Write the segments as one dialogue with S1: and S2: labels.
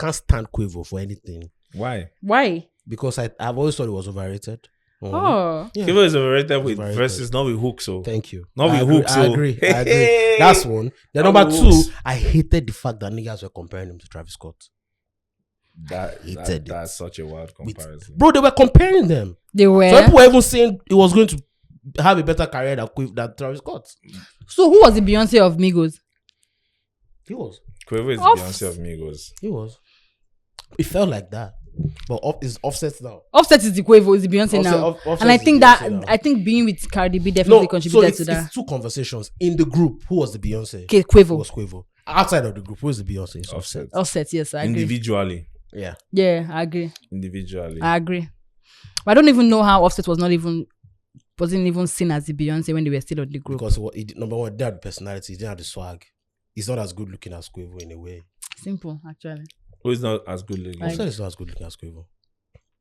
S1: can't stand Quavo for anything.
S2: Why?
S1: Because I've always thought it was overrated.
S3: Oh.
S1: Yeah.
S2: Quavo is overrated with verses, not with hooks. So
S1: Thank you.
S2: Not with hooks.
S1: I agree. That's one. Then number two, I hated the fact that niggas were comparing him to Travis Scott.
S2: That's such a wild comparison.
S1: Bro, they were comparing them.
S3: They were.
S1: Some people were even saying he was going to have a better career than Travis Scott.
S3: So who was the Beyonce of Migos?
S1: He was.
S2: Quavo is the Beyonce of Migos.
S1: He was. It felt like that. But it's Offset now.
S3: Offset is the Quavo, is the Beyonce now.
S1: Offset
S3: and I think being with Cardi B definitely contributed to that.
S1: It's two conversations. In the group, who was the Beyonce?
S3: Okay, Quavo.
S1: Who was Quavo? Outside of the group, who is the Beyonce? It's Offset.
S3: Offset, yes, I agree.
S2: Individually.
S1: Yeah.
S3: Yeah, I agree.
S2: Individually.
S3: I agree. But I don't even know how Offset wasn't even seen as the Beyonce when they were still on the group.
S1: Because number one, they had the personality, he didn't have the swag. He's not as good looking as Quavo in a way.
S3: Simple, actually.
S2: Who is not as good looking?
S1: Offset is not as good looking as Quavo.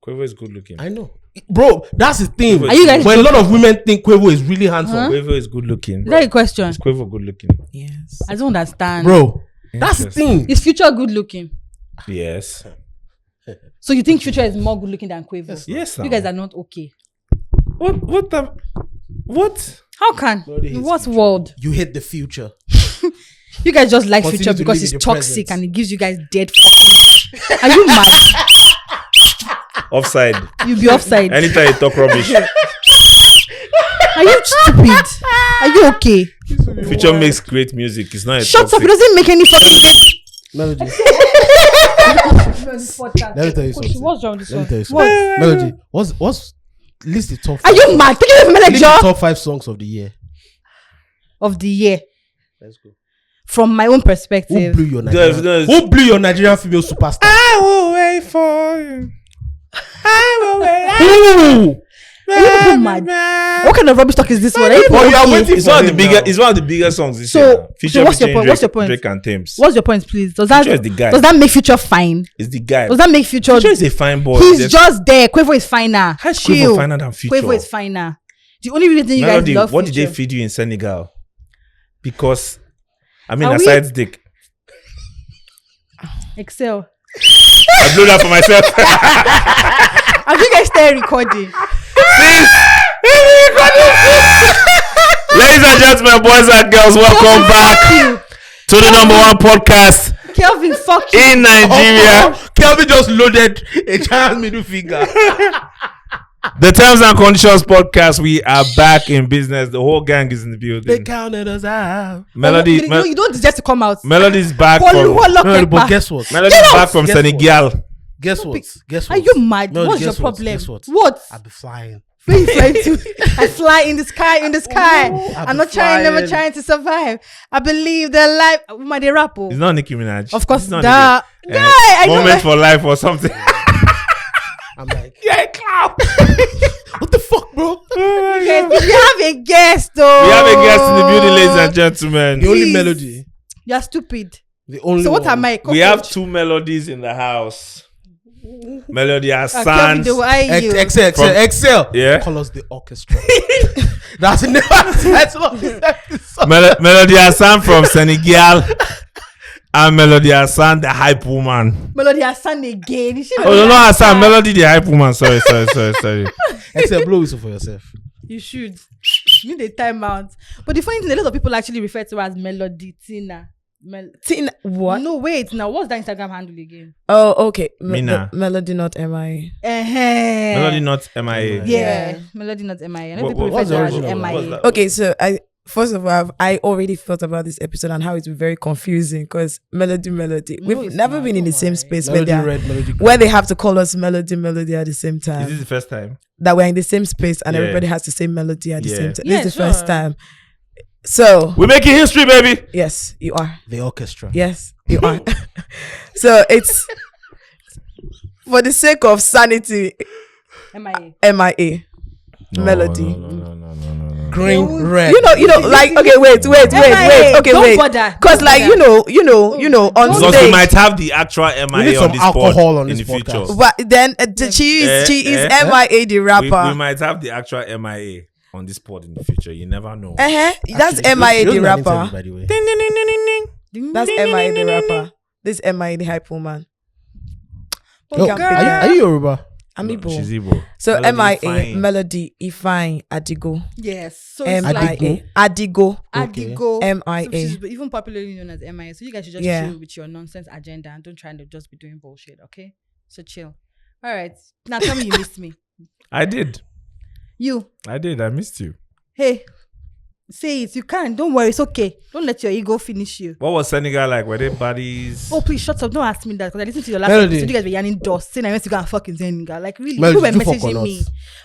S2: Quavo is good looking.
S1: I know. Bro, that's the thing.
S3: Are you guys
S1: when a lot of women think Quavo is really handsome.
S3: Huh?
S2: Quavo is good looking.
S3: Is that a question?
S2: Is Quavo good looking?
S4: Yes.
S3: I don't understand.
S1: Bro, that's the thing.
S3: Is Future good looking?
S2: Yes.
S3: So you think Future is more good looking than Quavo?
S2: Yes.
S3: You guys are not okay.
S2: What?
S3: How can? In what world?
S1: You hate the future.
S3: You guys just like
S1: Continue
S3: Future
S1: to
S3: because
S1: live in
S3: it's
S1: the
S3: toxic
S1: present.
S3: and it gives you guys dead fucking. Are you mad?
S2: Offside.
S3: You be offside.
S2: Anytime you talk rubbish.
S3: Are you stupid? Are you okay?
S2: Future makes great music. It's not a
S3: Shut
S2: toxic.
S3: up! It doesn't make any fucking.
S1: Melody. Let me tell you something.
S3: What's wrong with this
S1: Let me
S3: one?
S1: tell you something. Melody, what's list the top 5?
S3: Are you mad? Take it from
S1: List the
S3: Melody
S1: top 5 songs of the year.
S3: of the year.
S1: Let's go.
S3: From my own perspective.
S1: Who blew your Nigerian? Who blew your Nigerian female superstar?
S2: I will wait for you. I will wait.
S1: Who?
S3: Are you people mad? What kind of rubbish talk is this one? Are you people
S1: Oh, you are
S3: okay?
S1: waiting
S2: It's
S1: for
S2: one of the
S1: him
S2: biggest.
S1: now.
S2: It's one of the biggest songs this
S3: So-
S2: year.
S3: so
S2: Feature
S3: what's your
S2: between
S3: point? What's your point?
S2: Drake and Thames.
S3: What's your point, please? Does that
S2: Future is the guy.
S3: does that make Future fine?
S2: It's the guy.
S3: Does that make Future?
S2: Future is a fine boy.
S3: He's just there. Quavo is finer.
S2: How's
S3: Chill.
S2: Quavo finer than Future?
S3: Quavo is finer. The only reason you
S2: Melody,
S3: guys love
S2: what
S3: Future.
S2: did they feed you in Senegal? Because
S3: Are we-
S2: aside dick,
S3: Excel.
S2: I blew that for myself.
S3: Have you guys started recording?
S2: Ladies and gentlemen, boys and girls, welcome back to the #1 podcast
S3: Kelvin, fuck you.
S2: in Nigeria.
S1: Kelvin just loaded a giant middle finger.
S2: The Terms and Conditions podcast. We are back in business. The whole gang is in the
S1: They
S2: building.
S1: counted us out.
S2: Melody,
S3: You don't deserve to come out.
S2: Melody's back
S3: Olu,
S2: from.
S1: No, but guess what?
S2: Melody's back from
S1: Guess what?
S2: Senegal.
S1: Guess what? Guess what?
S3: Are you mad?
S1: No,
S3: What's your
S1: guess what?
S3: problem?
S1: Guess what?
S3: What?
S1: I'll be flying.
S3: Where you flying to? I fly in the sky, in the sky.
S1: I'll
S3: I'm
S1: be
S3: not trying, never
S1: flying.
S3: trying to survive. I believe the life. My they rap.
S2: It's not Nicki Minaj.
S3: Of course,
S2: It's not
S3: the
S2: Nicki.
S3: guy. I know.
S2: Moment for life or something.
S1: I'm like,
S2: Yeah, clown.
S1: what the fuck, bro?
S3: Yes, we have a guest, though.
S2: We have a guest in the building, ladies and gentlemen.
S1: The only
S3: Please.
S1: melody.
S3: You're stupid.
S1: The only
S3: So what
S1: one.
S3: am I?
S2: We have
S3: Cockroach?
S2: 2 melodies in the house. Melody has
S3: Kelvin,
S2: sans.
S3: the way you.
S1: Excel.
S2: Yeah.
S1: Call us the orchestra. That's never. That's not.
S2: Melody Hassan from Senegal. And Melody Hassan, the hype woman.
S3: Melody Hassan again. You should
S2: Oh, no,
S3: know
S2: no,
S3: that.
S2: Hassan. Melody, the hype woman. Sorry.
S1: Excel, blow whistle for yourself.
S3: You should. You need a timeout. But the funny thing, a lot of people actually refer to her as Melody Tina.
S4: Tina, what?
S3: No, wait. Now, what's that Instagram handle again?
S4: Oh, okay.
S2: Mina.
S4: Melody, not M.I.A.
S2: Melody, not M.I.A.
S3: Yeah. Melody, not M.I.A. I know
S2: What-
S3: people
S2: what's
S3: refer to her
S1: the
S3: as
S1: original one?
S2: What's
S3: M.I.A.
S2: that?
S4: Okay, so first of all, I already thought about this episode and how it's very confusing because melody.
S3: No,
S4: We've
S3: it's
S4: never
S3: not.
S4: been in the
S3: Don't
S4: same
S3: worry.
S4: space
S1: Melody red, melody green.
S4: where they have to call us melody at the same
S2: Is
S4: time.
S2: this the first time?
S4: That we're in the same space and
S2: Yeah.
S4: everybody has to say melody at the
S2: Yeah.
S4: same time.
S3: Yeah,
S4: This is the first
S3: sure.
S4: time. So,
S2: We're making history, baby.
S4: yes, you are.
S1: The orchestra.
S4: Yes, you are. So it's for the sake of sanity,
S3: M.I.A.
S4: M.I.A. Melody.
S2: No.
S1: Green, red.
S4: You know, like okay, wait.
S3: M.I.A.
S4: Okay,
S3: Don't
S4: wait.
S3: bother.
S4: Because
S3: Don't
S4: like
S3: bother.
S4: you know, on
S2: Because we
S4: stage.
S2: might have the actual
S1: We
S2: M.I.A.
S1: need
S2: on
S1: some
S2: this
S1: alcohol
S2: pod
S1: on
S2: in
S1: this
S2: the future.
S1: podcast.
S4: But then she is M.I.A. the
S2: We
S4: rapper.
S2: might have the actual M.I.A. on this pod in the future. You never know.
S4: That's
S1: Actually,
S4: M.I.A.
S1: those
S4: the
S1: are interviews,
S4: rapper.
S1: by the way.
S4: That's M.I.A. the rapper. This M.I.A. the hype woman.
S1: Yo, are you Yoruba?
S4: I'm
S2: No,
S4: Igbo.
S2: she's Igbo.
S4: So
S2: Melody
S4: M.I.A.
S2: Ifeanyi.
S4: Melody Ifeanyi Adigo.
S3: Yes. So it's
S4: M.I.A.
S3: like
S4: Adigo.
S3: Adigo.
S4: M.I.A.
S3: So she's even popularly known as M.I.A. So you guys should just chill with your nonsense agenda and don't try to just be doing bullshit, okay? So chill. All right. Now tell me you missed me.
S2: I did.
S3: I
S2: did. I missed you.
S3: Hey, say it. You can. Don't worry. It's okay. Don't let your ego finish you.
S2: What was Senegal like? Were they buddies?
S3: Oh, please shut up. Don't ask me that because I listened to your last
S1: Melody.
S3: episode. You guys were yarning dust saying I went to go and fucking Senegal. Like, really?
S1: Melody,
S3: People were
S1: did you fuck or
S3: messaging
S1: not?
S3: me.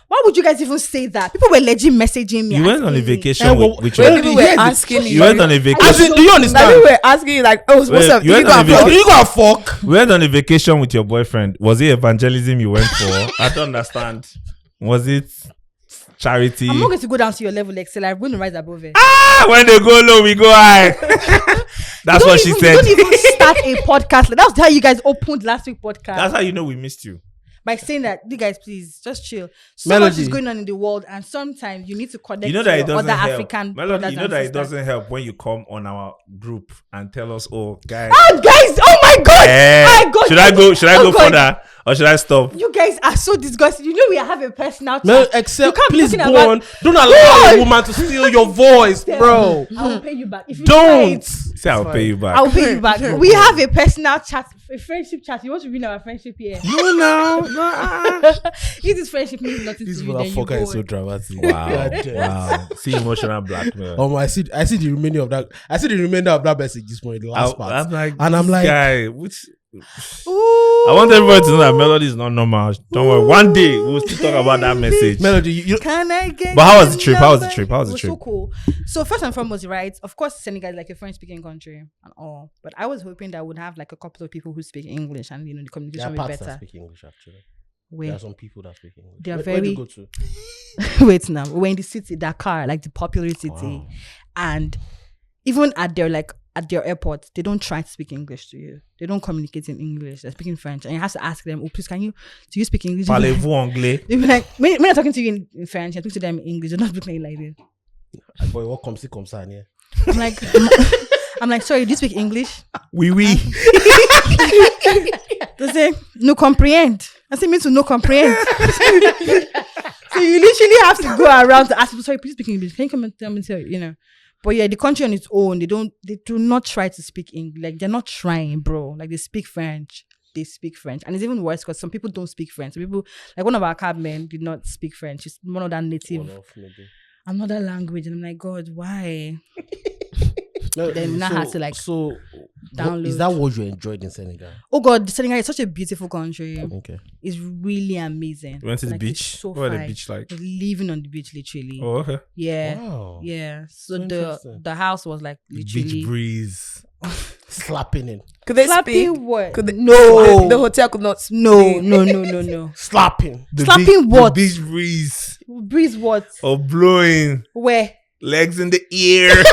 S3: Why would you guys even say that? People were legit messaging me.
S2: You went on a
S3: asking me.
S2: vacation with
S4: When
S2: your...
S4: people were asking
S2: You went on a
S1: As
S2: vacation...
S1: in, do you
S4: Like
S1: understand?
S4: we were asking you like, oh, what's
S2: Wait,
S4: up?
S2: you
S4: Did you
S2: went
S4: go
S2: on
S4: and
S2: a
S4: fuck?
S1: Did you go and fuck?
S2: We went on a vacation with your boyfriend. Was it evangelism you went for? I don't understand. Was it charity?
S3: I'm not going to go down to your level, Excel. I'm going to rise above it.
S2: When they go low, we go high. That's what she said.
S3: Don't even start a podcast. Like, that's how you guys opened last week podcast.
S2: That's how you know we missed you.
S3: By saying that, you guys, please just chill. So
S1: Melody.
S3: much is going on in the world, and sometimes you need to connect
S2: You know
S3: to
S2: that it
S3: your
S2: doesn't
S3: other
S2: help.
S3: African
S2: Melody,
S3: brothers
S2: you know
S3: and
S2: that it
S3: sisters.
S2: doesn't help when you come on our group and tell us, oh, guys.
S3: Oh, guys! Oh my God! I got
S2: Should I go? Should I
S3: Oh
S2: go
S3: God.
S2: further or should I stop?
S3: You guys are so disgusting. You know we have a personal
S1: No,
S3: chat.
S1: except
S3: You can't be
S1: please
S3: talking
S1: go
S3: about-
S1: on. Don't allow a woman to steal your voice, bro.
S3: I will pay you back. If you
S1: Don't.
S3: try it,
S2: Say I'll pay you back.
S3: I will pay you back. We have a personal chat, a friendship chat. You want to be in our friendship here?
S2: You know.
S3: If this friendship means nothing
S1: This
S3: to you, then you
S1: motherfucker
S3: go.
S1: is so dramatic.
S2: Wow.
S1: God damn.
S2: Wow. See emotional blackmail.
S1: I see the remainder of that. I see the remainder of that message this morning, the last part.
S2: I'm like,
S1: And I'm
S2: this
S1: like-
S2: guy, which
S3: Ooh.
S2: I want everybody to know that Melody is not normal. Don't worry. One day we'll still talk about that message.
S1: Melody, you
S3: Can I get?
S2: But how was the
S3: your
S2: trip? How was the
S3: number?
S2: trip? How was
S3: It
S2: the
S3: was
S2: trip?
S3: so cool. So first and foremost, right? Of course, Senegal is like a French-speaking country and all. But I was hoping that I would have like a couple of people who speak English and the
S1: there
S3: communication
S1: are
S3: would be
S1: parts that
S3: better.
S1: speak English actually.
S3: Where?
S1: There are some people that speak English.
S3: They are
S1: Where do you
S3: very-
S1: go to?
S3: Wait now, we're in the city, Dakar, like the popular city,
S1: Wow.
S3: and even at their airport, they don't try to speak English to you. They don't communicate in English. They're speaking French, and you have to ask them, "Oh, please, do you speak English?"
S2: Parlez-vous anglais?
S3: They'll be like, when I'm talking to you in French, I talk to them in English. They're not speaking like this.
S1: Boy, what comes on here?
S3: I'm like, I'm like, sorry, do you speak English?
S2: Oui, oui.
S3: They say, no comprehend. I say, mean to no comprehend. So you literally have to go around to ask people, sorry, please speak English. Can you come and tell me, you know? But yeah, the country on its own, they do not try to speak English. Like, they're not trying, bro. Like, they speak French. They speak French. And it's even worse because some people don't speak French. Some people, like one of our cabmen did not speak French. It's one of that native, another language. And I'm like, God, why? Then now has to, like, download.
S1: Is that what you enjoyed in Senegal?
S3: Oh God, Senegal is such a beautiful country.
S1: Okay.
S3: It's really amazing.
S2: You went to the
S3: Like,
S2: beach?
S3: it's so
S2: What was the
S3: fine.
S2: beach like?
S3: Living on the beach, literally.
S2: Oh, okay.
S3: Yeah.
S1: Wow.
S3: Yeah. So
S1: So interesting.
S3: the house was like literally
S2: Beach breeze.
S1: Slapping in.
S4: Could they
S3: slapping
S4: speak?
S3: what?
S4: Could they,
S3: No.
S4: The hotel could not speak.
S3: No.
S1: Slapping.
S3: Slapping what?
S2: The beach breeze.
S3: Breeze what?
S2: Or blowing.
S3: Where?
S2: Legs in the ear.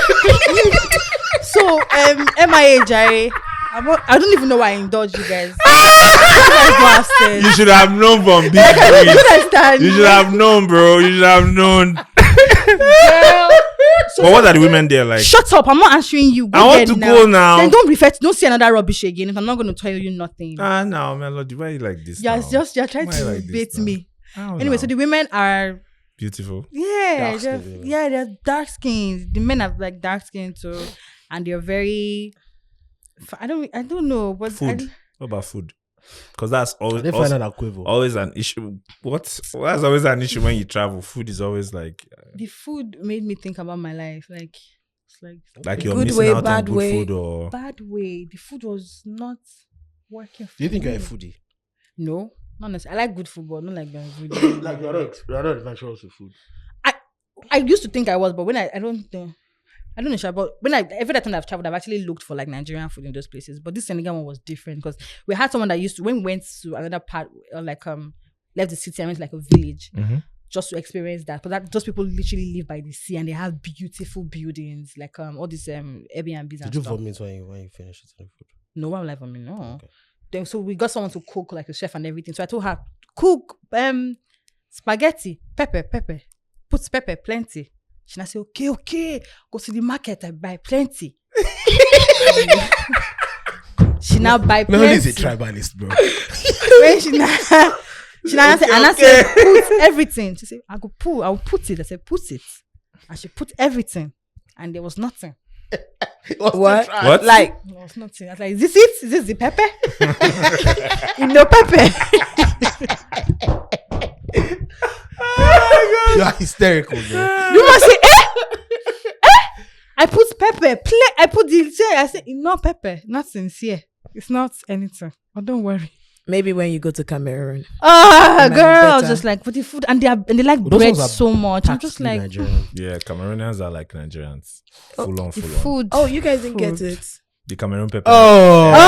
S3: So M.I.A. Jare. I don't even know why I indulge you guys. You guys don't have sense.
S2: You should have known from beach
S3: I don't
S2: breeze.
S3: understand.
S2: You should have known, bro. You should have known.
S3: Girl. So
S2: But what are the women there like?
S3: shut up! I'm not answering you.
S2: I want
S3: there
S2: to go now.
S3: Then don't say another rubbish again. If I'm not going to tell you nothing.
S2: No, Melody. Why are you like this?
S3: You're
S2: now?
S3: you're trying
S2: Why you
S3: to
S2: like this
S3: bait
S2: now?
S3: me.
S2: I don't
S3: Anyway,
S2: know.
S3: so the women are
S2: Beautiful.
S3: they're
S1: Dark-skinned women.
S3: they're dark skins. The men are like dark skin too, and they're very. I don't know, but
S2: Food. What about food? Because that's always
S1: They find out a quiver.
S2: always an issue. That's always an issue when you travel. Food is always like
S3: the food made me think about my life. Like it's like
S2: you're
S4: Good
S2: missing
S4: way,
S2: out on
S4: bad
S2: good
S4: way.
S2: food or
S3: bad way. The food was not working. For
S1: Do you think
S3: me.
S1: you're a foodie?
S3: No, not necessarily. I like good food, but not like good.
S1: Like you're not adventurous with food.
S3: I used to think I was, but when I don't know, sure, but every time I've traveled, I've actually looked for like Nigerian food in those places. But this Senegal one was different because we had someone that used to, when we went to another part, left the city and went to like a village just to experience that. But those people literally live by the sea and they have beautiful buildings, like all these Airbnbs and
S1: Did you
S3: stuff.
S1: vomit when you finished eating food?
S3: No, why would I vomit? No.
S1: Okay.
S3: Then so we got someone to cook, like a chef and everything. So I told her, cook spaghetti, pepper. Put pepper plenty. She now say, okay. Go to the market, I buy plenty. She she now buy
S1: Melody is a
S3: plenty.
S1: tribalist, bro.
S3: When she now said, and I said, put everything. She said, I will put it. I said, put it. And she put everything. And there was nothing.
S4: What?
S2: What?
S4: Like,
S3: There was nothing. I was like, is this it? Is this the pepper? No pepper.
S1: You are hysterical, bro.
S3: You must say, I put pepper. I put the. I said, no pepper. Not sincere. It's not anything. But don't worry.
S4: maybe when you go to Cameroon.
S3: Ah,
S4: Might be
S3: girl, I was
S4: better.
S3: just like, but the food and they like
S1: Those
S3: bread
S1: ones are
S3: so much. I'm just
S1: Practically
S3: like,
S1: Nigerian.
S2: Yeah, Cameroonians are like Nigerians. Full on,
S3: the
S2: full on.
S3: food.
S4: Oh, you guys didn't get
S3: Food.
S4: it.
S2: The Cameroon pepper.
S1: Oh,
S3: Oh!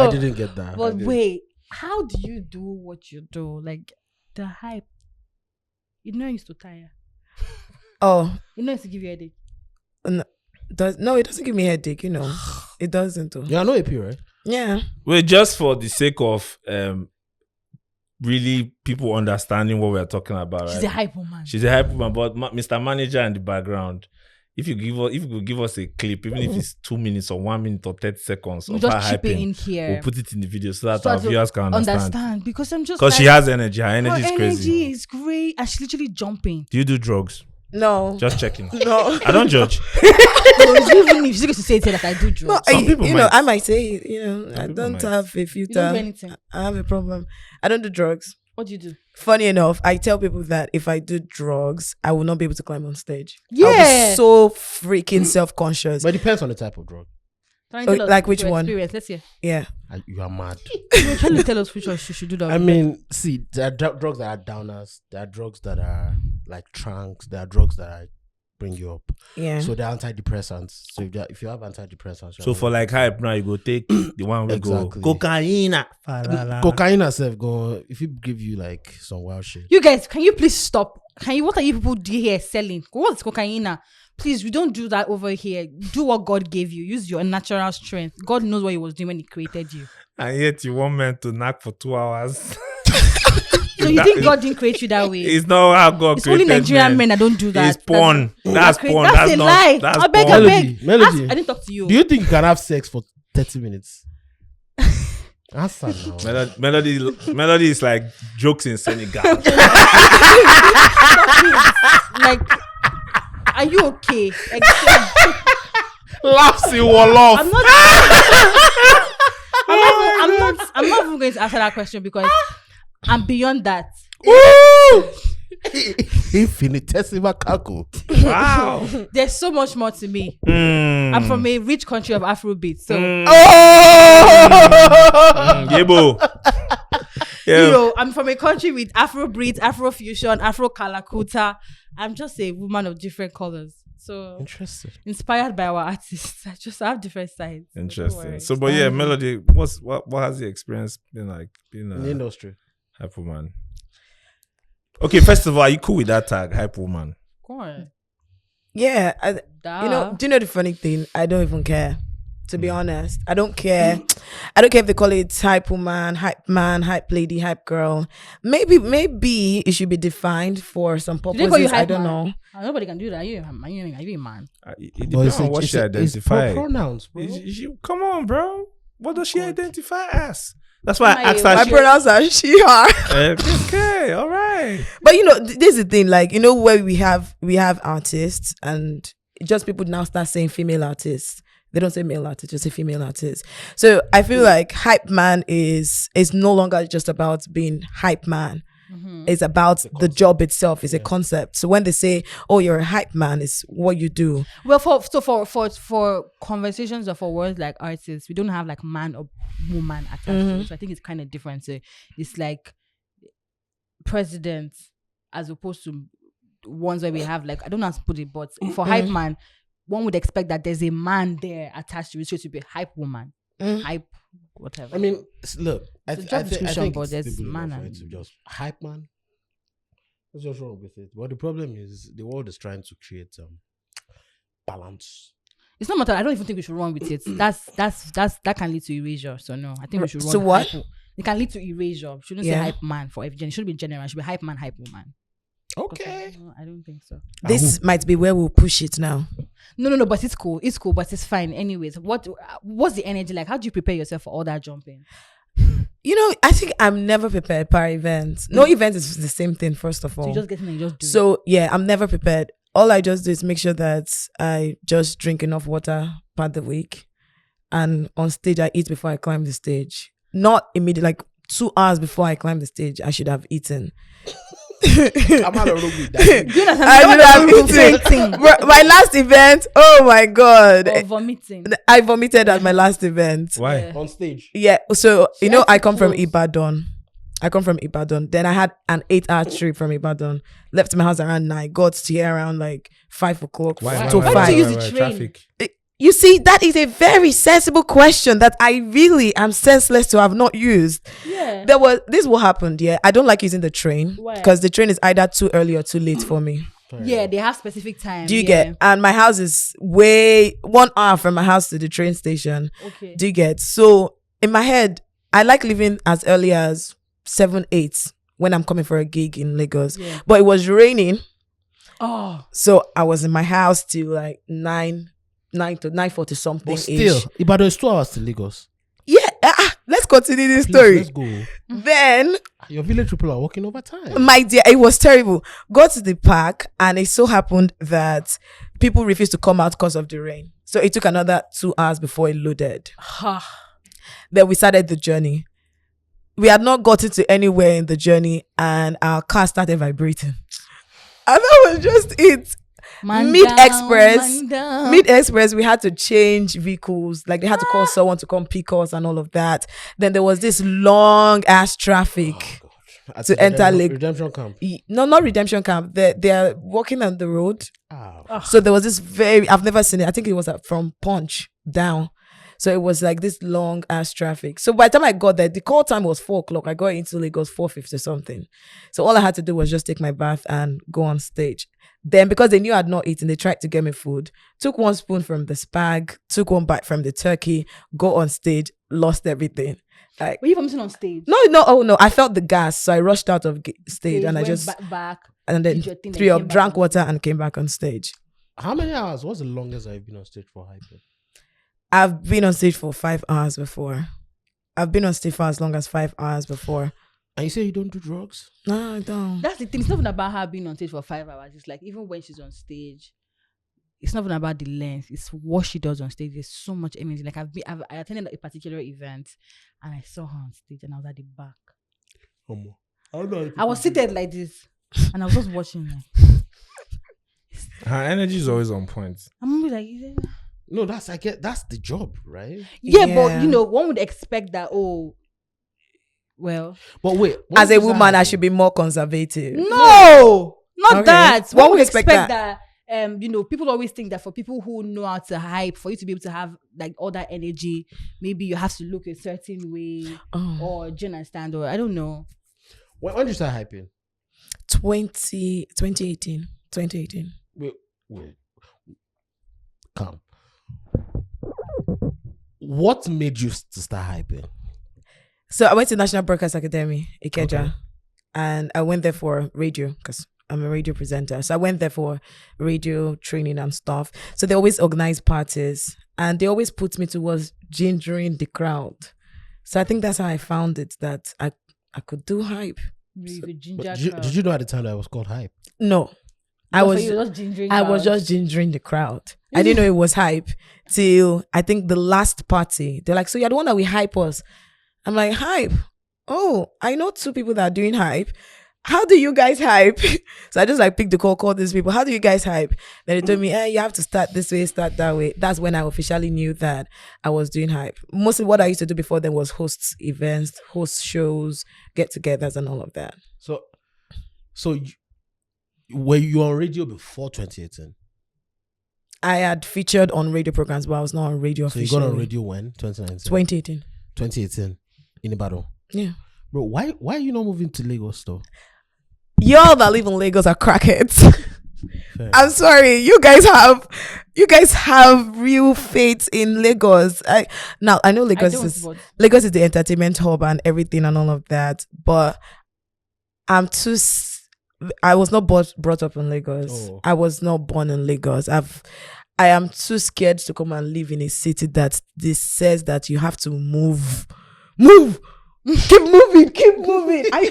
S1: I didn't get that.
S3: But wait, how do you do what you do? Like the hype. You know, it used to tire.
S4: Oh,
S3: You know, it used to give you a headache.
S4: no, it doesn't give me a headache. You know, it doesn't. Though.
S1: You are no AP, right?
S4: Yeah.
S2: Wait, just for the sake of really people understanding what we're talking about,
S3: She's
S2: right?
S3: a hype woman.
S2: She's a hype woman, but Mr. Manager in the background, if you could give us a clip, even if it's 2 minutes or 1 minute or 30 seconds
S3: We
S2: of her
S3: just chip it
S2: hyping,
S3: in here.
S2: we'll put it in the video so that
S3: So
S2: our
S3: that
S2: viewers can understand.
S3: Because I'm just
S2: Because
S3: like,
S2: she has energy. Her
S3: her
S2: energy is
S3: energy
S2: crazy.
S3: is great, and she's literally jumping.
S2: Do you do drugs?
S4: No.
S2: Just checking.
S4: No.
S2: I don't judge.
S3: So even if she's going to say it like I do
S4: No,
S3: drugs,
S2: Some people
S4: you know,
S2: might.
S4: I might say, you know, I
S2: people
S4: don't
S2: might.
S4: have a
S3: you don't do
S4: filter.
S3: anything.
S4: I have a problem. I don't do drugs.
S3: What do you do?
S4: Funny enough, I tell people that if I do drugs, I will not be able to climb on stage. I'll
S3: Yeah.
S4: be so freaking self-conscious.
S1: But it depends on the type of drug.
S3: Trying to tell us
S4: like which
S3: your
S4: one?
S3: experience. Let's hear.
S4: Yeah.
S1: You are mad.
S3: You're trying to tell us which one she should do that.
S1: I mean, see, there are drugs that are downers. There are drugs that are like tranks. There are drugs that are bring you up.
S4: Yeah.
S1: So they're antidepressants. So if you have antidepressants,
S2: So for like hype now, you go take the one we
S1: Exactly.
S2: go cocaine.
S1: cocaine herself go if it give you like some wild shit.
S3: You guys, can you please stop? What are you people do here selling? What's cocaine? Please, we don't do that over here. Do what God gave you. Use your natural strength. God knows what He was doing when He created you.
S2: And yet you want men to knock for 2 hours.
S3: So you think God didn't create you that way?
S2: It's not how God
S3: It's only
S2: created
S3: Nigerian men that don't do that.
S2: It's porn. That's porn.
S3: That's
S2: That's
S3: a
S2: not.
S3: lie.
S2: That's
S3: I beg,
S2: porn.
S3: I beg.
S1: Melody.
S3: I didn't talk to you.
S1: Do you think you can have sex for 30 minutes? Answer now.
S2: Melody is like jokes in Senegal.
S3: Like, are you okay? Like,
S1: Laughs in Wolof.
S3: I'm not even going to answer that question because I'm beyond that.
S1: Infinitesimal calcul.
S2: Wow.
S3: There's so much more to me.
S2: Mm.
S3: I'm from a rich country of Afrobeat, so
S2: Yebo.
S3: you
S2: Yeah.
S3: know, I'm from a country with Afrobeat, Afrofusion, Afro Kalakuta. I'm just a woman of different colors. So
S1: Interesting.
S3: inspired by our artists, I have different sides. Don't
S2: Interesting.
S3: worry.
S2: So, but yeah, Melody, what has the experience been like being
S1: In the
S2: a
S1: industry.
S2: hype woman? Okay, first of all, are you cool with that tag, hype woman?
S3: Go on.
S4: Yeah. You know,
S3: Duh.
S4: do you know the funny thing? I don't even care. To be honest, I don't care. I don't care if they call it hype woman, hype man, hype lady, hype girl. Maybe it should be defined for some
S3: Do they call you
S4: purposes. I
S3: hype
S4: don't
S3: man?
S4: know.
S3: Nobody can do that. Are you a man?
S2: It
S1: But
S2: depends on what she
S1: it's
S2: identifies.
S1: pronouns, bro.
S2: Come on, bro. What does she identify as? That's why I asked
S4: My
S2: her.
S4: pronouns are she, her.
S2: Okay, all right.
S4: But you know, this is the thing. Like, you know, where we have artists, and just people now start saying female artists. They don't say male artist, just say female artist. So I feel like hype man is no longer just about being hype man.
S3: Mm-hmm.
S4: It's about the job itself. It's a concept. So when they say, "Oh, you're a hype man," it's what you do.
S3: Well, for conversations or for words like artists, we don't have like man or woman attached to it. So I think it's kind of different. So it's like president as opposed to ones where we have like, I don't know how to put it, but for hype man, one would expect that there's a man there attached to it, so it should be hype woman, hype whatever.
S1: I mean, look, I
S3: It's a job
S1: think
S3: description, but
S1: it's
S3: there's
S1: stable
S3: man
S1: enough for
S3: and-
S1: it to just hype man. What's just wrong with it? But the problem is the world is trying to create balance.
S3: It's not matter. I don't even think we should run with it. That can lead to erasure. So no, I think we should run.
S4: So what?
S3: It can lead to erasure. Shouldn't say
S4: Yeah.
S3: hype man for every gender. It shouldn't be general. It should be hype man, hype woman.
S1: Okay.
S3: No, I don't think so.
S4: This might be where we'll push it now.
S3: No, but it's cool. It's cool, but it's fine. Anyways, what's the energy like? How do you prepare yourself for all that jumping?
S4: You know, I think I'm never prepared per event. No event is the same thing, first of all.
S3: So you just get in and you just do it.
S4: So yeah, I'm never prepared. All I just do is make sure that I just drink enough water per the week. And on stage, I eat before I climb the stage. Not immediately, like 2 hours before I climb the stage, I should have eaten.
S1: I'm out of room with that.
S3: Do you understand?
S4: I
S3: What
S4: should have
S3: the
S4: eaten.
S3: thing?
S4: Bro, my last event, oh my God.
S3: Or vomiting.
S4: I vomited at my last event.
S2: Why?
S3: Yeah.
S1: On stage.
S4: Yeah, so you know,
S3: had
S4: I
S3: to
S4: come from
S3: close.
S4: Ibadan. Then I had an 8-hour trip from Ibadan. Left my house around 9. Got here around like 5 o'clock
S2: Why?
S4: to
S3: Why
S4: 5.
S3: don't you use the train?
S2: Traffic.
S4: You see, that is a very sensible question that I really am senseless to have not used.
S3: Yeah.
S4: This what happened. Yeah, I don't like using the train
S3: Why?
S4: because the train is either too early or too late for me.
S3: Yeah, they have specific time.
S4: Do you
S3: yeah.
S4: get? And my house is way 1 hour from my house to the train station.
S3: Okay.
S4: Do you get? So in my head, I like leaving as early as 7, 8 when I'm coming for a gig in Lagos.
S3: Yeah.
S4: But it was raining,
S3: Oh.
S4: so I was in my house till like 9 to 9:40 something.
S1: But still, Ibadan is 2 hours to Lagos.
S4: Yeah. Let's continue this
S1: Please,
S4: story.
S1: let's go.
S4: Then,
S1: Your village people are working overtime.
S4: my dear, it was terrible. Got to the park, and it so happened that people refused to come out because of the rain. So it took another 2 hours before it loaded.
S3: Ha.
S4: Then we started the journey. We had not gotten to anywhere in the journey, and our car started vibrating. And that was just it.
S3: Man
S4: Mid-express,
S3: down, man down.
S4: Mid-express, we had to change vehicles. Like they had to call someone to come pick us and all of that. Then there was this long ass traffic.
S1: At
S4: to
S1: the
S4: enter Lagos.
S1: redemption camp.
S4: No, not redemption camp. They are walking on the road.
S1: Ah.
S4: So there was this I've never seen it. I think it was from Punch down. So it was like this long ass traffic. So by the time I got there, the call time was 4 o'clock. I got into Lagos 4:50 something. So all I had to do was just take my bath and go on stage. Then because they knew I'd not eaten, they tried to get me food. Took 1 spoon from the spag, took 1 bite from the turkey, go on stage, lost everything. Like,
S3: Were you vomiting on stage?
S4: no, I felt the gas, so I rushed out of stage and I
S3: went
S4: just
S3: back.
S4: and then
S3: did your thing, then
S4: 3 up,
S3: came back
S4: drank
S3: on
S4: water and came back on stage.
S1: How many hours? What's the longest I've been on stage for hyper?
S4: I've been on stage for 5 hours before. I've been on stage for as long as 5 hours before.
S1: And you say you don't do drugs?
S4: No, I don't.
S3: That's the thing. It's not even about her being on stage for 5 hours. It's like even when she's on stage, it's not even about the length. It's what she does on stage. There's so much energy. Like I attended a particular event and I saw her on stage and I was at the back. I was seated like this and I was just watching. Like,
S2: Her energy is always on point.
S3: I'm gonna be like,
S1: No, that's the job, right?
S3: yeah,
S4: Yeah.
S3: but you know, one would expect that. Oh, well,
S1: But wait,
S4: As a woman, I should be more conservative.
S3: no, not
S4: Okay.
S3: that.
S4: One
S3: One
S4: would
S3: would
S4: expect
S3: expect that. You know, people always think that for people who know how to hype, for you to be able to have like all that energy, maybe you have to look a certain way,
S4: Oh.
S3: or do you understand, or I don't know.
S1: When did you start hyping?
S4: 2018.
S1: Wait. Calm. What made you to start hyping?
S4: So I went to National Broadcast Academy, Ikeja,
S1: Okay.
S4: and I went there for radio because I'm a radio presenter. So I went there for radio training and stuff. So they always organize parties and they always put me towards gingering the crowd. So I think that's how I found it, that I could do hype.
S3: You could ginger
S1: But
S3: crowd.
S1: did you know at the time that it was called hype?
S4: No,
S3: But
S4: I
S3: for
S4: was
S3: you, just gingering
S4: I was
S3: crowd.
S4: just gingering the crowd. I didn't know it was hype till I think the last party. They're like, so you're the one that we hype us. I'm like, hype? Oh, I know 2 people that are doing hype. How do you guys hype? So I just like picked the call these people. How do you guys hype? Then they told me, you have to start this way, start that way. That's when I officially knew that I was doing hype. Mostly what I used to do before then was host events, host shows, get-togethers and all of that.
S1: Were you on radio before 2018?
S4: I had featured on radio programs, but I was not on radio
S1: So you
S4: officially.
S1: got on radio when? 2019?
S4: 2018.
S1: 2018 in Ibadan.
S4: Yeah.
S1: Bro, why are you not moving to Lagos though?
S4: Y'all that live in Lagos are crackheads.
S1: Fair.
S4: I'm sorry. You guys have real faith in Lagos. I know
S3: I
S4: Lagos
S3: don't,
S4: is
S3: but
S4: Lagos is the entertainment hub and everything and all of that, but I'm too I was not brought up in Lagos.
S1: Oh.
S4: I was not born in Lagos. I am too scared to come and live in a city that this says that you have to move. Keep moving. I'm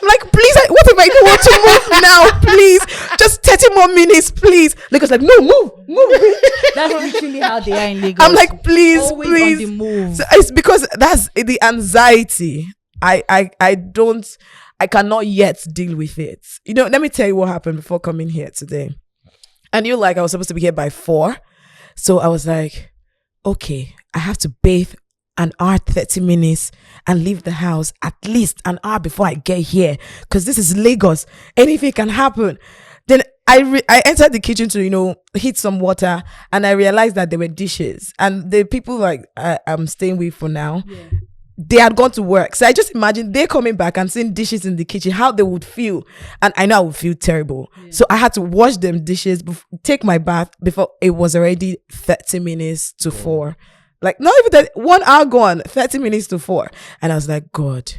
S4: like, please, what if I don't want to move now? Please, just 30 more minutes, please. Lagos like, no, move.
S3: That's literally how they are in Lagos.
S4: I'm like, please.
S3: On the move.
S4: So it's because that's the anxiety. I cannot yet deal with it. You know, let me tell you what happened before coming here today. I knew like I was supposed to be here by 4. So I was like, okay, I have to bathe an hour, 30 minutes and leave the house at least an hour before I get here. Because this is Lagos. Anything can happen. Then I entered the kitchen to, heat some water, and I realized that there were dishes. And the people like I'm staying with for now, they had gone to work. So I just imagine they're coming back and seeing dishes in the kitchen, how they would feel. And I know I would feel terrible. Yeah. So I had to wash them dishes, take my bath before it was already 30 minutes to 4. Like, not even that, 1 hour gone, 30 minutes to 4. And I was like, God.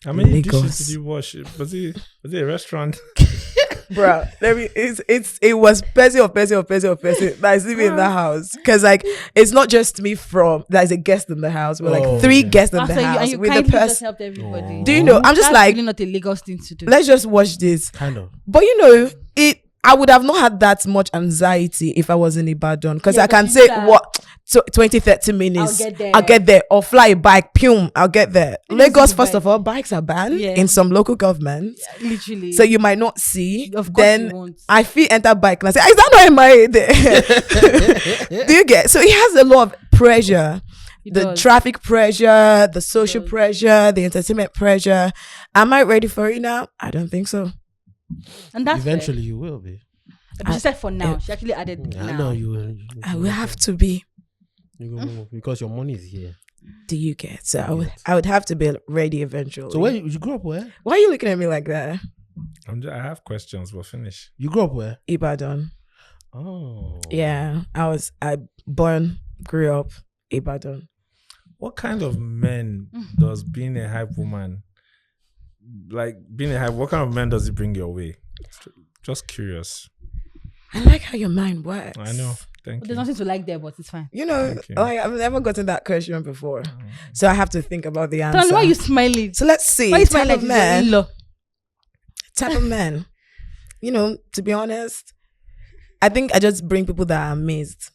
S2: How many
S4: Lagos.
S2: dishes did you wash? Was it a restaurant?
S4: Bro, it was person that is living in the house. Because like it's not just me there's a guest in the house. We're like 3 guests in the house.
S3: And you
S4: with
S3: kindly
S4: the
S3: just helped everybody.
S4: Do you know? I'm just
S3: That's
S4: like,
S3: really not a Lagos thing to do.
S4: let's just watch this.
S1: Kind of.
S4: But I would have not had that much anxiety if I was in Ibadan. Because I can
S3: but
S4: say,
S3: that-
S4: what, 20, 30 minutes.
S3: I'll get there.
S4: Or fly a bike, I'll get there.
S3: It
S4: Lagos,
S3: is
S4: first
S3: bike.
S4: of all, bikes are banned
S3: Yeah.
S4: in some local governments.
S3: Literally.
S4: So you might not see.
S3: Of course
S4: Then
S3: you won't.
S4: I feel enter bike and I say, is that not M.I.A there? Do you get? So he has a lot of pressure.
S3: It
S4: The
S3: does.
S4: traffic pressure, the social
S3: does.
S4: pressure, the entertainment pressure. Am I ready for it now? I don't think so.
S3: And that's
S1: Eventually, you will be.
S3: fair. She said for now. She actually added
S1: I
S3: now.
S1: know you will.
S4: I will have to be.
S1: You will, because your money is here.
S4: Do you get? So I would have to be ready eventually.
S1: So where you grew up? Where
S4: Why are you looking at me like that?
S2: I have questions, but finish.
S1: you grew up? Where?
S4: Ibadan.
S1: Oh,
S4: Yeah, I grew up Ibadan.
S2: What kind of men does being a hype woman, what kind of men does it bring your way? Just curious.
S4: I like how your mind works.
S2: I know. Thank
S3: There's
S2: you.
S3: nothing to like there, but it's fine.
S4: You know,
S2: Thank you.
S4: like I've never gotten that question before, so I have to think about the answer.
S3: Tell me, why are you smiling?
S4: So let's see.
S3: Why are you
S4: Type
S3: smiling like
S4: of
S3: this? Your
S4: man.
S3: in-law?
S4: Type of man. To be honest, I think I just bring people that are amazed,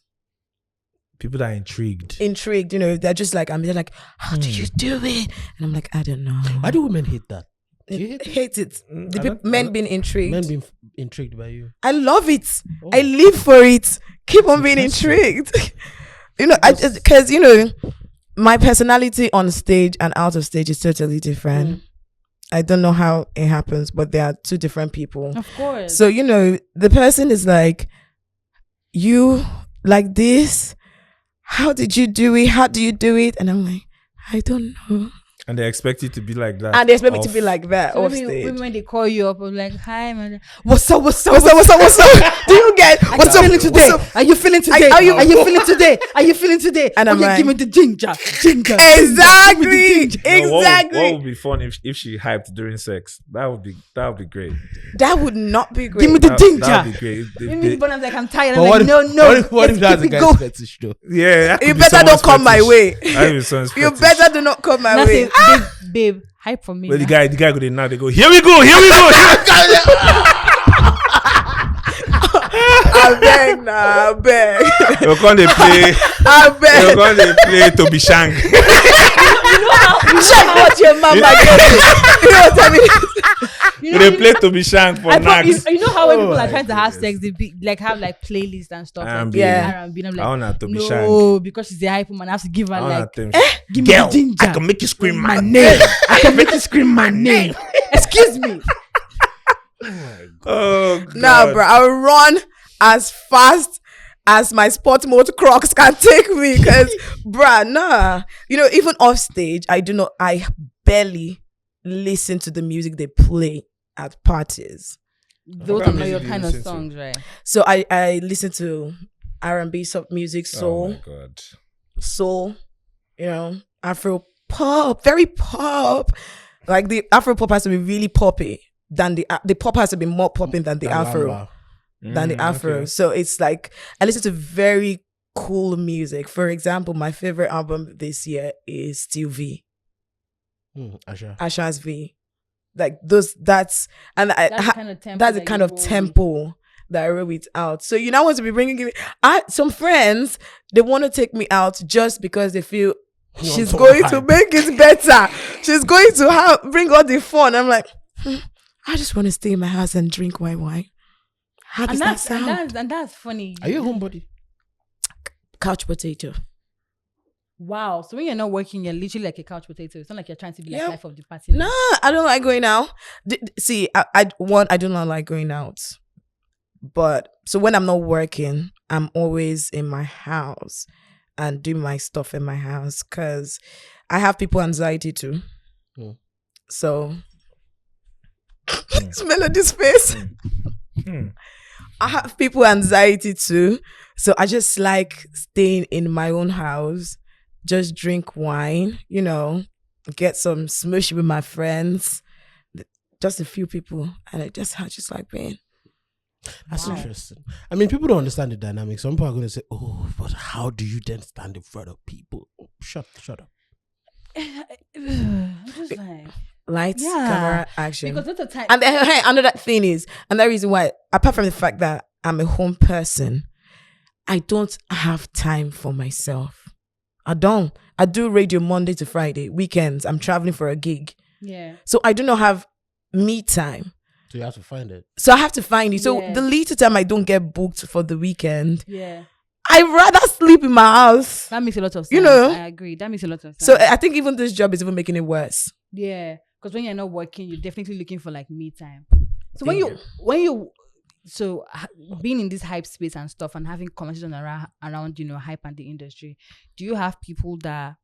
S2: People that are intrigued.
S4: intrigued. They're just like they're like, how do you do it? And I'm like, I don't know.
S1: why do women hate that? Do you hate it?
S4: Hate it.
S2: I don't-
S4: Men being intrigued.
S1: Men being intrigued by you.
S4: I love it.
S1: Oh.
S4: I live for it. Keep on being
S1: Interesting.
S4: intrigued. Because my personality on stage and out of stage is totally different. I don't know how it happens, but they are 2 different people.
S3: Of course.
S4: So the person is like, you like this. How did you do it? How do you do it? And I'm like, I don't know.
S2: And they expect you to be like that.
S4: And they expect me to
S2: off-
S4: be like that
S3: So
S4: off
S3: maybe
S4: stage.
S3: when they call you up, I'm like, hi, man.
S4: What's up? What's up? Do you get what's up
S3: feeling today?
S4: What's up?
S3: Are you feeling today?
S4: Are you-
S3: Are you feeling today? Are you feeling today?
S4: And I'm like-
S3: give me the ginger.
S4: Exactly.
S2: No,
S4: Exactly.
S2: What would be fun if she hyped during sex? That would be great.
S4: That would not be great.
S3: Give me the
S2: That
S3: ginger.
S2: would be great.
S3: But I'm like, I'm tired.
S1: But
S3: I'm
S1: what
S3: like,
S1: if,
S3: no.
S1: What if that's a
S3: keep it
S1: guy's
S3: going.
S1: fetish though?
S2: Yeah, that could
S4: You
S2: be
S4: better
S2: someone's
S4: don't come my
S2: fetish.
S4: way.
S2: That would be someone's
S4: You
S2: fetish.
S4: better do not come my
S3: That's
S4: way.
S3: it. Babe, hype for me.
S2: But the
S3: now.
S2: guy go there now. They go, here we go.
S4: I beg, nah, I beg.
S2: You're going to play.
S4: I
S2: You're
S4: beg.
S2: going to play Toby Shank.
S4: Check what your mama gets. You know what I mean?
S3: You
S2: They
S3: know,
S2: play Toby Shank for
S3: I thought,
S2: Nax.
S3: you know how when
S1: Oh
S3: people are
S1: my
S3: trying to have
S1: goodness.
S3: sex, they have like playlists and stuff.
S2: R&B.
S3: Like
S4: Yeah.
S3: R&B. And I'm
S2: I
S3: like,
S2: want to Toby
S3: no,
S2: Shank.
S3: because she's a hype woman. I have to give her
S2: I
S3: like,
S2: want them.
S3: give me the ginger.
S2: I can make you scream my name.
S3: name. I can make you scream my name. Excuse me.
S2: Oh, God.
S4: Nah, bro, I'll run as fast as my sport mode Crocs can take me. Because, bruh, nah. Even off stage, I barely listen to the music they play at parties.
S3: Those
S2: kind
S3: are
S2: of
S3: not your
S2: music do you
S3: kind of
S2: listen to?
S3: songs, right?
S4: So I listen to R&B, soft music,
S2: Oh,
S4: soul,
S2: my God.
S4: soul, Afro pop, very pop. Like the Afro pop has to be really poppy. than the pop has to be more popping than the Afro. Than the Afro.
S2: Okay.
S4: So it's like I listen to very cool music. For example, my favorite album this year is Still V. Asha's V. Like that's
S3: That's the
S4: kind of tempo that I roll it out. So you now want to be bringing me some friends, they want to take me out just because they feel she's going to make it better. She's going to bring all the fun. I'm like, I just want to stay in my house and drink wine. How does that sound?
S3: And that's funny.
S1: Are you a homebody?
S4: Couch potato.
S3: Wow. So when you're not working, you're literally like a couch potato. It's not like you're trying to be like life of the party.
S4: Nah, I don't like going out. See, I do not like going out. But so when I'm not working, I'm always in my house and doing my stuff in my house because I have people anxiety too. So smell of this face. I have people anxiety too. So I just like staying in my own house, just drink wine, get some smush with my friends, just a few people, and I just like being.
S1: That's interesting. I mean, people don't understand the dynamics. Some people are going to say, "Oh, but how do you then stand in front of people?" Oh, shut up.
S3: I'm just like
S4: lights, camera, action.
S3: Because that's the time.
S4: And another thing is, another reason why, apart from the fact that I'm a home person, I don't have time for myself. I don't. I do radio Monday to Friday. Weekends, I'm traveling for a gig.
S3: Yeah.
S4: So I do not have me time.
S1: So you have to find it.
S4: So I have to find it. So the little time I don't get booked for the weekend, I'd rather sleep in my house.
S3: That makes a lot of sense. I agree. That makes a lot of sense.
S4: So I think even this job is even making it worse.
S3: Yeah. Because when you're not working, you're definitely looking for like me time. So being in this hype space and stuff and having conversations around hype and the industry, do you have people that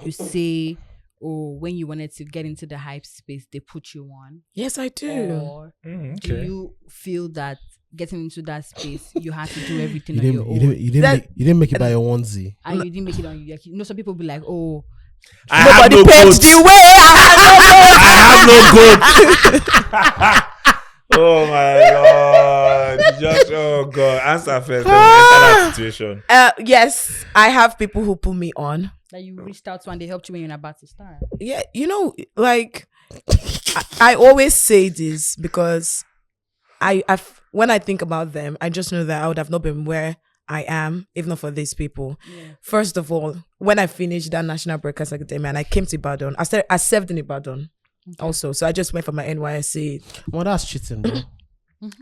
S3: you say, when you wanted to get into the hype space, they put you on?
S4: Yes, I do.
S3: Or do you feel that getting into that space, you had to do everything on your own?
S1: You didn't make it by your onesie.
S3: And you didn't make it on you. Like, some people be like,
S4: nobody paved the way.
S2: I have no goat. Oh my Lord. Oh God. Answer first. Enter that situation.
S4: Yes, I have people who put me on.
S3: That you reached out to and they helped you when you're about to start.
S4: Yeah, like I always say this because when I think about them, I just know that I would have not been where I am if not for these people. Yeah. First of all, when I finished that National Broadcast Academy and I came to Ibadan, I served in Ibadan also. So I just went for my NYSC.
S1: Well, that's cheating, bro.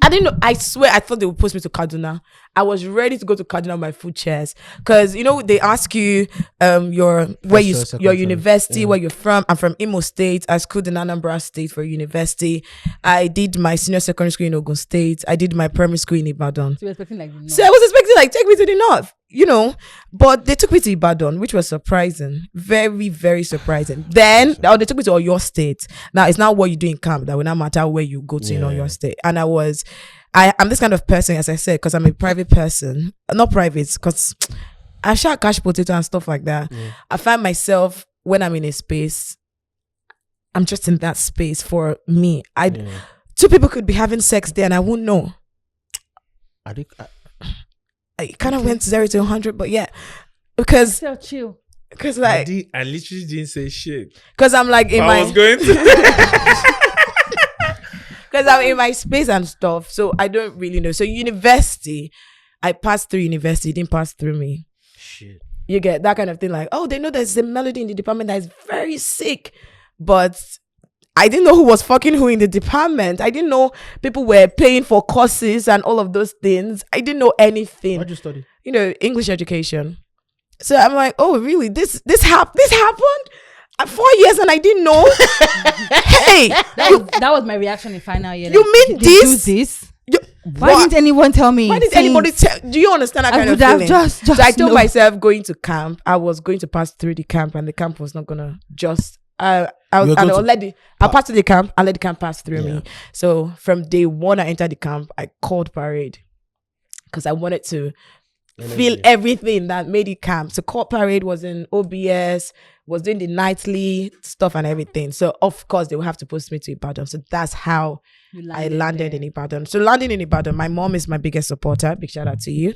S4: I didn't know. I swear, I thought they would post me to Kaduna. I was ready to go to Kaduna on my food chairs because they ask you your university, where you're from. I'm from Imo State. I schooled in Anambra State for university. I did my senior secondary school in Ogun State. I did my primary school in Ibadan.
S3: So you were expecting like the north.
S4: So I was expecting take me to the north, but they took me to Ibadan, which was surprising, very, very surprising. Then they took me to Oyo State. Now it's not what you do in camp that will not matter where you go to in Oyo State. And I'm this kind of person, as I said, because I'm a private person. Not private, because I share cash potato and stuff like that. Yeah. I find myself, when I'm in a space, I'm just in that space for me. Two people could be having sex there and I won't know. I kind of went 0 to 100, but yeah. Because...
S3: So chill.
S4: Because like...
S2: I literally didn't say shit.
S4: Because I'm like in
S2: I was going to...
S4: Because I'm in my space and stuff, so I don't really know. So university, I passed through university, it didn't pass through me.
S1: Shit.
S4: You get that kind of thing, like, they know there's a melody in the department that is very sick, but I didn't know who was fucking who in the department. I didn't know people were paying for courses and all of those things. I didn't know anything.
S1: What'd you study?
S4: English education. So I'm like, oh really? This happened? 4 years and I didn't know. Hey,
S3: that was my reaction in final year.
S4: You mean this?
S3: Do this? Why didn't anyone tell me?
S4: Why didn't anybody tell? Do you understand that kind of feeling?
S3: Just
S4: so I told myself going to camp, I was going to pass through the camp, and the camp was not gonna just. I passed through the camp. I let the camp pass through me. So from day one, I entered the camp. I called parade because I wanted to feel everything that made it camp. So court parade was in OBS. was doing the nightly stuff and everything. So of course they will have to post me to Ibadan. So that's how I landed in Ibadan. So landing in Ibadan, my mom is my biggest supporter. Big shout out to you.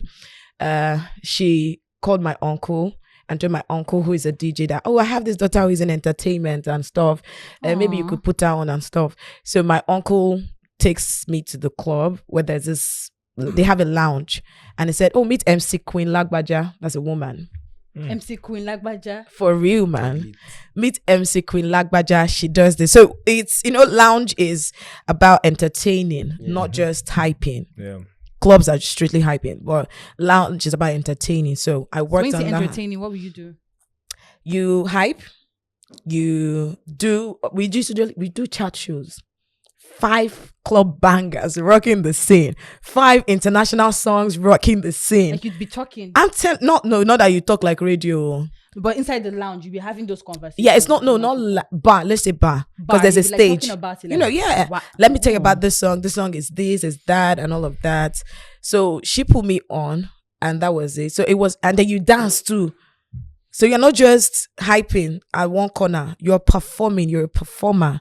S4: She called my uncle and told my uncle, who is a DJ, that, I have this daughter who is in entertainment and stuff. Maybe you could put her on and stuff. So my uncle takes me to the club where there's this, they have a lounge. And he said, meet MC Queen Lagbaja. That's a woman.
S3: MC Queen Lagbaja.
S4: For real, man. Meet MC Queen Lagbaja. She does this. So it's, lounge is about entertaining, not just hyping.
S2: Yeah.
S4: Clubs are strictly hyping, but lounge is about entertaining. So I worked on that.
S3: Entertaining, what will you do?
S4: You hype. We do chat shows. 5 club bangers rocking the scene. 5 international songs rocking the scene.
S3: Like you'd be talking.
S4: Not that you talk like radio.
S3: But inside the lounge, you'll be having those conversations.
S4: Yeah, it's not bar. Let's say bar. Because there's a stage.
S3: Like about it,
S4: like, let me tell you about this song. This song is this, is that, and all of that. So she put me on, and that was it. So it was, and then you dance too. So you're not just hyping at one corner. You're performing. You're a performer.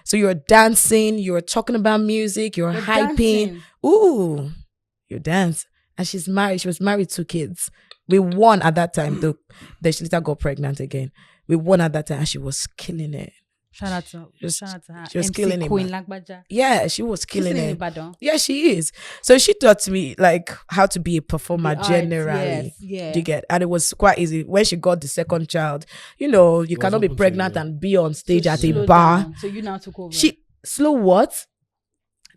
S4: So you're dancing. You're talking about music. You're hyping.
S3: Dancing.
S4: Ooh, you dance. And she's married. She was married, 2 kids. We won at that time, though. Then she later got pregnant again. We won at that time, and she was killing it.
S3: Shout out to her.
S4: She was
S3: MC
S4: killing it.
S3: Queen Lagbaja.
S4: Yeah, she was killing
S3: She's in
S4: it.
S3: Ibadan.
S4: Yeah, she is. So she taught me like how to be a performer generally.
S3: Yes.
S4: Do you get? And it was quite easy. When she got the second child, you cannot be pregnant and be on stage at a bar.
S3: Down. So you now took over.
S4: She slow what?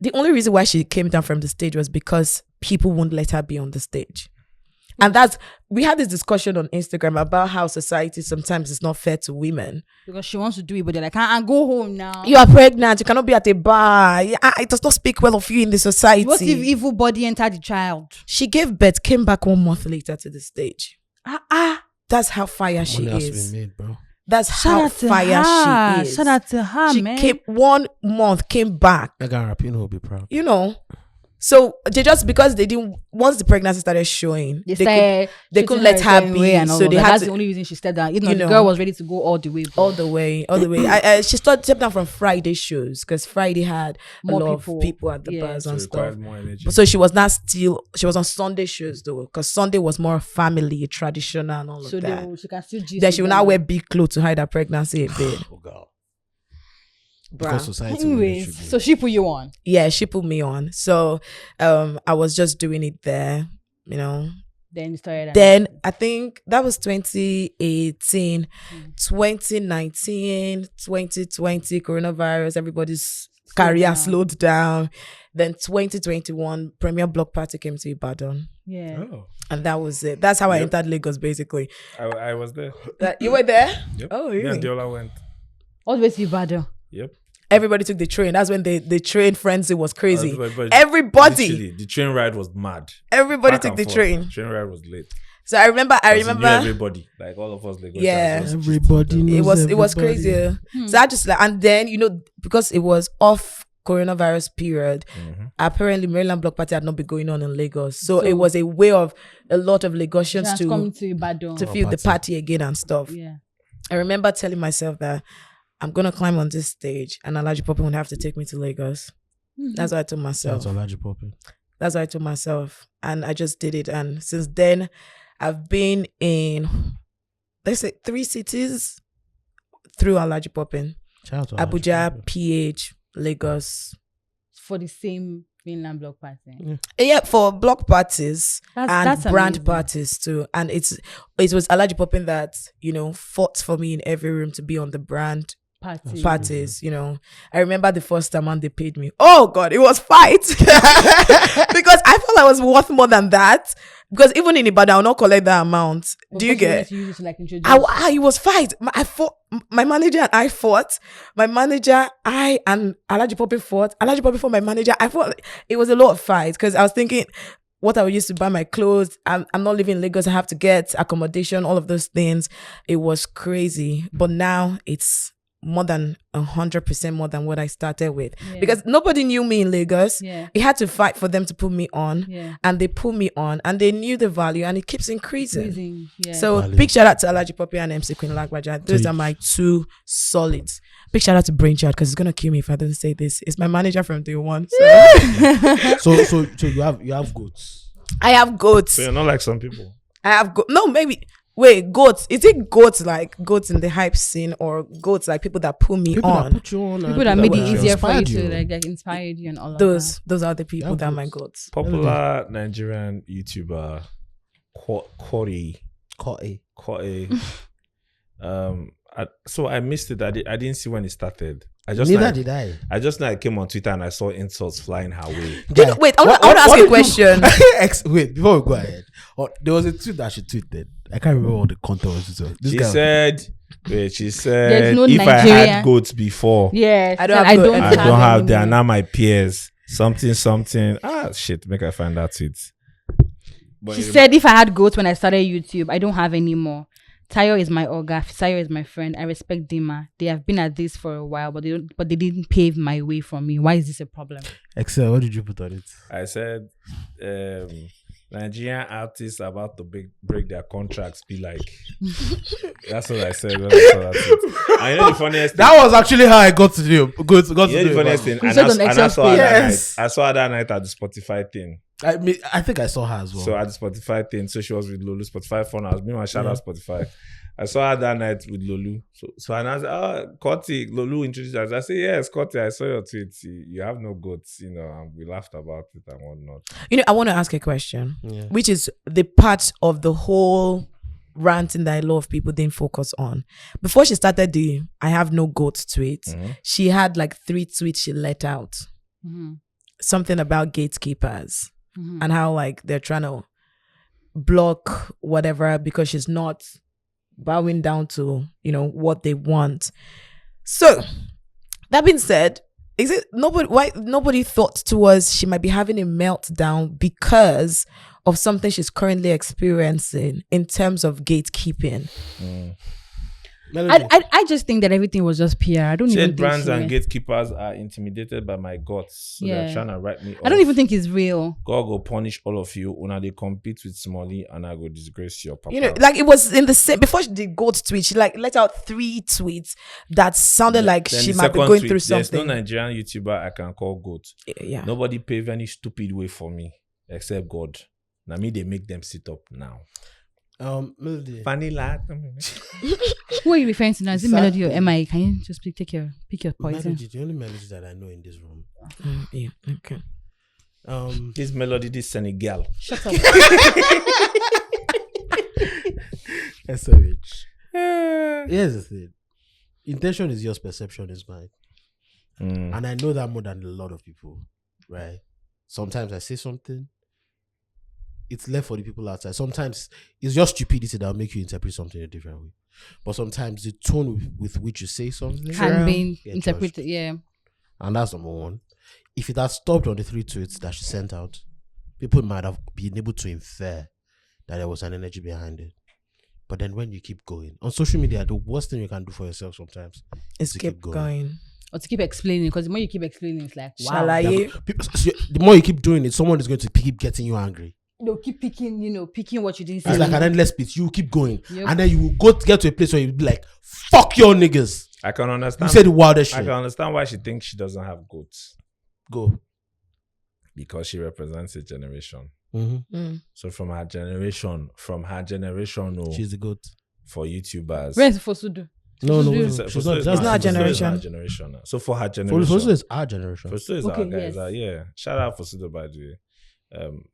S4: The only reason why she came down from the stage was because people won't let her be on the stage. And we had this discussion on Instagram about how society sometimes is not fair to women.
S3: Because she wants to do it, but they're like, I go home now.
S4: You are pregnant. You cannot be at a bar. It does not speak well of you in the society.
S3: What if evil body entered the child?
S4: She gave birth, came back 1 month later to the stage. That's how fire she
S1: Money has
S4: is.
S1: to be made, bro.
S4: That's how fire she is.
S3: Shout out to her,
S4: She
S3: man.
S4: came 1 month, came back.
S1: That guy Rapino will be proud.
S4: So they just, because they didn't, once the pregnancy started showing, they couldn't let her be. So they had
S3: That's
S4: to,
S3: the only reason she stepped down. The girl was ready to go all the way.
S4: all the way. She stepped down from Friday shows because Friday had
S3: More
S4: a lot
S3: people.
S4: of people at the
S3: Yeah.
S4: bars
S2: So
S4: and
S2: it
S4: stuff.
S2: requires more energy.
S4: So she was on Sunday shows though, because Sunday was more family, traditional and all
S3: So
S4: of that.
S3: she can still gist
S4: Then she will
S3: with
S4: now
S3: them.
S4: wear big clothes to hide her pregnancy a bit.
S1: Oh God.
S4: Bruh.
S1: Because society.
S3: Anyways, so she put you on.
S4: Yeah, she put me on. So I was just doing it there,
S3: Then you started.
S4: Then I think that was 2018, 2019, 2020, coronavirus, everybody's career
S3: down.
S4: slowed down. Then 2021, Premier Block Party came to Ibadan.
S3: Yeah.
S2: Oh,
S4: And that was it. That's how I
S2: Yep.
S4: entered Lagos, basically.
S2: I was there.
S4: You were there?
S2: Yep.
S4: Oh,
S2: Yeah,
S4: really?
S2: Diola went.
S3: All the way to Ibadan.
S2: Yep.
S4: Everybody took the train. That's when the train frenzy was crazy.
S2: Everybody-
S4: Everybody.
S2: Literally, the train ride was mad.
S4: Everybody
S2: Back
S4: took
S2: and
S4: the
S2: forth.
S4: train.
S2: Train ride was late.
S4: So I remember.
S2: Because you knew everybody, like all of us. Lagos
S4: Yeah.
S2: guys,
S1: Everybody knows
S4: it was
S1: everybody.
S4: crazy. So I just like, and then because it was off coronavirus period, apparently Maryland Block Party had not been going on in Lagos, so it was a way of a lot of Lagosians
S3: Just coming to Ibadan.
S4: to feel the party again and stuff.
S3: Yeah.
S4: I remember telling myself that I'm gonna climb on this stage, and Alhaji Poppin would have to take me to Lagos. That's what I told myself.
S1: That's Alhaji Poppin.
S4: That's what I told myself, and I just did it. And since then, I've been in, let's say, 3 cities through Alhaji Poppin:
S1: Shout out to Alhaji
S4: Abuja,
S1: Poppin.
S4: PH, Lagos.
S3: For the same Finland block party.
S4: Yeah, for block parties
S3: That's
S4: and brand
S3: amazing.
S4: parties too. And it was Alhaji Poppin that fought for me in every room to be on the brand
S3: Party.
S4: parties. I remember the first time they paid me. Oh God, it was fight because I felt I was worth more than that. Because even in Ibadan, I'll not collect that amount. Do you get?
S3: You to like introduce.
S4: It was fight. I fought. My manager and I fought. My manager, I and Alhaji Poppin fought. Alhaji Poppin fought my manager. I fought. It was a lot of fights because I was thinking, what I would use to buy my clothes. I'm not living in Lagos. I have to get accommodation. All of those things. It was crazy. But now it's more than 100% more than what I started with,
S3: Yeah.
S4: because nobody knew me in Lagos.
S3: Yeah.
S4: It had to fight for them to put me on,
S3: Yeah.
S4: and they put me on, and they knew the value, and it keeps increasing.
S3: Freezing, yeah.
S4: So
S1: Value.
S4: big shout out to Alaji Poppy and MC Queen Lagbaja. Those are my two solids. Big shout out to Brainchild, because it's gonna kill me if I don't say this. It's my manager from day one. So.
S1: So you have goats.
S4: I have goats.
S2: So you're not like some people.
S4: I have no, maybe. Wait, goats. Is it goats like goats in the hype scene, or goats like people that put me
S1: People
S4: on?
S1: that put you on.
S3: People that made it easier for you
S1: inspired
S3: to like inspired you and all of
S4: Those are the people
S1: Yeah,
S4: that are my
S1: goats.
S4: goats.
S2: Popular Nigerian YouTuber Corey. So I missed it. I didn't see when it started.
S1: Neither did I.
S2: I just know I came on Twitter and I saw insults flying her way.
S4: Wait, I want to ask you a question.
S1: Wait, before we go ahead, there was a tweet that she tweeted. I can't remember what the content was.
S2: She said,
S3: no
S2: if I
S3: Nigeria.
S2: had goats before,
S3: Yes.
S4: I don't have
S3: I
S4: to-
S3: don't
S2: I don't have. They are
S3: any
S2: now my peers. Something. Shit. Make I find that tweet. But
S3: She said, if I had goats when I started YouTube, I don't have any more. Tayo is my Oga. Tayo is my friend. I respect Dima. They have been at this for a while, but they didn't pave my way for me. Why is this a problem?
S1: Excel, what did you put on it?
S2: I said, Nigerian artists about to break their contracts be like. That's what I said when I saw that tweet. I know the funniest thing.
S1: That was actually how I got to do. Got to
S2: You know the funniest thing.
S3: You
S2: And
S3: said on
S2: I
S3: Excel
S2: saw her
S3: page.
S2: that
S1: Yes.
S2: night. I saw her that night at the Spotify thing.
S1: I think I saw her as well.
S2: So at the Spotify thing, so she was with Lulu, Spotify phone. I was being my shout out Spotify. I saw her that night with Lulu. So and I said, Scotty, Lulu introduced us. I said, yeah, Scotty, I saw your tweet. You have no goats, and we laughed about it and whatnot.
S4: I want to ask a question,
S1: Yeah.
S4: which is the part of the whole ranting that a lot of people didn't focus on. Before she started the I have no goats tweet, she had like 3 tweets she let out.
S3: Mm-hmm.
S4: Something about gatekeepers
S3: Mm-hmm.
S4: and how like they're trying to block whatever because she's not bowing down to what they want. So that being said, is it nobody thought towards she might be having a meltdown because of something she's currently experiencing in terms of gatekeeping?
S1: Melody.
S3: I just think that everything was just PR. I don't even
S2: Shade
S3: think
S2: brands
S3: she
S2: and
S3: went-
S2: gatekeepers are intimidated by my guts. So they're
S3: Yeah.
S2: trying to write me off.
S3: I don't even think it's real.
S2: God go punish all of you. Una they compete with Smalley and I go disgrace your papa.
S4: Like it was in the same before she did goat tweet. She like let out 3 tweets that sounded like
S2: Then
S4: she
S2: the
S4: might be
S2: second
S4: going
S2: tweet,
S4: through
S2: there's
S4: something.
S2: no Nigerian YouTuber I can call goat.
S4: Yeah.
S2: Nobody pave any stupid way for me except God. Now me they make them sit up now.
S1: Melody.
S2: Vanilla.
S3: Who are you referring to now? Is it
S1: Exactly.
S3: Melody or M.I.A? Can you just pick your poison?
S1: Melody, the only melody that I know in this room.
S4: Yeah. Okay.
S2: This melody, this Senegal.
S3: Shut up.
S1: SOH. Here's the thing. Intention is yours, perception is mine. And I know that more than a lot of people, right? Sometimes I say something, it's left for the people outside. Sometimes it's just stupidity that will make you interpret something a different way. But sometimes the tone with which you say something
S3: Can be
S1: get
S3: interpreted,
S1: judged.
S3: yeah.
S1: And that's number one. If it had stopped on the 3 tweets that she sent out, people might have been able to infer that there was an energy behind it. But then when you keep going, on social media, the worst thing you can do for yourself sometimes
S4: It's
S1: to
S4: keep going.
S3: Or to keep explaining, because the more you keep explaining, it's like, wow.
S4: Shalaye.
S1: The more you keep doing it, someone is going to keep getting you angry.
S3: They'll keep picking what you didn't say.
S1: It's like an endless pit. You keep going.
S3: Yep.
S1: And then you will get to a place where you'll be like, fuck your niggas.
S2: I can
S1: You
S2: understand.
S1: said the wildest
S2: I
S1: shit.
S2: can understand why she thinks she doesn't have goats.
S1: Go.
S2: Because she represents a generation.
S1: Mm-hmm.
S2: So from her generation,
S1: She's the goat.
S2: for YouTubers.
S3: Where's Fosudu?
S1: No,
S2: Fosu
S1: she's
S2: is
S1: not.
S4: It's not a generation.
S2: her generation. So for her generation,
S1: Fosu is our generation.
S2: Fosu is
S3: Okay,
S2: our guys.
S3: yes.
S2: Yeah. Shout out Fosu, by the way.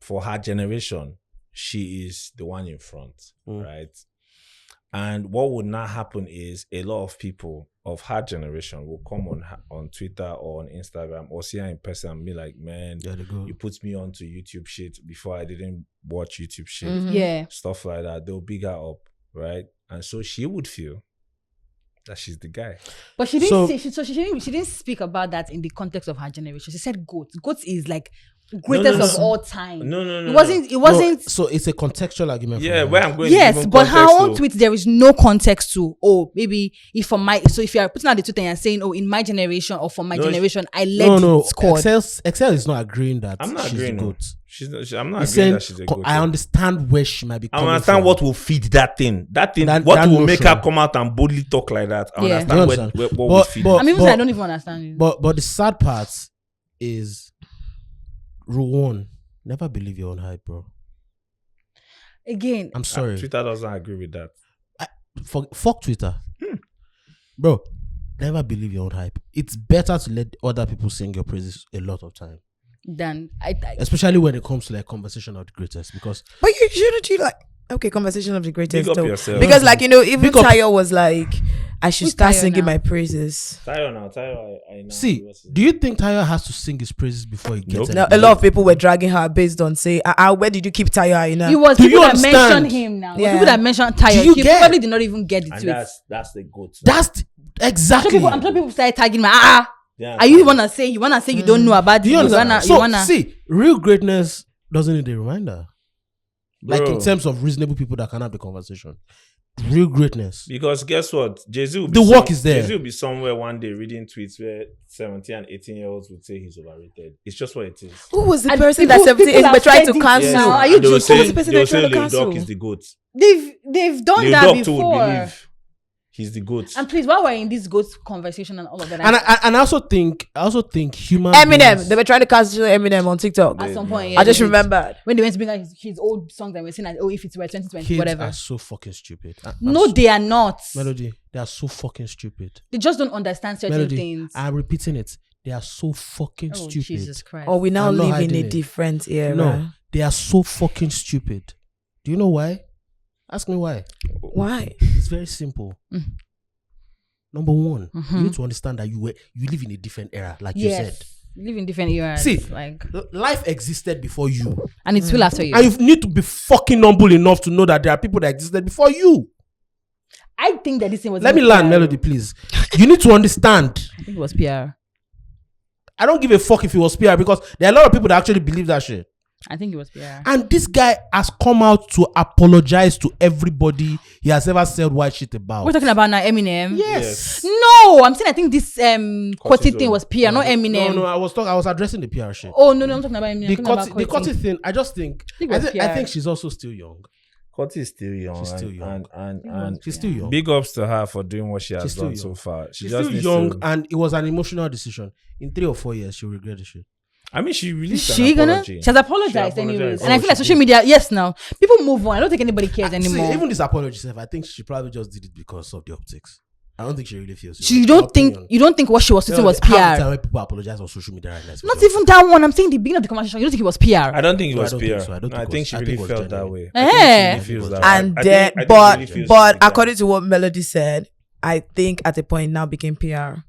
S2: For her generation, she is the one in front, right? And what would not happen is a lot of people of her generation will come on Twitter or on Instagram or see her in person and be like, man,
S1: Yeah, the goat.
S2: you put me onto YouTube shit before I didn't watch YouTube shit.
S3: Yeah.
S2: Stuff like that. They'll big her up, right? And so she would feel that she's the guy.
S3: But she didn't
S1: So-
S3: say, she didn't speak about that in the context of her generation. She said goats. Goats is like greatest
S2: No.
S3: of all time.
S2: No.
S3: It wasn't.
S1: So it's a contextual argument.
S2: Yeah,
S1: for
S2: where
S1: me.
S2: I'm going.
S3: Yes,
S2: to
S3: but her own tweet, there is no context to. Oh, maybe if for my. So if you are putting out the tweet and you're saying, oh, in my generation or for my generation, I led the squad.
S1: Excel is not agreeing that
S2: I'm not
S1: she's
S2: agreeing.
S1: the goat.
S2: I'm not
S1: He's
S2: agreeing
S1: saying,
S2: that she's a goat.
S1: I understand where she might be
S2: I
S1: coming
S2: understand
S1: from.
S2: what will feed that thing. What
S1: That
S2: will make her
S1: notion.
S2: come out and boldly talk like that. I
S3: Yeah.
S2: understand
S1: You
S2: what
S1: understand?
S2: will feed.
S3: I mean, I don't even understand you.
S1: But the sad part is rule one: never believe your own hype, bro.
S3: Again,
S1: I'm sorry.
S2: Twitter doesn't agree with that.
S1: Fuck Twitter, bro. Never believe your own hype. It's better to let other people sing your praises a lot of time,
S3: then
S1: especially when it comes to like conversation of the greatest. Because
S4: But you shouldn't you like conversation of the greatest
S2: Big up
S4: though.
S2: yourself.
S4: Because like even
S1: Big up-
S4: Tayo was like, I should
S3: Who's
S4: start
S3: Tayo
S4: singing
S3: now?
S4: my praises.
S2: Tayo, I know.
S1: see, do you think Tayo has to sing his praises before he gets
S2: Nope.
S4: Now a lot of people were dragging her based on say, where did you keep Tayo? You know,
S3: it was
S1: Do
S3: people
S1: you
S3: that
S1: understand?
S3: mentioned him now.
S4: Yeah.
S3: People that mentioned Tayo.
S1: you
S3: He
S1: get-
S3: probably did not even get the
S2: And
S3: tweet.
S2: that's the goat.
S1: Exactly.
S3: I'm sure people started tagging me.
S2: Yeah,
S3: Are you wanna say you don't know about
S1: Do
S3: it?
S1: you understand?
S3: wanna
S1: See, real greatness doesn't need a reminder. Like
S2: Bro.
S1: in terms of reasonable people that can have the conversation. Real greatness.
S2: Because guess what? Jay-Z will be
S1: The work is there.
S2: Jay-Z will be somewhere one day reading tweets where 17 and 18-year-olds would say he's overrated. It's just what it is.
S4: who was the
S3: And
S4: person
S3: people-
S4: that 17
S3: people
S4: were
S3: have
S4: trying
S3: said
S4: to
S3: it
S4: cancel?
S3: now. Are
S2: And
S3: you
S2: they will
S3: joking?
S2: say,
S4: Who's the person
S2: they will
S4: they're trying
S2: say
S4: to
S2: Lil Duck
S4: cancel?
S2: is the goat.
S3: They've done
S2: Lil
S3: that
S2: Duck too would
S3: before.
S2: believe he's the goat.
S3: And please, while we're in this ghost conversation and all of that,
S1: And I also think human
S4: Eminem,
S1: beings-
S4: they were trying to cancel Eminem on TikTok.
S3: at some point,
S4: I just
S3: they-
S4: remembered.
S3: when they went to bring out his old songs that were saying that, oh, if it were 2020,
S1: kids
S3: whatever.
S1: are so fucking stupid.
S3: No, they are not.
S1: Melody, they are so fucking stupid.
S3: They just don't understand certain
S1: Melody,
S3: things.
S1: I'm repeating it. They are so fucking
S3: Oh,
S1: stupid.
S3: Jesus Christ.
S4: Or we now
S1: I'm not
S4: live in
S1: hiding
S4: a
S1: it.
S4: different era.
S1: No, they are so fucking stupid. Do you know why? Ask me why.
S4: Why?
S1: It's very simple.
S3: Mm.
S1: Number one,
S3: Mm-hmm.
S1: you need to understand that you live in a different era, like you said.
S3: You live in different eras.
S1: See,
S3: like,
S1: life existed before you,
S3: and it's still after you.
S1: and you need to be fucking humble enough to know that there are people that existed before you.
S3: I think that this thing was.
S1: Let me
S3: even
S1: learn,
S3: PR.
S1: Melody, please. You need to understand.
S3: I think it was PR.
S1: I don't give a fuck if it was PR because there are a lot of people that actually believe that shit.
S3: I think it was PR.
S1: And this guy has come out to apologize to everybody he has ever said white shit about.
S3: We're talking about now Eminem.
S1: Yes.
S3: No, I'm saying I think this Cutty thing was PR, not Eminem.
S1: No, I was addressing the PR shit.
S3: Oh no, I'm talking about Eminem.
S1: The Cutty thing, I just think
S3: think it was
S1: I
S3: PR.
S1: think she's also still young.
S2: Cutty is still young.
S1: She's still young.
S2: And
S1: She's still young.
S2: big ups to her for doing what she has
S1: She's still
S2: done so
S1: young.
S2: far. She
S1: She's
S2: just
S1: still
S2: needs
S1: young,
S2: to-
S1: and it was an emotional decision. In 3 or 4 years, she'll regret the shit.
S2: I mean, she
S3: Is
S2: released
S3: she
S2: an
S3: gonna?
S2: apology.
S3: She has apologized
S2: She
S3: anyways,
S2: apologized.
S3: and I
S2: Oh,
S3: feel like
S2: she
S3: social media. Yes, now people move on. I don't think anybody cares
S1: See,
S3: anymore.
S1: even this apology self, I think she probably just did it because of the optics. I don't think she really feels it.
S3: you
S1: My
S3: don't think
S1: opinion.
S3: you don't think what she was saying was
S1: Half the
S3: PR?
S1: time when people apologize on social media right now, it's
S3: Not
S1: because-
S3: even that one. I'm saying the beginning of the conversation. You don't think it was PR?
S2: I don't think it
S1: No, I
S2: was
S1: don't
S2: PR.
S1: think so. I don't
S2: No, I
S1: think it
S2: think
S1: was-
S2: she
S1: I
S2: really
S1: think it was
S2: felt that
S1: genuine.
S2: way.
S3: Eh.
S2: I think she really feels that way.
S4: And
S2: I
S4: then,
S2: think
S4: but
S2: she really feels
S4: but
S2: it began.
S4: according to what Melody said, I think at a point now became PR.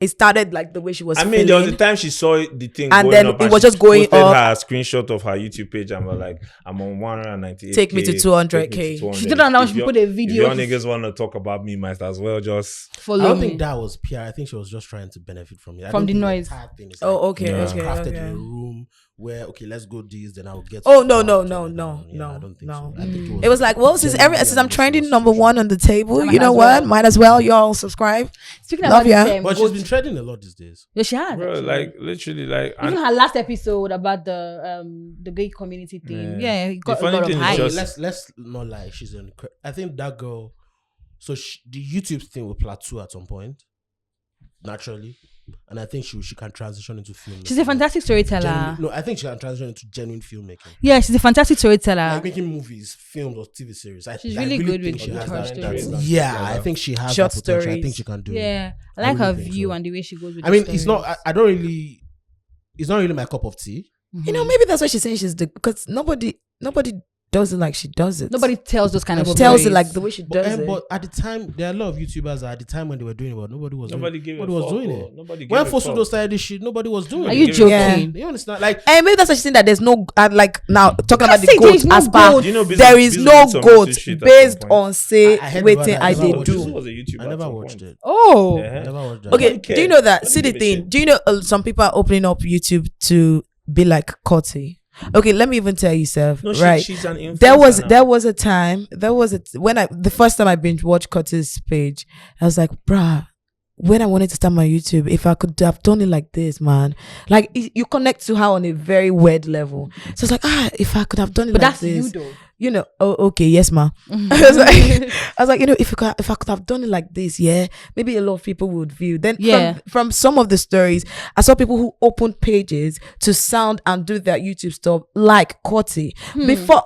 S4: It started like the way she was.
S2: I mean, there was
S4: feeling.
S2: a time she saw the thing
S4: And
S2: going
S4: then
S2: up
S4: it was
S2: she
S4: just going
S2: posted
S4: up.
S2: her screenshot of her YouTube page and was like, I'm on 198.
S4: Take me to 200K.
S3: She did that now. She put a video.
S2: If your niggas want to talk about me, might as well just.
S1: I
S3: Follow
S1: don't
S3: me.
S1: think that was PR. I think she was just trying to benefit from it. I
S3: From
S1: don't
S3: the
S1: think
S3: noise.
S1: entire thing is
S4: Oh,
S1: like,
S4: okay,
S2: Yeah.
S1: it's
S4: okay,
S1: crafted
S4: okay.
S1: in a room where let's go this, then I'll get.
S4: Oh
S1: to
S4: no
S1: that,
S4: no
S1: and
S4: no
S1: then,
S4: no
S1: yeah,
S4: no
S1: I don't think
S4: no.
S1: so. I think
S4: It was like, well, since
S1: genuinely
S4: since I'm
S1: an
S4: trending
S1: emotional
S4: number
S1: situation.
S4: one on the table,
S3: Might
S4: you know
S3: as
S4: what?
S3: well.
S4: Might as well y'all subscribe.
S3: Speaking
S4: Love
S3: about
S4: ya.
S3: this,
S1: But she's been trending a lot these days.
S3: yeah, she has.
S2: Bro,
S3: actually.
S2: like literally, like.
S3: even
S2: And
S3: her last episode about the gay community thing.
S2: Yeah.
S3: Yeah, it got
S2: The funny
S3: a lot of
S2: thing is
S3: hype.
S2: just-
S1: Let's not lie. She's I think that girl. So the YouTube thing will plateau at some point, naturally, and I think she can transition into film.
S3: She's a fantastic storyteller.
S1: No, I think she can transition into genuine filmmaking,
S3: Yeah, she's a fantastic storyteller.
S1: like making movies, films, or TV series.
S3: She's
S1: I
S3: really good
S1: think
S3: with
S1: she has
S3: her
S1: that.
S3: stories.
S1: Yeah, I think she has
S4: Short
S1: that potential. I
S4: stories.
S1: think she can do it.
S3: Yeah, I
S1: I
S3: like her
S1: really think
S3: view
S1: so.
S3: and the way she goes with.
S1: I
S3: the
S1: mean, it's not.
S3: stories.
S1: I don't really. It's not really my cup of tea.
S4: You know, maybe that's why she's saying she's the because nobody does it like she does it.
S3: Nobody tells those kind of
S4: tells
S3: stories.
S4: it like the way she does it.
S1: But at the time, there are a lot of YouTubers that at the time when they were doing it, but nobody was
S2: Nobody
S1: doing,
S2: gave
S1: nobody
S2: a
S1: was
S2: fuck,
S1: doing
S2: bro.
S1: it.
S2: Nobody gave
S1: When
S2: a
S1: Fosudo
S2: fuck.
S1: started this shit, nobody was doing
S3: Are
S1: it.
S3: you joking?
S4: Yeah.
S1: You understand? Like,
S4: And maybe that's why she's saying that there's no like now talking about the
S3: say there is
S4: goat
S3: no
S4: as
S3: goat.
S4: per
S2: Do you know Bizzo-
S4: there is
S2: Bizzo
S4: no
S2: did some
S4: goat
S2: YouTube shit at
S4: based
S2: some point?
S4: on say
S1: I heard
S4: waiting
S1: about
S4: I
S1: that.
S4: did
S2: Bizzo
S4: do.
S2: was a YouTuber
S1: I
S2: at
S1: never
S2: some
S1: watched
S2: point.
S1: it.
S3: Oh,
S2: Yeah.
S1: I never watched that.
S4: Okay,
S2: Nobody
S4: do you
S2: cares.
S4: know that?
S2: Nobody
S4: See the
S2: give a
S4: thing.
S2: shit.
S4: Do you know some people are opening up YouTube to be like Cutty. Okay, let me even tell you, Seth.
S2: No,
S4: right?
S2: She's an influencer
S4: there was a time. The first time I binge watched Cutty's page, I was like, bruh. When I wanted to start my YouTube, if I could have done it like this, man, like you connect to her on a very weird level. So it's like, if I could have done it like this. But that's you though. You know, okay, yes, ma. I was like, you know, if I could have done it like this, yeah, maybe a lot of people would view. Then from some of the stories, I saw people who opened pages to sound and do their YouTube stuff like Cutty.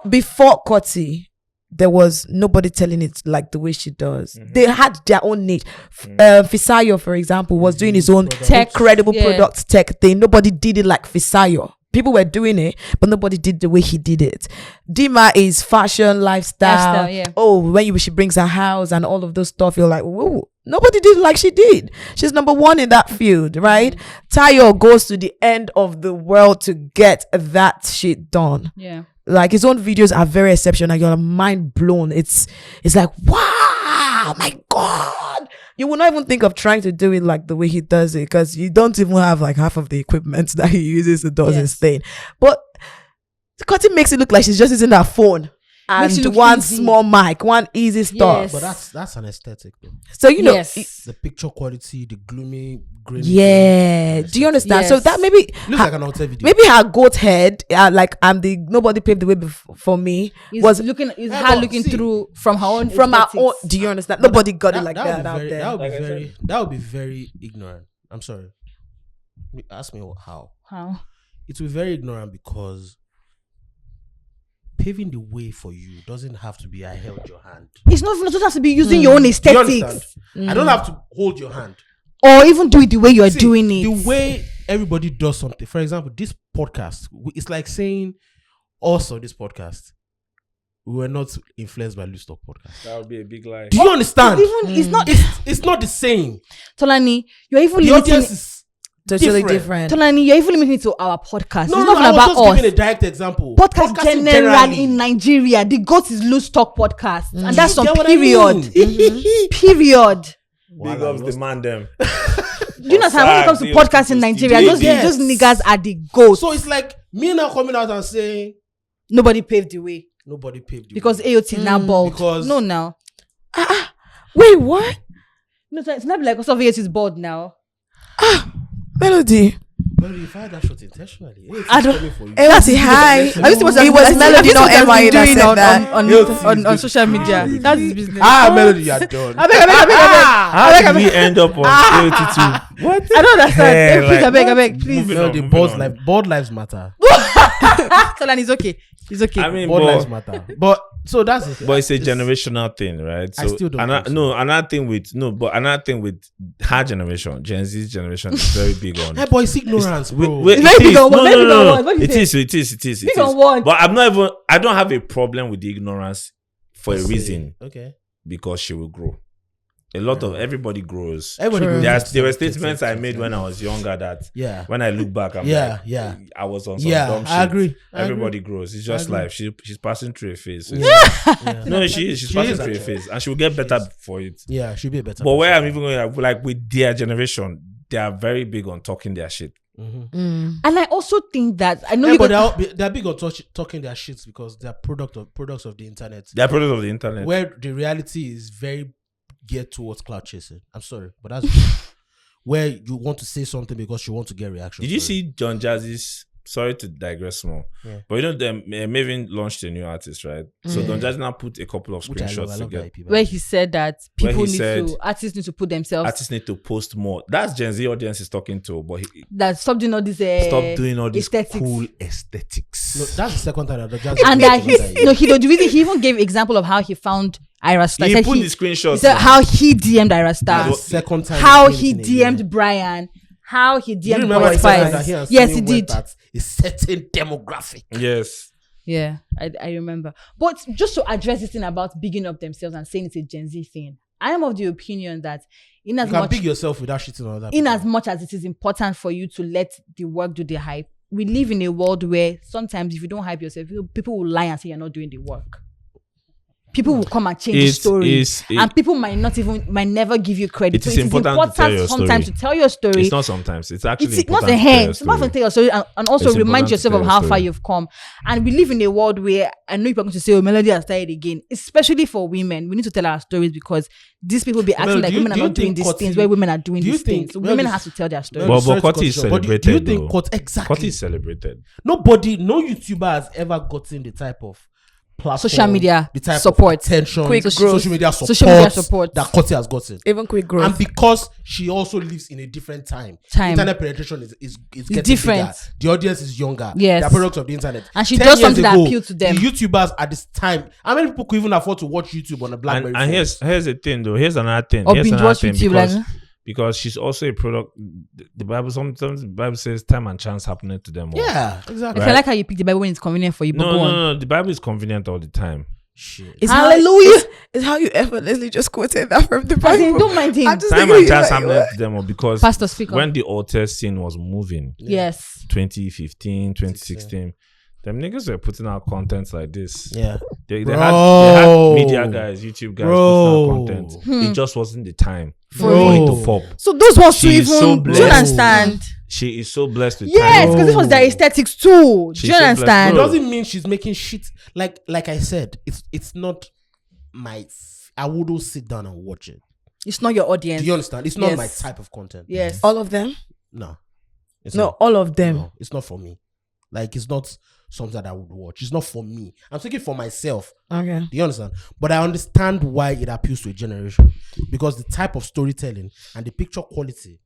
S4: Before Cutty, there was nobody telling it like the way she does. They had their own niche. Fisayo, for example, was doing his own credible product tech thing. Nobody did it like Fisayo. People were doing it, but nobody did the way he did it. Dima is fashion, lifestyle. Oh, when she brings her house and all of those stuff, you're like, whoa, nobody did it like she did. She's number one in that field, right? Tayo goes to the end of the world to get that shit done.
S3: Yeah.
S4: Like his own videos are very exceptional. You're mind blown. It's like, wow, my God. You will not even think of trying to do it like the way he does it, because you don't even have like half of the equipment that he uses to do his thing. But Cutty makes it look like she's just using her phone and one small mic, one easy stuff.
S1: But that's an aesthetic though.
S4: So you know
S1: the picture quality, the gloomy green.
S4: Yeah. Do you understand? So that maybe
S1: looks like an alter video.
S4: Maybe her goat head, like nobody paved the way for me. Was looking
S3: through from her own
S4: do you understand? Nobody got it like that out there.
S1: That would be very ignorant. I'm sorry. Ask me how.
S3: How?
S1: It will be very ignorant because paving the way for you doesn't have to be I held your hand.
S3: It doesn't have to be using your own aesthetics.
S1: I don't have to hold your hand.
S3: Or even do it the way you're doing it.
S1: The way everybody does something. For example, this podcast, it's like saying also this podcast, we were not influenced by Loose Talk podcast.
S2: That would be a big lie.
S1: Do you understand?
S3: It's
S1: not the same.
S3: Tolani, you're even
S1: the audience is
S4: totally different.
S3: Tolani, you're even limiting it to our podcast.
S1: No,
S3: it's not
S1: I was
S3: about
S1: just
S3: us.
S1: giving a direct example.
S3: Podcast generally in Nigeria, the GOAT is Loose Talk podcast, and that's on period. Period.
S2: Big ups demand them.
S3: Do you know how when it comes to podcasts in Nigeria, those niggas are the GOAT.
S1: So it's like me now coming out and saying
S3: nobody paved the way. Because AOT is now bald.
S1: Because
S3: no, now.
S4: Wait, what?
S3: No, it's not like also AOT is bald now.
S4: Melody.
S1: Melody, if I had that shot intentionally,
S4: I don't. AOT, hi.
S3: It was
S4: Melody, not M.I.A. that said that
S3: on social media. That's his business.
S1: Melody, you're done.
S2: How did we end up on AOT too? What?
S3: I don't understand. I beg, please.
S1: Melody, bold lives matter.
S3: Tolani, it's okay. It's okay.
S2: I mean,
S1: bold lives matter. But so that's it.
S2: But it's a generational thing, right? So
S1: I still don't think so.
S2: Another thing with her generation, Gen Z's generation is very big on.
S1: Hey boy, it's ignorance, bro.
S2: It is.
S3: Big on what?
S2: But I don't have a problem with the ignorance for a reason.
S1: Okay.
S2: Because she will grow. A lot of everybody grows.
S1: There
S2: were statements I made when I was younger that when I look back, I'm like, I was on some dumb shit.
S1: I agree.
S2: Everybody grows. It's just life. She's passing through a phase. So no, she is. She's passing through a phase, and she will get better for it.
S1: Yeah, she'll be better.
S2: But where I'm even going, like with their generation, they are very big on talking their shit.
S3: And I also think that I know
S1: they're big on talking their shits because they're products of the internet.
S2: They're products of the internet.
S1: Where the reality is very geared towards cloud chasing. I'm sorry, but that's where you want to say something because you want to get reaction.
S2: Did you see John Jazzy's? Sorry to digress more, but you know Maven launched a new artist, right? So Don Jazzy now put a couple of screenshots together
S3: where he said that artists need to put themselves.
S2: Artists need to post more. That's Gen Z audience is talking to, but
S3: stop doing all this.
S2: Stop doing all these
S3: aesthetics.
S2: Cool aesthetics.
S1: No, that's the second time that Jazzy.
S3: And that he even gave example of how he found Ira Star.
S2: He put the screenshots.
S3: He said how he DM'd Ira Star.
S1: Second time.
S3: How he DM'd Brian. How he DM'd Boy Spice.
S1: Yes, he did. A certain demographic.
S2: Yes.
S3: Yeah, I remember. But just to address this thing about bigging up themselves and saying it's a Gen Z thing, I am of the opinion that
S1: you can big yourself without shitting on that.
S3: In as much as it is important for you to let the work do the hype, we live in a world where sometimes if you don't hype yourself, people will lie and say you're not doing the work. people will come and change the story, and people might never give you credit.
S2: It is important to tell your
S3: sometimes
S2: story.
S3: to tell your story.
S2: It's not sometimes. It's actually
S3: It's not a hand. It's not to tell your story, and also remind yourself of how far you've come. And we live in a world where I know people are going to say, "Oh, Melody has started again." Especially for women, we need to tell our stories because these people be acting like women are not doing these things where women are doing these things. So women have to tell their stories.
S2: But Kotti is celebrated.
S1: Do you think
S2: Kotti is celebrated?
S1: No YouTuber has ever gotten the type of platform,
S3: social media,
S1: the type
S3: support,
S1: of attention,
S4: quick growth,
S1: social media support that Kotti has gotten.
S4: Even quick growth.
S1: And because she also lives in a different time. Internet penetration is getting
S3: different.
S1: bigger. The audience is younger.
S3: Yes.
S1: They're products of the internet.
S3: And she does something that appeals to them.
S1: The YouTubers at this time, how many people could even afford to watch YouTube on a BlackBerry phone?
S2: And here's the thing though. Here's another thing.
S3: Or binge watch YouTube
S2: because she's also a product. The Bible, sometimes the Bible says time and chance happening to them all.
S1: Yeah, exactly.
S3: Right? I like how you pick the Bible when it's convenient for you.
S2: No. The Bible is convenient all the time.
S1: Shit.
S3: Hallelujah.
S4: It's how you effortlessly just quoted that from the Bible.
S3: Don't mind him.
S2: Time and chance happening to them all because
S3: Pastor, speak
S2: when the altar scene was moving,
S3: yes,
S2: 2015, 2016. Them niggas were putting out content like this.
S1: Yeah.
S2: They had media guys, YouTube guys putting out content. It just wasn't the time for it to pop.
S3: So those ones to even
S2: so
S3: do you understand?
S2: She is so blessed with
S3: yes,
S2: time.
S3: because this was their aesthetics too.
S2: She's
S3: do you
S2: so
S3: understand?
S1: It doesn't mean she's making shit. Like I said, it's not my. I wouldn't sit down and watch it.
S3: It's not your audience.
S1: Do you understand? It's not my type of content.
S3: Yes.
S4: All of them?
S1: No.
S4: All of them.
S1: No, it's not for me. Like, it's not something that I would watch. It's not for me. I'm thinking for myself.
S4: Okay.
S1: Do you understand? But I understand why it appeals to a generation. Because the type of storytelling and the picture quality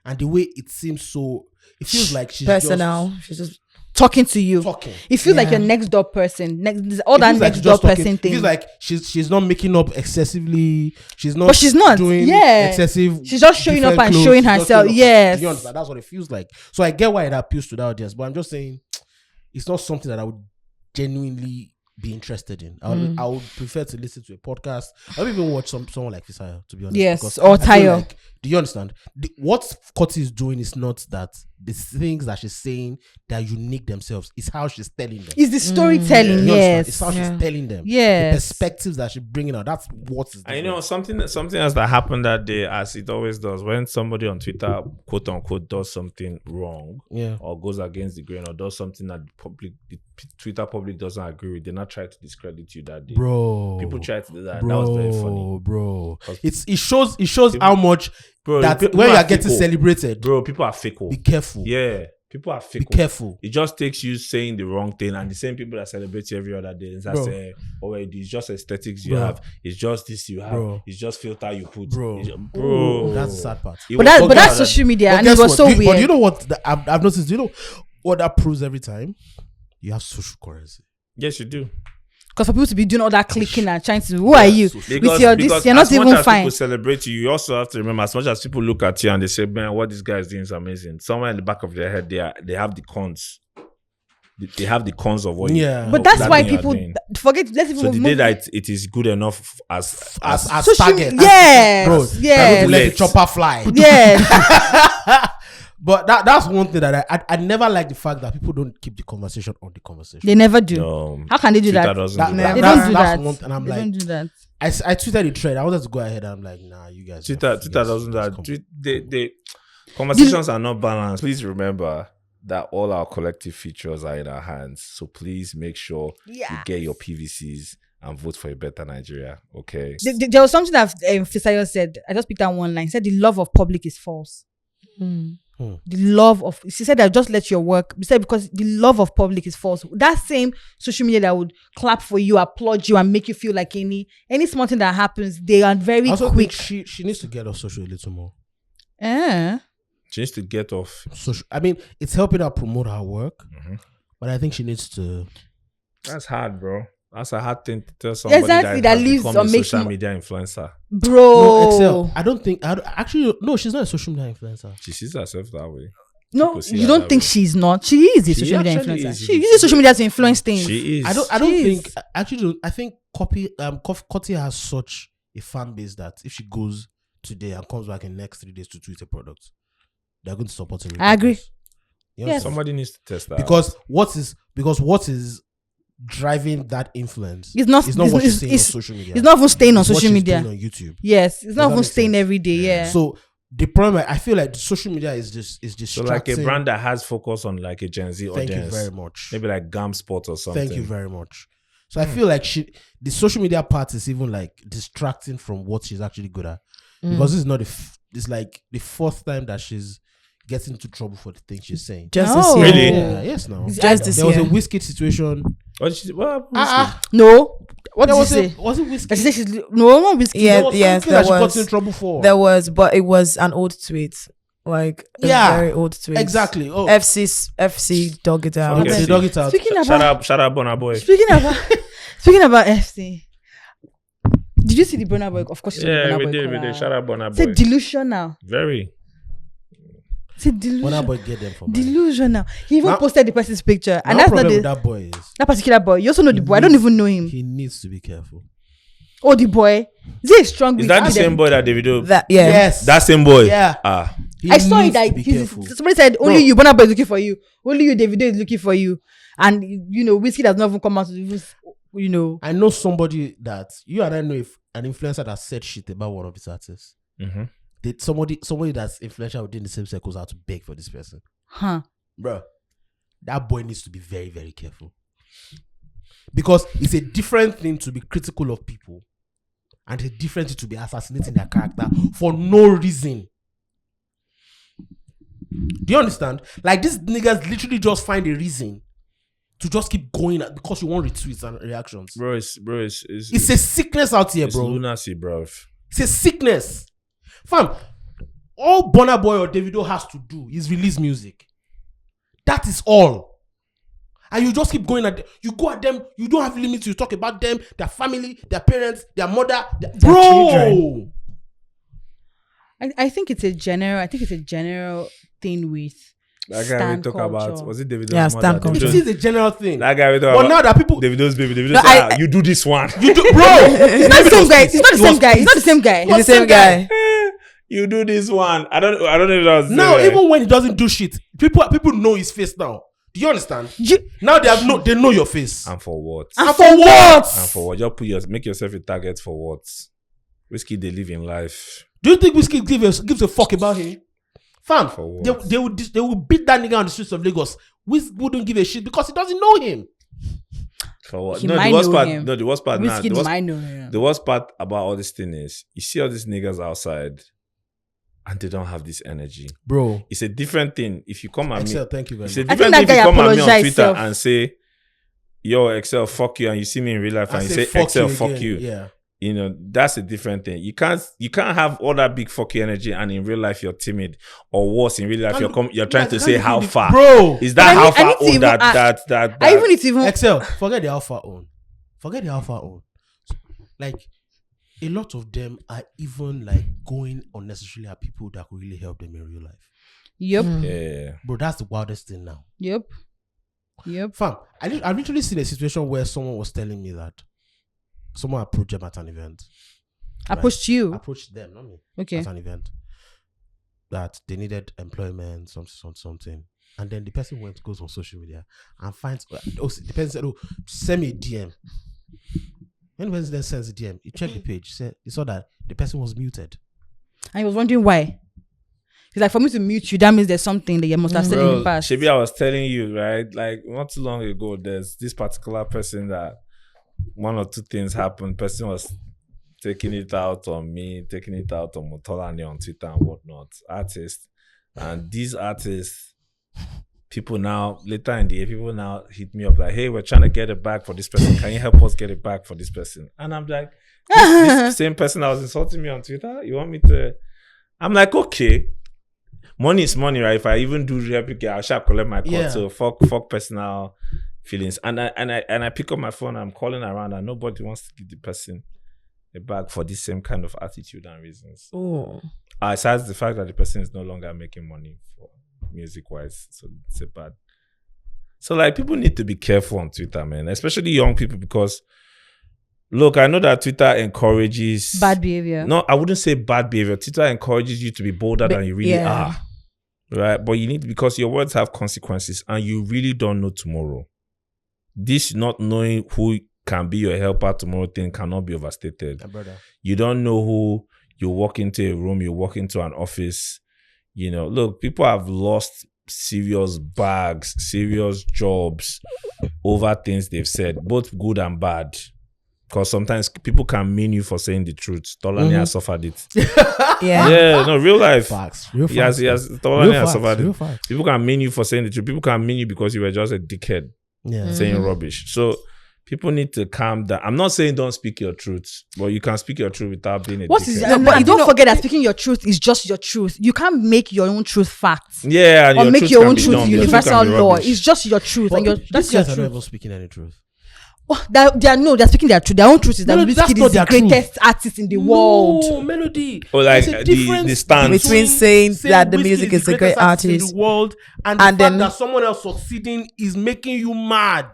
S1: and the way it seems so... It feels like she's
S4: personal. She's just...
S3: talking to you. It feels like your next door person. All that next door person thing.
S1: It feels like she's not making up excessively. She's not.
S3: But she's not
S1: doing excessive.
S3: She's just showing up and showing herself. Yes.
S1: That's what it feels like. So I get why it appeals to the audience, but I'm just saying it's not something that I would genuinely be interested in. I would prefer to listen to a podcast. I would even watch someone like Fisaya, to be honest.
S3: Yes, or Tayo.
S1: Do you understand? What Kotti is doing is not that the things that she's saying that are unique themselves. It's how she's telling them.
S3: It's the storytelling, yes.
S1: It's how she's telling them.
S3: Yes.
S1: The perspectives that she's bringing out. That's what is.
S2: I know something else that happened that day, as it always does, when somebody on Twitter, quote unquote, does something wrong, or goes against the grain, or does something that the Twitter public doesn't agree with, they not try to discredit you that day.
S1: Bro.
S2: People try to do that. That was very funny.
S1: Bro. It shows how much. Bro, that when you are getting celebrated,
S2: bro, people are fickle.
S1: Be careful.
S2: Yeah, people are fickle.
S1: Be careful.
S2: It just takes you saying the wrong thing, and the same people that celebrate you every other day that say, "Oh, it's just aesthetics you have. It's just this you have. It's just filter you put." Bro,
S1: that's the sad part.
S3: But that's social media, and it was so weird.
S1: But you know what? I've noticed. You know what that proves every time? You have social currency.
S2: Yes, you do.
S3: Because for people to be doing all that clicking and trying to, who are you? Because you're not even fine.
S2: People celebrate you. You also have to remember, as much as people look at you and they say, "Man, what this guy is doing is amazing." Somewhere in the back of their head, they have the cons. They have the cons of what.
S3: But that's why people forget. Let's even.
S2: So the day that it is good enough as
S1: target.
S3: Yes,
S1: bro.
S3: Yes.
S1: Let the chopper fly.
S3: Yes.
S1: But that's one thing that I never like, the fact that people don't keep the conversation on the conversation.
S3: They never do.
S2: No,
S3: how can they do that?
S2: They
S3: don't do that.
S1: One, and I'm
S3: they
S1: like,
S3: don't do that.
S1: I tweeted the thread. I wanted to go ahead. I'm like, nah, you guys.
S2: Twitter doesn't do that. The conversations are not balanced. Please remember that all our collective features are in our hands. So please make sure you get your PVCs and vote for a better Nigeria. Okay.
S3: There was something that Fisayo said. I just picked that one line. He said the love of public is false. The love of, she said that just let your work, she said because the love of public is false. That same social media that would clap for you, applaud you, and make you feel like any small thing that happens, they are very quick.
S1: She needs to get off social a little more.
S2: She needs to get off
S1: social. I mean, it's helping her promote her work, but I think she needs to.
S2: That's hard, bro. That's a hard thing to tell somebody that lives on social media influencer.
S3: Bro.
S1: No, Excel. I don't think. Actually, no, she's not a social media influencer.
S2: She sees herself that way.
S3: No, you don't think she's not. She is a social media influencer. She uses social media to influence things.
S2: She is.
S1: I don't think. Actually, I think Kotti has such a fan base that if she goes today and comes back in the next 3 days to tweet a product, they're going to support her.
S3: I agree.
S2: Yes. Somebody needs to test that.
S1: Because what is driving that influence.
S3: It's not
S1: what you're saying on social media.
S3: It's not even staying on
S1: It's what
S3: social
S1: she's
S3: media.
S1: doing on YouTube.
S3: Yes, it's not
S1: that
S3: even
S1: make
S3: staying
S1: sense?
S3: every day. Yeah.
S1: So the problem, I feel like social media is distracting.
S2: So like a brand that has focus on like a Gen Z
S1: Thank
S2: audience.
S1: you very much.
S2: Maybe like Gam Sport or something.
S1: Thank you very much. So I feel like the social media part is even like distracting from what she's actually good at, because this is not it's like the fourth time that she's getting into trouble for the thing she's saying.
S4: Just
S3: No.
S4: this year.
S2: Really?
S1: Yeah, yes, now
S4: Just this
S1: there was
S4: year.
S1: a Whiskey situation.
S3: No. What
S1: There
S3: did
S1: was
S3: she say?
S1: was it Whiskey?
S3: She said she's not whiskey.
S4: Yeah,
S1: There was
S4: yes,
S1: something that
S4: there
S1: she got
S4: was.
S1: in trouble for.
S4: There was, but it was an old tweet. Like a very old tweet.
S1: Exactly. Oh,
S4: FC dog it out.
S2: Okay.
S1: okay, dog it out.
S3: Speaking
S2: Shut
S3: about
S2: up, Bonner Boy.
S3: speaking about FC. Did you see the Burna Boy? Of course, you saw
S2: Yeah,
S3: the Burna
S2: we
S3: Boy.
S2: did.
S3: collab.
S2: Shut up, Bonner Boy.
S3: Say delusional.
S2: Very.
S3: Say
S1: When that
S3: delusional.
S1: boy get them for me.
S3: Delusional. He even
S1: Ma-
S3: posted the person's picture, and
S1: My
S3: that's not
S1: problem with
S3: the
S1: that boy is
S3: that particular boy. You also know the boy. I don't even know him.
S1: he needs to be careful.
S3: Oh, the boy. Is he a strong?
S2: Is
S3: with
S2: that the
S3: Adam?
S2: same boy that Davido?
S4: That
S1: Yes,
S2: That same boy?
S1: Yeah.
S2: Ah.
S1: He
S3: I saw it
S1: needs
S3: that
S1: to be careful.
S3: somebody said only
S1: Bro.
S3: you, Burna Boy is looking for you. Only you, Davido is looking for you. And you know, Whiskey does not even come out to even, you know.
S1: I know somebody that you and I know if an influencer that said shit about one of his artists.
S2: Mm-hmm.
S1: Did somebody that's influential within the same circles how to beg for this person,
S3: Huh.
S1: bro? That boy needs to be very, very careful, because it's a different thing to be critical of people, and a different thing to be assassinating their character for no reason. Do you understand? Like, these niggas literally just find a reason to just keep going at, because you want retweets and reactions.
S2: Bro, it's
S1: It's a sickness out here,
S2: it's
S1: bro.
S2: lunacy, bro.
S1: It's a sickness. Fam, all Burna Boy or Davido has to do is release music. That is all. And you just keep going at them. You go at them. You don't have limits. You talk about them, their family, their parents, their mother. Bro!
S4: children.
S3: I think it's a general thing with
S2: That guy we
S3: stan
S2: talk
S3: culture.
S2: about, was it Davido's
S4: Yeah,
S2: mother?
S4: stan culture.
S1: It is a general thing.
S2: That guy we talk
S1: But
S2: about.
S1: now that people...
S2: Davido's baby. Davido
S4: No,
S2: said, you do this one.
S1: You do, bro!
S3: It's not the same guy. It's not the same guy. It's not the same guy.
S4: It's the same guy.
S2: You do this one. I don't know if that was the
S1: Now,
S2: same guy.
S1: even when he doesn't do shit, people know his face now. Do you understand?
S3: You-
S1: Now they know your face.
S2: And for what?
S1: And for what?
S2: And for what? Just make yourself a target for what? Whiskey, they live in life.
S1: Do you think Whiskey gives a fuck about him? Fam,
S2: For what?
S1: they would beat that nigga on the streets of Lagos. Whiskey wouldn't give a shit because he doesn't know him.
S2: For what?
S3: He
S2: No,
S3: might
S2: the worst
S3: know
S2: part.
S3: him.
S2: No, the worst part. Nah,
S3: Whiskey
S2: the worst,
S3: might know him.
S2: the worst part about all this thing is you see all these niggas outside, and they don't have this energy.
S1: Bro,
S2: It's a different thing if you come at me.
S1: Excel, thank you very
S2: It's a
S1: much.
S3: I think
S2: different
S3: that
S2: thing if you
S3: guy
S2: come at me on
S3: apologized
S2: Twitter
S3: self.
S2: and say, "Yo, Excel, fuck you," and you see me in real life and you say,
S1: fuck
S2: "Excel,
S1: you
S2: fuck
S1: again.
S2: you."
S1: Yeah.
S2: You know, that's a different thing. You can't have all that big fuck you energy and in real life you're timid, or worse, in real life you're trying to say how far.
S1: Bro,
S2: Is that
S3: But I
S2: how
S3: need- I
S2: far
S3: need to
S2: old
S3: even
S2: that
S3: I even need to even
S1: Excel, forget the alpha own. Forget the alpha own. Like, a lot of them are even like going unnecessarily at people that could really help them in real life.
S3: Yep.
S2: Yeah.
S1: Bro, that's the wildest thing now.
S3: Yep.
S1: Fam, I've literally seen a situation where someone was telling me that someone approached them at an event.
S3: Approached you.
S1: Approached them, not me.
S3: Okay.
S1: At an event. That they needed employment, something. And then the person goes on social media and finds, the person said, send me a DM. When the person then sends a DM, you check the page, you saw that the person was muted.
S3: I was wondering why. It's like, for me to mute you, that means there's something that you must have said in the
S2: Bro,
S3: past.
S2: Shebi, I was telling you, right? Like not too long ago, there's this particular person that one or two things happened. Person was taking it out on me, taking it out on Motolani on Twitter and whatnot. Artists. And these artists, people now, later in the year, people now hit me up like, hey, we're trying to get it back for this person. Can you help us get it back for this person? And I'm like, this same person that was insulting me on Twitter, you want me to? I'm like, okay. Money is money, right? If I even do replicate, I shall collect my cut.
S1: Yeah.
S2: So fuck personal feelings. And I pick up my phone, I'm calling around and nobody wants to give the person a bag for this same kind of attitude and reasons.
S4: Oh.
S2: Besides the fact that the person is no longer making money for music wise. So it's a bad. So like people need to be careful on Twitter, man. Especially young people, because look, I know that Twitter encourages
S3: Bad behavior.
S2: No, I wouldn't say bad behavior. Twitter encourages you to be bolder than you really are. Right? But you need, because your words have consequences and you really don't know tomorrow. this not knowing who can be your helper tomorrow thing cannot be overstated.
S1: Brother.
S2: You don't know who you walk into a room, you walk into an office. You know, look, people have lost serious bags, serious jobs over things they've said, both good and bad. Because sometimes people can mean you for saying the truth. Tolani has suffered it. Yeah, no, real life.
S1: Facts. Real facts.
S2: Yes, Tolani has suffered
S1: Real
S2: it.
S1: facts.
S2: People can mean you for saying the truth. People can mean you because you were just a dickhead saying rubbish. So people need to calm down. I'm not saying don't speak your truth, but you can speak your truth without being a dickhead.
S3: But you don't forget that speaking your truth is just your truth. You can't make your own truth facts.
S2: Yeah, and
S3: or
S2: your
S3: make
S2: truth
S3: your
S2: can
S3: own
S2: be
S3: truth
S2: dumb. Your truth
S3: universal
S2: can be
S3: law.
S2: rubbish.
S3: It's just your truth, and that's your
S1: These guys are not
S3: truth.
S1: even speaking any truth.
S3: Oh, they're speaking their truth. Their own truth is that
S1: Melody, that's
S3: Wizkid
S1: not
S3: is the
S1: their truth.
S3: greatest artist in the world.
S1: No, Melody.
S2: Or like
S1: There's a
S2: the
S1: difference
S2: stance.
S4: Between saying that the
S1: Wizkid
S4: music is a great
S1: greatest in
S4: artist
S1: the world, and the
S4: and
S1: fact
S4: then-
S1: that someone else succeeding is making you mad.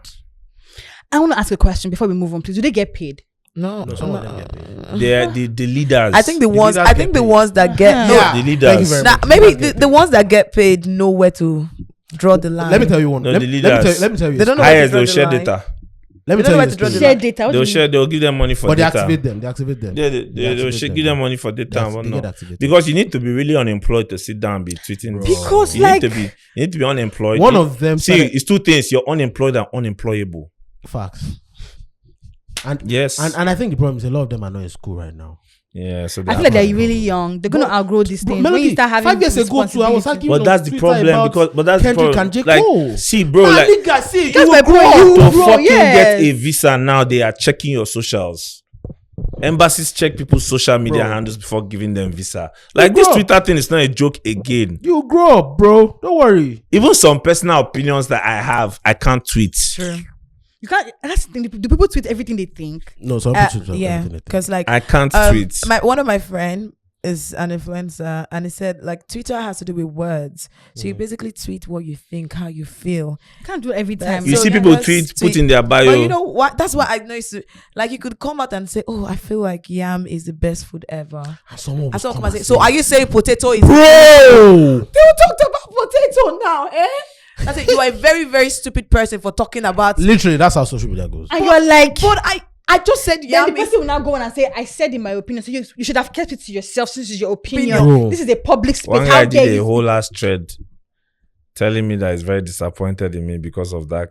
S3: I want to ask a question before we move on, please. Do they get paid?
S4: No,
S1: No, some of them get paid.
S2: They're the leaders.
S4: I think the ones
S1: leaders get paid.
S4: that get
S1: Yeah.
S2: the leaders.
S1: Thank you very
S4: Now,
S1: much.
S4: maybe
S1: Leaders get
S4: the
S1: paid.
S4: ones that get paid know where to draw the line.
S1: Let me tell you one.
S2: No,
S1: let,
S2: the
S1: let me tell
S2: leaders.
S1: you. Let me tell you.
S4: They don't know
S2: Highest,
S4: where
S2: they'll
S4: to
S2: share
S4: draw the line.
S2: data.
S1: Let me
S4: They
S1: tell
S4: don't
S1: you.
S4: know where to
S1: this
S4: draw
S1: thing.
S4: the
S3: Share data.
S2: They'll give them money for
S1: But they
S2: data.
S1: activate them. They activate them.
S2: Yeah,
S1: They
S2: they'll
S1: activate
S2: give them money for
S1: They
S2: data and
S1: get
S2: whatnot.
S1: activated.
S2: Because you need to be really unemployed to sit down and be tweeting. this.
S3: Because,
S2: you
S3: like-
S2: need to be unemployed.
S1: One of them
S2: See,
S1: started-
S2: it's two things. You're unemployed and unemployable.
S1: Facts. And
S2: Yes.
S1: and I think the problem is a lot of them are not in school right now.
S2: Yeah, so
S3: I feel like they're really young. They're gonna outgrow these things. When you start having
S1: 5 years ago too, I was arguing
S2: But
S1: on
S2: that's the
S1: Twitter
S2: problem
S1: about
S2: because that's the
S1: Kendrick
S2: problem.
S1: and J.
S2: Like,
S1: Cole.
S2: see, bro,
S1: Nah,
S2: like
S1: nigga, see,
S3: That's
S1: you
S3: my
S1: grow
S3: point.
S1: up.
S2: to
S3: Bro,
S2: fucking
S3: yes.
S2: get a visa now, they are checking your socials. Embassies check people's social media
S1: Bro.
S2: handles before giving them visa. Like
S1: grow
S2: this
S1: up.
S2: Twitter thing is not a joke again.
S1: You grow up, bro. Don't worry.
S2: Even some personal opinions that I have, I can't tweet.
S3: True. You can't. That's the thing. Do people tweet everything they think?
S1: No, some people
S4: Yeah, because like
S2: I can't tweet.
S4: one of my friend is an influencer, and he said like Twitter has to do with words. So you basically tweet what you think, how you feel.
S3: You can't do it every time.
S2: You
S4: So
S2: see
S4: you
S2: people
S4: just
S2: tweet, put
S4: tweet.
S2: in their bio.
S4: But you know what? That's what I know. Is to, like you could come out and say, "Oh, I feel like yam is the best food ever."
S1: someone
S4: And someone
S1: will
S4: come
S1: come
S4: and say,
S1: and
S4: "So
S1: say,
S4: are you saying potato is?"
S1: bro.
S4: They talked about potato now, eh? I said you are a very, very stupid person for talking about.
S1: Literally, that's how social media goes.
S3: And you're like,
S4: But I just said
S3: then
S4: yam
S3: the
S4: is.
S3: person will now go on and say, I said in my opinion. So you should have kept it to yourself since it's your opinion.
S1: Bro.
S3: This is a public space.
S2: One
S3: How
S2: guy
S3: dare
S2: did a
S3: you?
S2: whole ass thread telling me that he's very disappointed in me because of that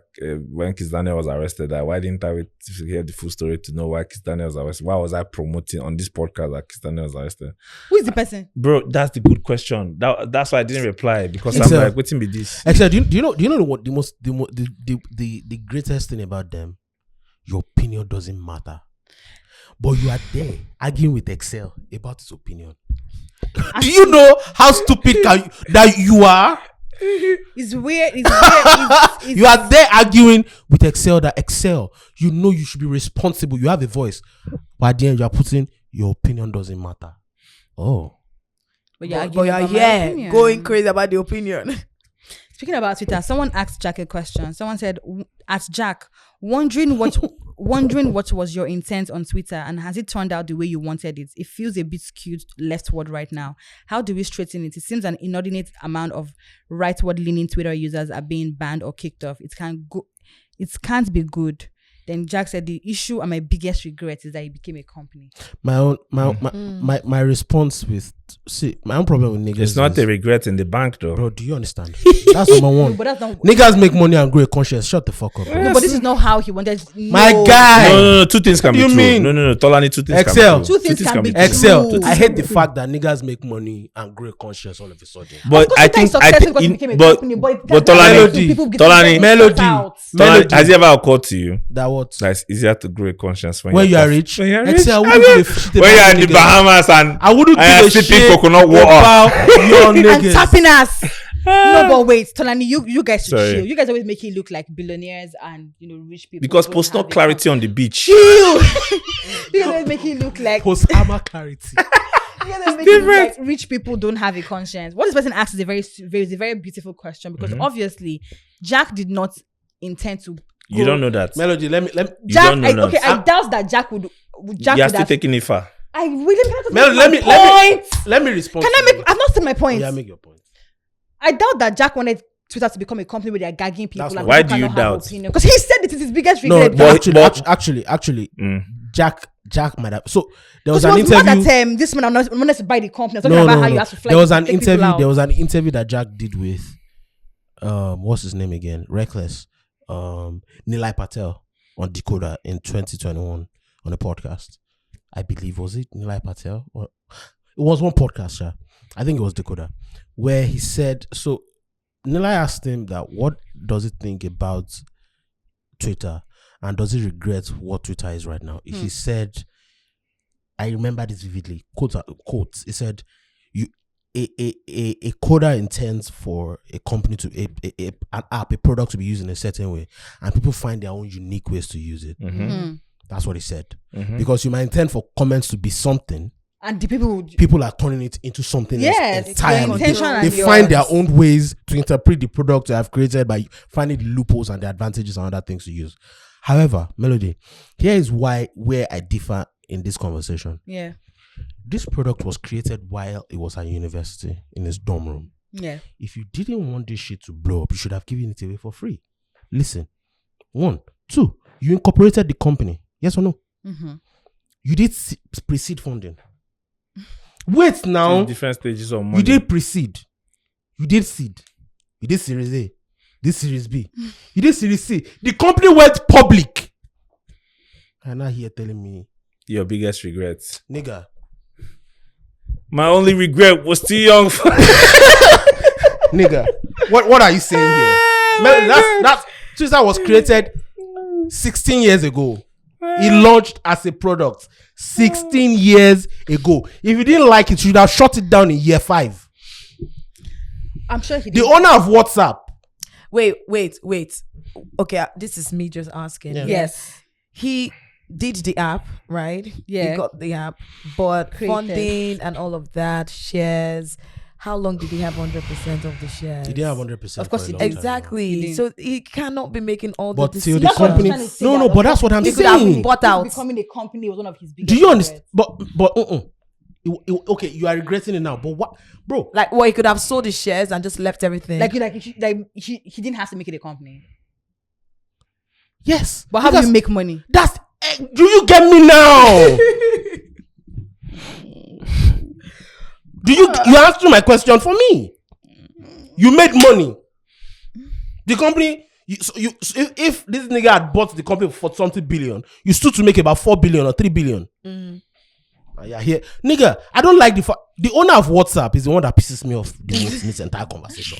S2: when Kiss Daniel was arrested. That why didn't I wait to hear the full story to know why Kiss Daniel was arrested? Why was I promoting on this podcast that Kiss Daniel was arrested?
S3: Who is the person?
S2: Bro, that's the good question. That's why I didn't reply because
S1: It's
S2: I'm
S1: a-
S2: like, waiting with this.
S1: Actually, do you know what the greatest thing about them? Your opinion doesn't matter, but you are there arguing with Excel about his opinion. Do you know how stupid that you are?
S3: It's weird. It's weird. It's
S1: You are there arguing with Excel that Excel, you know you should be responsible. You have a voice, but at the end you are putting your opinion doesn't matter. Oh,
S3: But
S4: But
S3: arguing
S4: you're
S3: about my
S4: here
S3: opinion.
S4: going crazy about the opinion.
S3: Speaking about Twitter, someone asked Jack a question. Someone said, "At Jack, wondering what was your intent on Twitter, and has it turned out the way you wanted it? It feels a bit skewed leftward right now. How do we straighten it? It seems an inordinate amount of rightward-leaning Twitter users are being banned or kicked off. It can't be good." Then Jack said, "The issue and my biggest regret is that it became a company."
S1: my response with my own problem with niggas.
S2: It's not
S1: is,
S2: a regret in the bank though.
S1: bro. Do you understand? That's number one.
S3: But that's not.
S1: Niggas make money and grow a conscience. Shut the fuck up, bro.
S3: No, but this is not how he wanted.
S1: My
S3: No.
S1: guy.
S2: No, two things can
S1: What
S2: be
S1: do you
S2: true.
S1: mean?
S2: No, Tolani, two things
S1: Excel.
S2: can be true.
S3: Two things can be true.
S1: Excel.
S3: True.
S1: I hate the fact that niggas make money and grow a conscience all of a sudden.
S2: But
S3: Of course,
S2: I
S3: Twitter is
S2: think,
S3: successful because it became a company,
S2: but
S1: Tolani-
S2: Tolani-
S1: Melody.
S2: Has it ever occurred to you
S1: That what?
S2: that it's easier to grow a conscience when
S1: When you
S2: you're
S1: are rich,
S2: When you're
S1: Excel,
S2: rich.
S1: I wouldn't give a shit
S2: When you're
S1: about
S2: in the
S1: niggas.
S2: Bahamas and
S1: I wouldn't
S2: I am
S1: give a
S2: sipping
S1: shit
S2: coconut water.
S1: about your
S3: And
S1: niggas.
S3: tapping us. No, but wait, Tolani, you guys should
S2: Sorry.
S3: chill. You guys always make it look like billionaires and rich people.
S2: because
S3: don't
S2: post no
S3: have a
S2: clarity on the beach.
S3: chill. You guys always make it look like
S1: Post armor clarity.
S3: you guys always make it look like rich people don't have a conscience. What this person asks is a very beautiful question because obviously Jack did not intend to.
S2: You don't know that.
S1: Melody, let me.
S2: You
S3: Jack,
S2: don't know that.
S3: I doubt that Jack would. Jack
S2: You are
S3: would
S2: still
S3: have.
S2: taking it far.
S3: I really
S1: Melody,
S3: let me
S1: let me respond.
S3: Can
S1: to
S3: I make?
S1: you.
S3: I've not said my point.
S1: Yeah, make your point.
S3: I doubt that Jack wanted Twitter to become a company where they are gagging people. And
S2: why
S3: people
S2: do you
S3: cannot have
S2: doubt?
S3: opinion. Because he said it is his biggest
S1: No,
S3: regret.
S1: but actually, Jack might have. So there was an
S3: Mad
S1: interview.
S3: that, this man I'm not to buy the company. I'm talking about how you have to fly.
S1: There was an
S3: take people
S1: interview.
S3: out.
S1: There was an interview that Jack did with, what's his name again? Reckless, Nilay Patel on Decoder in 2021 on a podcast. I believe, was it Nilay Patel? Or it was one podcast, yeah. I think it was Decoder, where he said, so Nilay asked him that what does he think about Twitter and does he regret what Twitter is right now? He said, I remember this vividly, quotes. He said, a coder intends for a company to an app, a product to be used in a certain way, and people find their own unique ways to use it. That's what he said. Because you might intend for comments to be something, and the people are turning it into something else entirely. They find their own ways to interpret the product they have created by finding the loopholes and the advantages and other things to use. However, Melody, here is where I differ in this conversation.
S3: Yeah.
S1: This product was created while it was at university in his dorm room.
S3: Yeah.
S1: If you didn't want this shit to blow up, you should have given it away for free. Listen. 1, 2, you incorporated the company. Yes or no? You did pre-seed funding. Wait now.
S2: Different stages of money.
S1: You did pre-seed. You did seed. You did Series A. This Series B. You did Series C. The company went public. And now here telling me
S2: your biggest regrets.
S1: Nigga.
S2: My only regret was too young for
S1: Nigga. What are you saying here? That's Twitter was created 16 years ago. It launched as a product 16 years ago. If you didn't like it, you should have shut it down in year 5.
S3: I'm sure he
S1: did. The
S3: did.
S1: owner of WhatsApp.
S4: Wait. Okay, this is me just asking.
S1: Yeah.
S3: Yes.
S4: He did the app, right?
S3: Yeah.
S4: He got the app, but
S3: Created.
S4: funding and all of that, shares. How long did he have 100% of the shares?
S1: He didn't have 100%.
S3: Of course
S1: for a
S3: he
S1: long
S3: did.
S1: time
S4: Exactly. So he cannot be making all
S1: But
S4: the
S1: till
S4: decisions.
S1: the company,
S3: That's what I'm trying to say.
S1: no, but that's what I'm
S4: He could have
S1: saying.
S4: bought out.
S3: Becoming a company was one of his biggest.
S1: Do you understand?
S3: regrets.
S1: But okay, you are regretting it now. But what, bro?
S4: Like, well, he could have sold his shares and just left everything.
S3: He didn't have to make it a company.
S1: Yes.
S3: But how do you make money?
S1: That's. Do you get me now? You answer my question for me? You made money. The company. If this nigga had bought the company for something billion, you stood to make about 4 billion or 3 billion. Yeah, here, nigga. I don't like the owner of WhatsApp is the one that pisses me off the most in this entire conversation.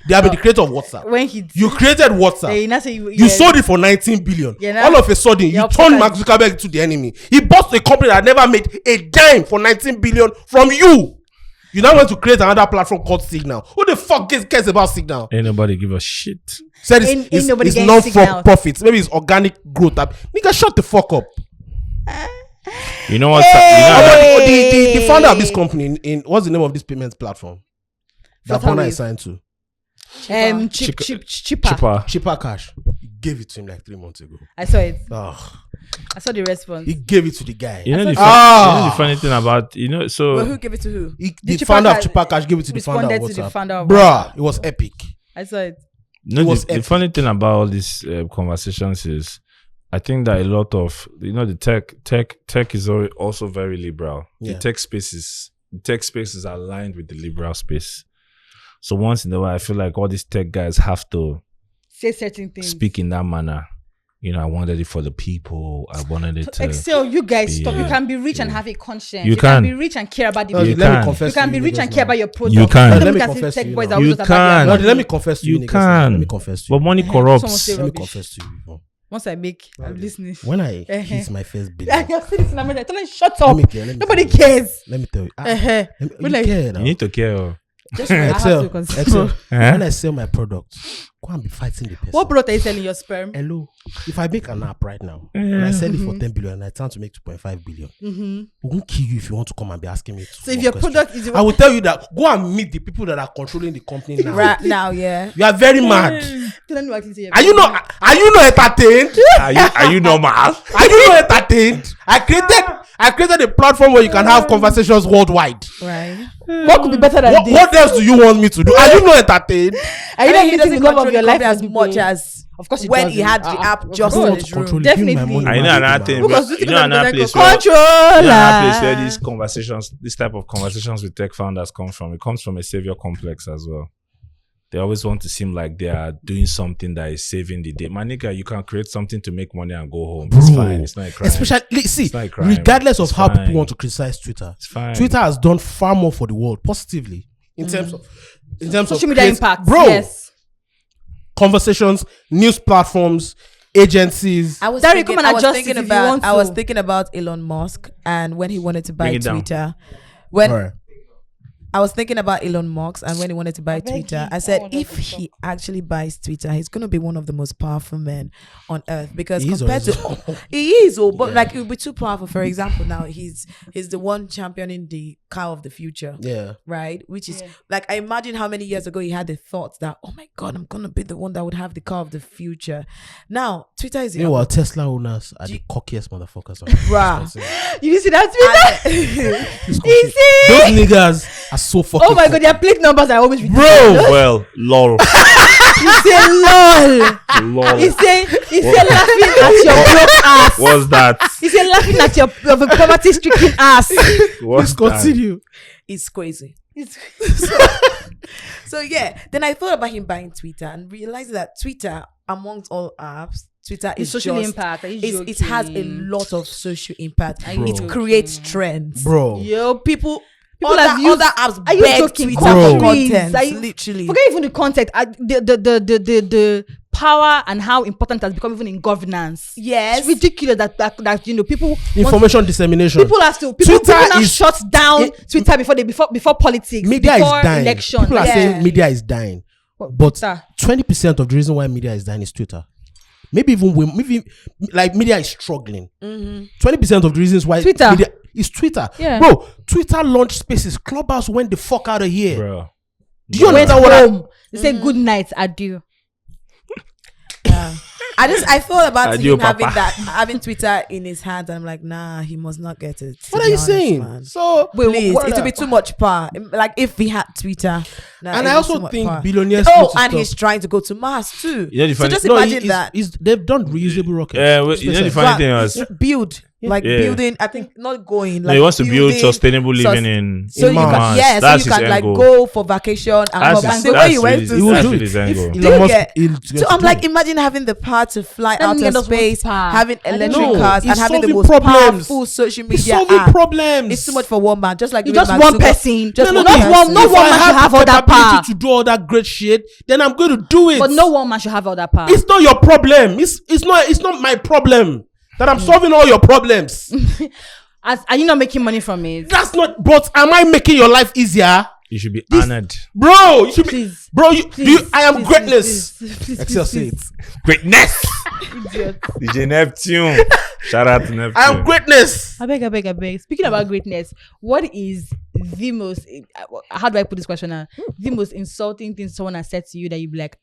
S1: They have been the creator of WhatsApp.
S3: When
S1: you created WhatsApp,
S3: you
S1: sold it for 19 billion.
S3: Yeah,
S1: all of a sudden, you turned Mark Zuckerberg into the enemy. He bought a company that never made a dime for 19 billion from you. You now want to create another platform called Signal. Who the fuck cares about Signal?
S2: Ain't nobody give a shit.
S1: Said it's not for profits. Maybe it's organic growth. Nigga, shut the fuck up.
S2: You know what?
S1: The founder of this company, in what's the name of this payment platform that Bona is signed to? Cheaper Cash. He gave it to him like 3 months ago.
S3: I saw it.
S1: Oh.
S3: I saw the response.
S1: He gave it to the guy.
S2: You know the funny thing about so.
S4: Well, who gave it to who?
S1: The founder of Cheaper Cash gave it to the founder of WhatsApp. Bruh, it was epic.
S3: I saw it.
S2: No, the funny thing about all these conversations is, I think that a lot of the tech is also very liberal.
S1: Yeah.
S2: The tech space is aligned with the liberal space. So once in a while, I feel like all these tech guys have to
S3: say certain things,
S2: speak in that manner. I wanted it for the people. I wanted it to
S3: excel. You guys stop. You can be rich and have a conscience.
S2: You
S3: can be rich and care about the people. You can be rich and care about your product.
S2: You can.
S1: Let me confess to you.
S2: You can.
S1: Let me confess to you.
S2: You can.
S1: Let me confess to you.
S2: But money corrupts.
S1: Let me confess to you.
S3: Once I make, I'm listening.
S1: When I hit my first billion,
S3: I have seen this in America. I tell them, shut up. Nobody cares.
S1: Let me tell you.
S2: You need to care.
S3: Just
S1: Excel. When I sell my product, go and be fighting the person.
S3: What product are you selling? Your sperm?
S1: Hello. If I make an app right now and I sell it for 10 billion and I turn to make 2.5 billion, we won't kill you if you want to come and be asking me.
S3: So if your product is,
S1: I will tell you that go and meet the people that are controlling the company now.
S4: Right now, yeah.
S1: You are very mad.
S3: Are
S1: you not entertained?
S2: Are you normal?
S1: Are you not entertained? I created I created a platform where you can have conversations worldwide.
S4: Right.
S3: What could be better than this?
S1: What else do you want me to do? Are you not entertained?
S3: Are you not
S4: he
S3: getting
S4: doesn't
S3: the love
S4: control
S3: of your
S4: the
S3: life
S4: company as much as
S3: Of course,
S4: when he had the app just in his room.
S3: Definitely.
S2: I know another thing.
S3: Because
S2: You know another place where these conversations, this type of conversations with tech founders come from. It comes from a savior complex as well. They always want to seem like they are doing something that is saving the day. My nigga, you can create something to make money and go home. It's fine. It's not a crime.
S1: Especially, see,
S2: not a crime.
S1: regardless of
S2: It's
S1: how
S2: fine.
S1: people want to criticize Twitter,
S2: It's fine.
S1: Twitter has done far more for the world positively in terms of
S3: social media impact.
S1: bro.
S3: Yes.
S1: Conversations, news platforms, agencies.
S4: I was
S3: Sorry,
S4: thinking,
S3: come and adjust it if you want
S4: I was
S3: to.
S4: thinking about Elon Musk and when he wanted to buy
S2: Bring it down.
S4: Twitter. When
S1: Alright.
S4: I was thinking about Elon Musk and when he wanted to buy Twitter, I said
S3: Oh,
S4: if he actually buys Twitter, he's going to be one of the most powerful men on earth because
S1: He is
S4: compared
S1: already.
S4: to he is, but like it would be too powerful. For example, now he's the one championing the car of the future.
S1: Yeah.
S4: Right, which is like I imagine how many years ago he had the thoughts that oh my god, I'm gonna be the one that would have the car of the future. Now Twitter is
S1: Meanwhile, Tesla owners are the cockiest motherfuckers.
S4: Bruh.
S3: You see that Twitter?
S1: Those niggas are so fucking.
S3: Oh my god, their plate numbers are always ridiculous.
S1: bro.
S2: Well, lol.
S3: He say lol.
S2: Lol.
S3: He say laughing at your broke ass.
S2: What's that?
S3: He say laughing at your poverty-stricken ass.
S2: What's
S1: Please continue.
S4: it's crazy. So yeah, then I thought about him buying Twitter and realized that Twitter, amongst all apps, Twitter is
S3: social
S4: just,
S3: impact.
S4: it has a lot of social impact.
S3: Are you
S4: It
S3: joking?
S4: creates trends.
S1: Bro.
S3: Yo, people
S4: Other,
S3: have used.
S4: other apps
S3: Are you
S4: beg
S3: joking?
S4: Twitter
S1: Bro.
S4: for content.
S3: Are you-
S4: Literally.
S3: Forget even the content. The power and how important it has become even in governance.
S4: Yes.
S3: It's ridiculous that you know people
S1: Information dissemination.
S3: People have to. People now
S1: is-
S3: shut down Twitter before politics.
S1: Media
S3: before
S1: is dying.
S3: election.
S1: People are
S4: Yeah.
S1: saying media is dying, but
S3: Sir.
S1: 20% of the reason why media is dying is Twitter. Maybe like media is struggling. 20% of the reasons why
S3: Twitter.
S1: media is Twitter.
S3: Yeah.
S1: Bro, Twitter launched Spaces. Clubhouse went the fuck out of here.
S2: Bro.
S1: Do you
S3: Went
S1: understand what I?
S3: home. They say good night, adieu.
S4: Yeah. I thought about
S2: Adieu,
S4: him
S2: papa.
S4: having Twitter in his hands, and I'm like, nah, he must not get it. to
S1: What
S4: be
S1: are you
S4: honest,
S1: saying?
S4: man.
S1: So
S4: Please,
S1: what-
S4: it would be too much power. Like if he had Twitter, nah,
S1: And
S4: it
S1: I
S4: would be too
S1: also
S4: much
S1: think
S4: power.
S1: billionaires.
S4: Oh,
S1: need to
S4: and
S1: stop.
S4: he's trying to go to Mars too.
S2: You know the
S4: So
S2: funny-
S4: just
S1: No,
S4: imagine that.
S1: they've done reusable rockets.
S2: You know the funny thing was,
S4: build
S2: Yeah.
S4: building. I think not going.
S2: no,
S4: Like
S2: he wants to build
S4: building,
S2: sustainable
S4: sus-
S2: living in
S4: So you
S1: Mars.
S4: can, yeah, so
S2: That's
S4: you
S2: his
S4: can
S2: end
S4: like
S2: goal.
S4: go for vacation and
S2: That's
S4: come back.
S2: his-
S4: The way
S2: that's
S4: you went
S2: really-
S4: to.
S1: He will
S2: that's
S1: do
S2: really
S1: it.
S2: his end
S1: If
S2: goal.
S1: Elon
S4: Do you
S1: Musk-
S4: get-
S1: he'll
S4: So
S1: get
S4: I'm
S1: to
S4: like,
S1: do it.
S4: imagine having the power to fly
S3: That
S4: out
S3: nigga
S4: of
S3: doesn't want
S4: space,
S3: power.
S4: having
S3: I don't
S4: electric
S1: know.
S4: cars, and
S1: He's
S4: having the
S1: solving
S4: most
S1: problems.
S4: powerful social
S1: He's
S4: media
S1: solving
S4: app.
S1: problems.
S4: It's too much for one man. Just like
S3: You
S4: giving
S3: just
S4: Mark
S3: one
S4: Zucker-
S3: person.
S4: Just
S1: No,
S4: one
S1: no,
S3: not
S1: if-
S4: person.
S3: one. No
S1: if
S3: one
S1: I
S3: man should have
S1: the
S3: all that
S1: capability
S3: power.
S1: to do all that great shit, then I'm going to do it.
S3: But no one man should have all that power.
S1: It's not your problem. It's not my problem that I'm solving all your problems.
S3: Are you not making money from it?
S1: That's not. But am I making your life easier,
S2: You should be honored.
S1: bro? You should be,
S3: Please.
S1: bro. I am
S3: Please,
S1: greatness.
S3: please,
S1: Excel, say
S3: please.
S1: it.
S2: Greatness.
S3: Idiot.
S2: DJ Neptune. Shout out to Neptune.
S1: I am greatness.
S3: I beg. Speaking about greatness, what is the most, how do I put this question now? The most insulting thing someone has said to you that you be like,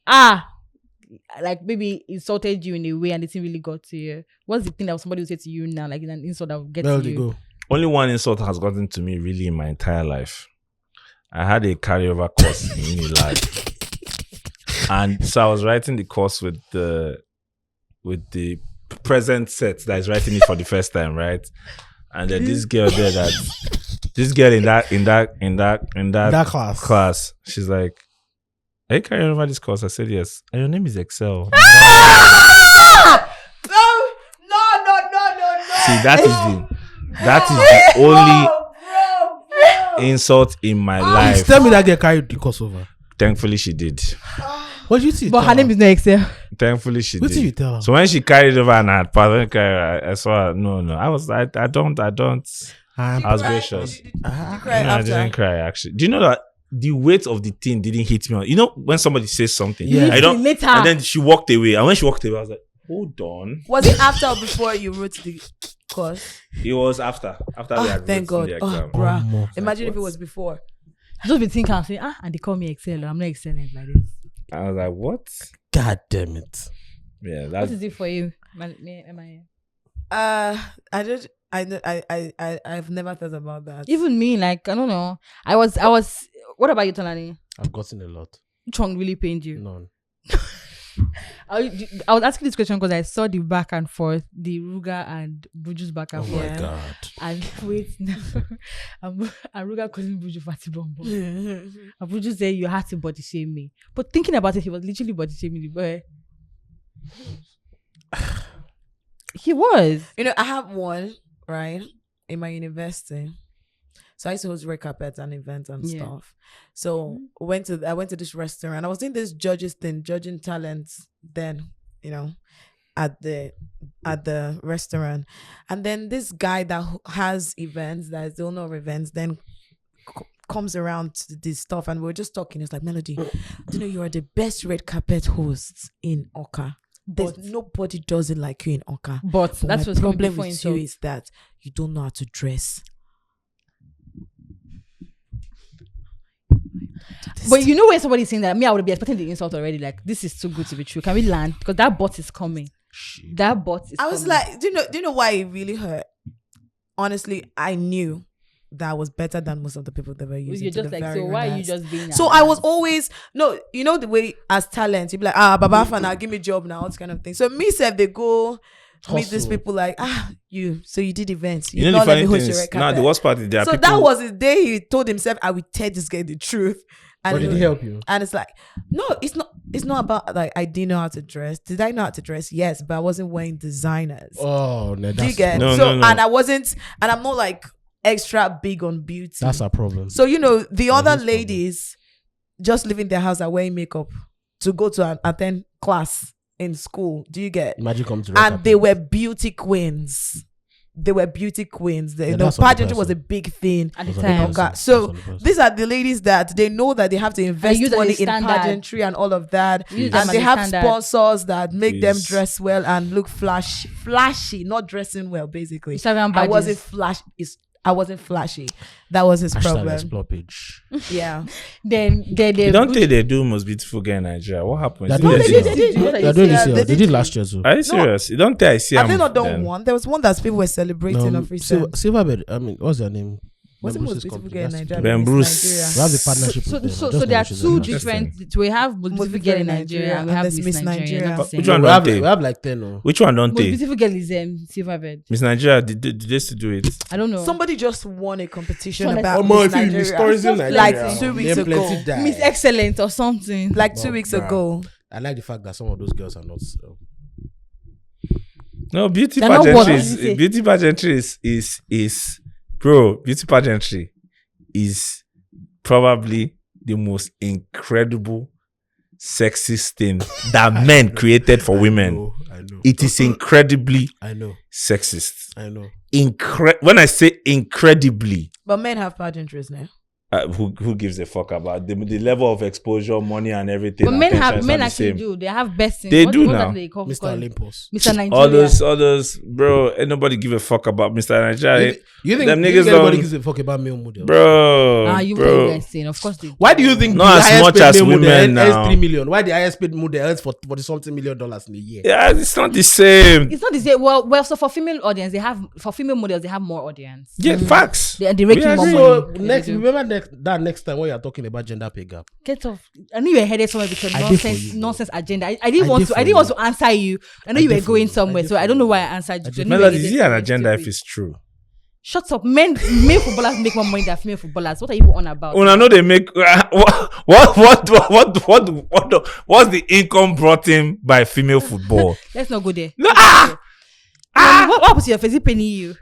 S3: like maybe insulted you in a way and it really got to you. What's the thing that somebody will say to you now, like an insult that will get
S1: There
S3: to
S1: you
S3: you?
S1: go.
S2: Only one insult has gotten to me really in my entire life. I had a carryover course in uni life. And so I was writing the course with the present set that is writing it for the first time, right? And then this girl in that class, she's like, "Are you carrying over this course?" I said, "Yes." "And your name is Excel." See, that is the only insult in my life.
S1: Tell me that girl carried the course over.
S2: Thankfully, she did.
S1: What did you see?
S3: But her name is not Excel.
S2: Thankfully, she
S1: What
S2: did.
S1: did you tell her?
S2: So when she carried over and I had part, I saw her. No. I don't. I was gracious.
S4: You cried
S2: No, I
S4: after.
S2: didn't cry, actually. Do you know that the weight of the thing didn't hit me? You know when somebody says something,
S1: Yeah.
S2: I don't.
S3: Later.
S2: And then she walked away. And when she walked away, I was like, hold on.
S4: Was it after or before you wrote the course?
S2: It was after we had
S4: Thank God.
S2: written the
S4: Oh,
S2: exam.
S4: bruh. Imagine if it was before.
S3: Just be thinking and say, and they call me Excel. I'm not excellent like this.
S2: I was like, what?
S1: God damn it.
S2: Yeah,
S3: What
S2: that's
S3: is it for you? M.I.A?
S4: I I've never thought about that.
S3: Even me, like, I don't know. I was. What about you, Tonani?
S1: I've gotten a lot.
S3: Which one really pained you?
S1: None.
S3: I was asking this question because I saw the back and forth, the Ruga and Buju's back and
S1: Oh
S3: forth.
S1: my God.
S3: And wait, now, and Ruga calling Buju Fatty Bombo. And Buju said, you had to body shame me. But thinking about it, he was literally body shaming the boy. He was.
S4: You know, I have one, right, in my university. So I used to host red carpets and events and stuff. So I went to this restaurant. I was doing this judges thing, judging talents then, you know, at the restaurant. And then this guy that has events, that is the owner of events, then comes around to this stuff, and we were just talking. It's like, Melody, do you know you are the best red carpet hosts in Oka? There's nobody does it like you in Oka.
S3: But that's what's
S4: my problem
S3: before
S4: with you is that you don't know how to dress.
S3: But you know when somebody's saying that, me, I would be expecting the insult already. Like, this is too good to be true. Can we land? Because that bot is coming.
S1: Shit.
S3: That bot is
S4: I was
S3: coming.
S4: like, do you know why it really hurt? Honestly, I knew that was better than most of the people that were using.
S3: You're just like, so why are you just being
S4: So I was always, no, you know the way as talent, you'd be like, Baba Fana, give me a job now, all this kind of thing. So me said they go meet these people like, you did events.
S2: You know the funny thing is, the worst part is there are
S4: so
S2: people.
S4: that was the day he told himself, I will tell this guy the truth. And
S1: But did he help you?
S4: And it's like, no, it's not about like I didn't know how to dress. Did I know how to dress? Yes, but I wasn't wearing designers.
S1: Oh, no,
S4: Do you
S1: that's
S4: get?
S2: No,
S4: So
S2: no.
S4: and I wasn't, and I'm not like extra big on beauty.
S1: a problem.
S4: So you know, the
S1: That's
S4: other
S1: his problem.
S4: ladies just leaving their house are wearing makeup to go to attend class in school. Do you get?
S1: Imagine come to
S4: And they were beauty queens. The
S1: that's on the
S4: pageantry was a
S1: person.
S4: big thing.
S3: At the
S1: That's on the
S3: time.
S1: person.
S4: Okay. So
S1: That's on the person.
S4: these are the ladies that they know that they have to invest
S3: use as a
S4: money in
S3: standard.
S4: pageantry and all of that.
S3: Use them
S4: And
S3: as
S4: they
S3: a
S4: have
S3: standard.
S4: sponsors that make them
S2: Yes.
S4: dress well and look flashy, not dressing well, basically.
S3: Instagram
S4: I
S3: badges.
S4: wasn't flashy. That was his
S1: Hashtag
S4: problem.
S1: explore page.
S4: Yeah.
S3: Then
S2: You don't think they do most beautiful girl in Nigeria? What happened?
S1: They're
S2: Is
S1: doing
S2: it
S1: this
S2: this
S1: year.
S2: year?
S3: What are you
S1: They're doing this
S3: saying?
S1: year.
S4: They
S1: They did
S4: did-
S1: last year too.
S2: Are you serious? You don't think I see
S4: Have they
S2: them
S4: not done
S2: then?
S4: one? There was one that people were celebrating of recent.
S1: Silverbird. I mean, what's their name?
S4: What's the
S1: Ben
S4: most
S1: Bruce's
S4: beautiful
S1: company.
S4: girl in
S1: That's-
S4: Nigeria?
S2: Ben
S4: Miss
S2: Bruce.
S4: Nigeria.
S1: We have the partnership with them.
S3: So
S1: Just
S3: there are
S1: mention
S3: two
S1: them.
S3: different. We have most beautiful girl in Nigeria and we have Miss Nigeria. Not the same.
S2: Which one
S1: We
S2: don't
S1: have,
S2: they?
S1: we have like 10. Oh.
S2: Which one don't
S3: Most
S2: they?
S3: beautiful girl is Silverbird.
S2: Miss Nigeria, did they still do it?
S3: I don't know.
S4: Somebody just won a competition
S3: So like-
S4: about
S1: man,
S4: Miss
S1: if you
S4: Nigeria.
S1: stories in
S3: Like
S1: Nigeria,
S4: 2 weeks
S1: name
S4: ago.
S1: plenty die.
S3: Miss Excellent or something.
S4: Like 2
S1: But,
S4: weeks
S1: bruh,
S4: ago.
S1: I like the fact that some of those girls are not.
S2: No, beauty
S3: They're not
S2: pageantry
S3: what?
S2: is
S3: What did you say?
S2: beauty pageantry is bro. Beauty pageantry is probably the most incredible sexist thing that men created for women.
S1: I know.
S2: It is incredibly
S1: I know.
S2: sexist.
S1: I know.
S2: When I say incredibly,
S4: But men have pageantries now.
S2: who gives a fuck about the level of exposure, money, and everything?
S3: But men
S2: attention is not the
S3: actually
S2: same.
S3: do. They have best
S2: They do
S3: what
S2: now.
S3: that they call
S1: Mr. Olympus.
S3: Mr. Nigeria.
S2: All those, bro. Ain't nobody give a fuck about Mr. Nigeria,
S1: You think
S2: them
S1: you
S2: niggas
S1: think anybody
S2: don't-
S1: gives a fuck about male models?
S2: bro.
S3: You what you
S2: bro.
S3: guys saying? Of course they do.
S1: Why do you think
S2: Not
S1: the
S2: as
S1: highest
S2: much
S1: paid
S2: as
S1: male model
S2: women
S1: earns
S2: now.
S1: 3 million? Why the highest paid model earns $40 something million in a year?
S2: Yeah, it's not the same.
S3: It's not the same. Well, so for female audience, for female models, they have more audience.
S2: Yeah, facts.
S3: They rake
S2: We
S3: in more
S2: agree.
S3: money.
S1: So
S3: Yeah,
S1: next,
S3: they do.
S1: remember next time when you are talking about gender pay gap.
S3: Get off. I knew you were headed somewhere because
S1: I did for you, bro.
S3: nonsense agenda. I
S1: I
S3: didn't want
S1: did
S3: to.
S1: for
S3: I didn't want
S1: you.
S3: to answer you. I know
S1: I
S3: you were
S1: did for
S3: going
S1: you.
S3: somewhere,
S1: I did
S3: so I
S1: for
S3: don't know
S1: you.
S3: why I answered
S1: I
S3: you.
S1: did
S3: I knew you were
S2: Melody, is
S3: headed
S2: it an
S3: somewhere
S2: agenda
S3: straight
S2: if it's true?
S3: Shut up. Male footballers make more money than female footballers. What are you on about?
S2: When I know they make what's the income brought in by female football?
S3: Let's not go there.
S2: No,
S3: What happens to your face? Is it penny you?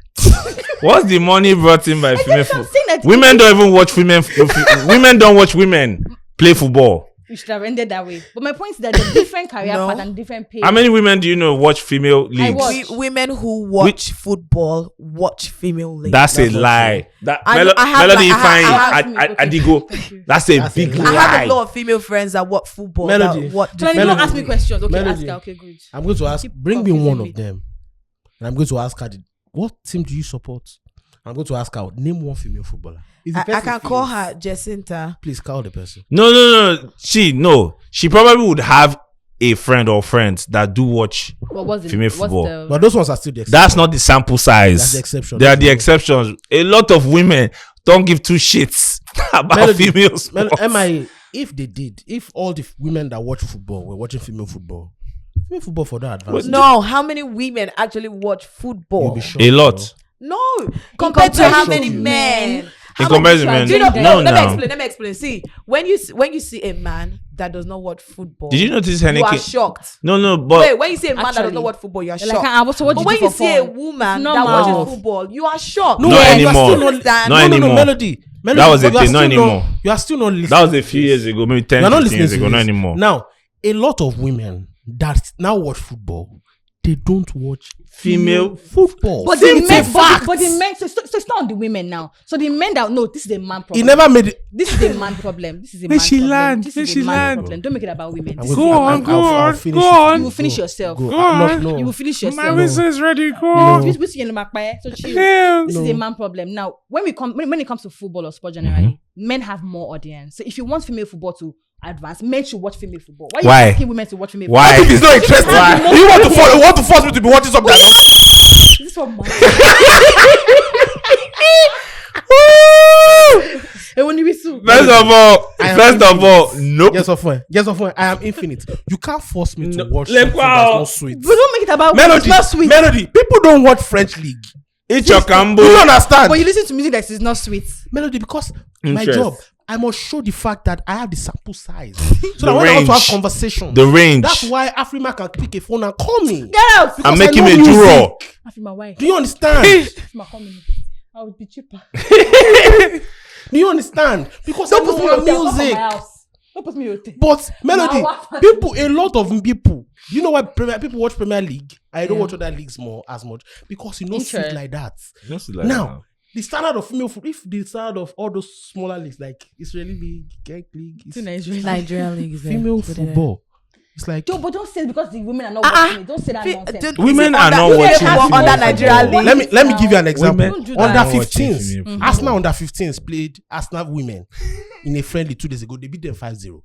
S2: What's the money brought in by female
S3: I'm
S2: football?
S3: saying that
S2: Women don't even watch women don't watch women play football.
S3: you should have ended that way. But my point is that there's different career
S4: No.
S3: path and different pay.
S2: How many women do you know watch female leagues?
S3: watch.
S4: Women who watch football watch female leagues.
S2: That's a
S1: That's not
S2: lie. That
S4: I have
S2: Melody
S4: like- I have-
S2: Ifeanyi,
S3: okay.
S2: Adigo.
S3: Thank you.
S2: That's a
S1: That's a
S2: big
S1: lie.
S4: I have
S2: lie.
S4: a lot of female friends that watch football.
S1: Melody.
S4: That watch
S3: So then you
S1: Melody.
S3: don't ask me questions. Okay,
S1: Melody.
S3: ask her. Okay, good.
S1: I'm going to ask.
S3: Keep
S1: Bring me
S3: confusing
S1: one
S3: me.
S1: of them, and I'm going to ask her, what team do you support? I'm going to ask her, name one female footballer. If the
S4: I
S1: person
S4: can call
S1: fails,
S4: her Jacinta.
S1: Please call the person.
S2: No. She probably would have a friend or friends that do watch female football.
S1: But those ones are still the exception.
S2: That's not the sample size.
S1: That's the exception.
S2: They are the exceptions. A lot of women don't give two shits about female sports.
S1: M.I.A, if all the women that watch football were watching female football for that advance.
S4: No, how many women actually watch football?
S2: A lot.
S4: No, compared to how many men?
S2: In comparison,
S4: Do you know? Let me explain. See, when you see a man that does not watch football,
S2: did you notice
S4: you
S2: Henneke?
S4: are shocked.
S2: No, but
S4: wait, when you see a man that does not watch football, you are shocked. But when you see a woman that watches football, you are shocked.
S2: Not anymore.
S1: Not
S2: anymore.
S1: Melody.
S2: That was a thing. Not anymore.
S1: You are still not listening.
S2: That was a few years ago, maybe 10, 15 years ago. Not anymore.
S1: Now, a lot of women that now watch football, they don't watch
S2: female
S1: football.
S3: But the men, so it's not on the women now. So the men that this is a man problem.
S1: He never made it.
S3: This is a man problem. This is a man problem. This is a man problem. Don't make it about women.
S1: Go on.
S3: You will finish yourself.
S1: Go on.
S3: You will finish yourself.
S2: My whistle is ready. Go on.
S3: So this is a man problem. Now, when it comes to football or sport generally, men have more audience. So if you want female football to advance, men should watch female football. Why are you asking women to watch female football?
S2: Why?
S1: I think it's not interesting. You want to force me to be watching something?
S3: This one, man.
S2: First of all, nope.
S1: Guess what? I am infinite. You can't force me to watch something that's not sweet.
S3: We don't make it about
S1: Melody.
S3: it's not sweet.
S1: Melody. People don't watch French League.
S2: It's your combo.
S1: You don't understand.
S3: But you listen to music that is not sweet.
S1: Melody, because my job, I must show the fact that I have the sample size. So
S2: The
S1: that when I want to
S2: range.
S1: have conversation,
S2: The range.
S1: that's why Afrima can pick a phone and call me.
S3: Get out.
S1: Because
S2: I'm
S1: I
S2: making
S1: know
S2: a
S1: music.
S2: juror.
S3: My wife.
S1: Do you understand?
S3: I would be cheaper.
S1: Do you understand? Because
S3: Don't
S1: I
S3: put me
S1: know
S3: in hotel.
S1: music.
S3: Don't put me in hotel.
S1: But Melody, a lot of people. Do you know why people watch Premier League? I don't watch other leagues as much because it's not sweet like that. Now, the standard of female football, if the standard of all those smaller leagues like Israeli League, Genk League,
S3: Nigerian
S4: League is
S1: female football. It's like
S3: but don't say it because the women are not watching it. Don't say that nonsense.
S2: Women are not watching
S4: under Nigerian League.
S1: Let me give you an example. Under
S2: are watching
S1: 15s,
S2: female
S1: Arsenal under 15s played Arsenal women in a friendly 2 days ago. They beat them 5-0.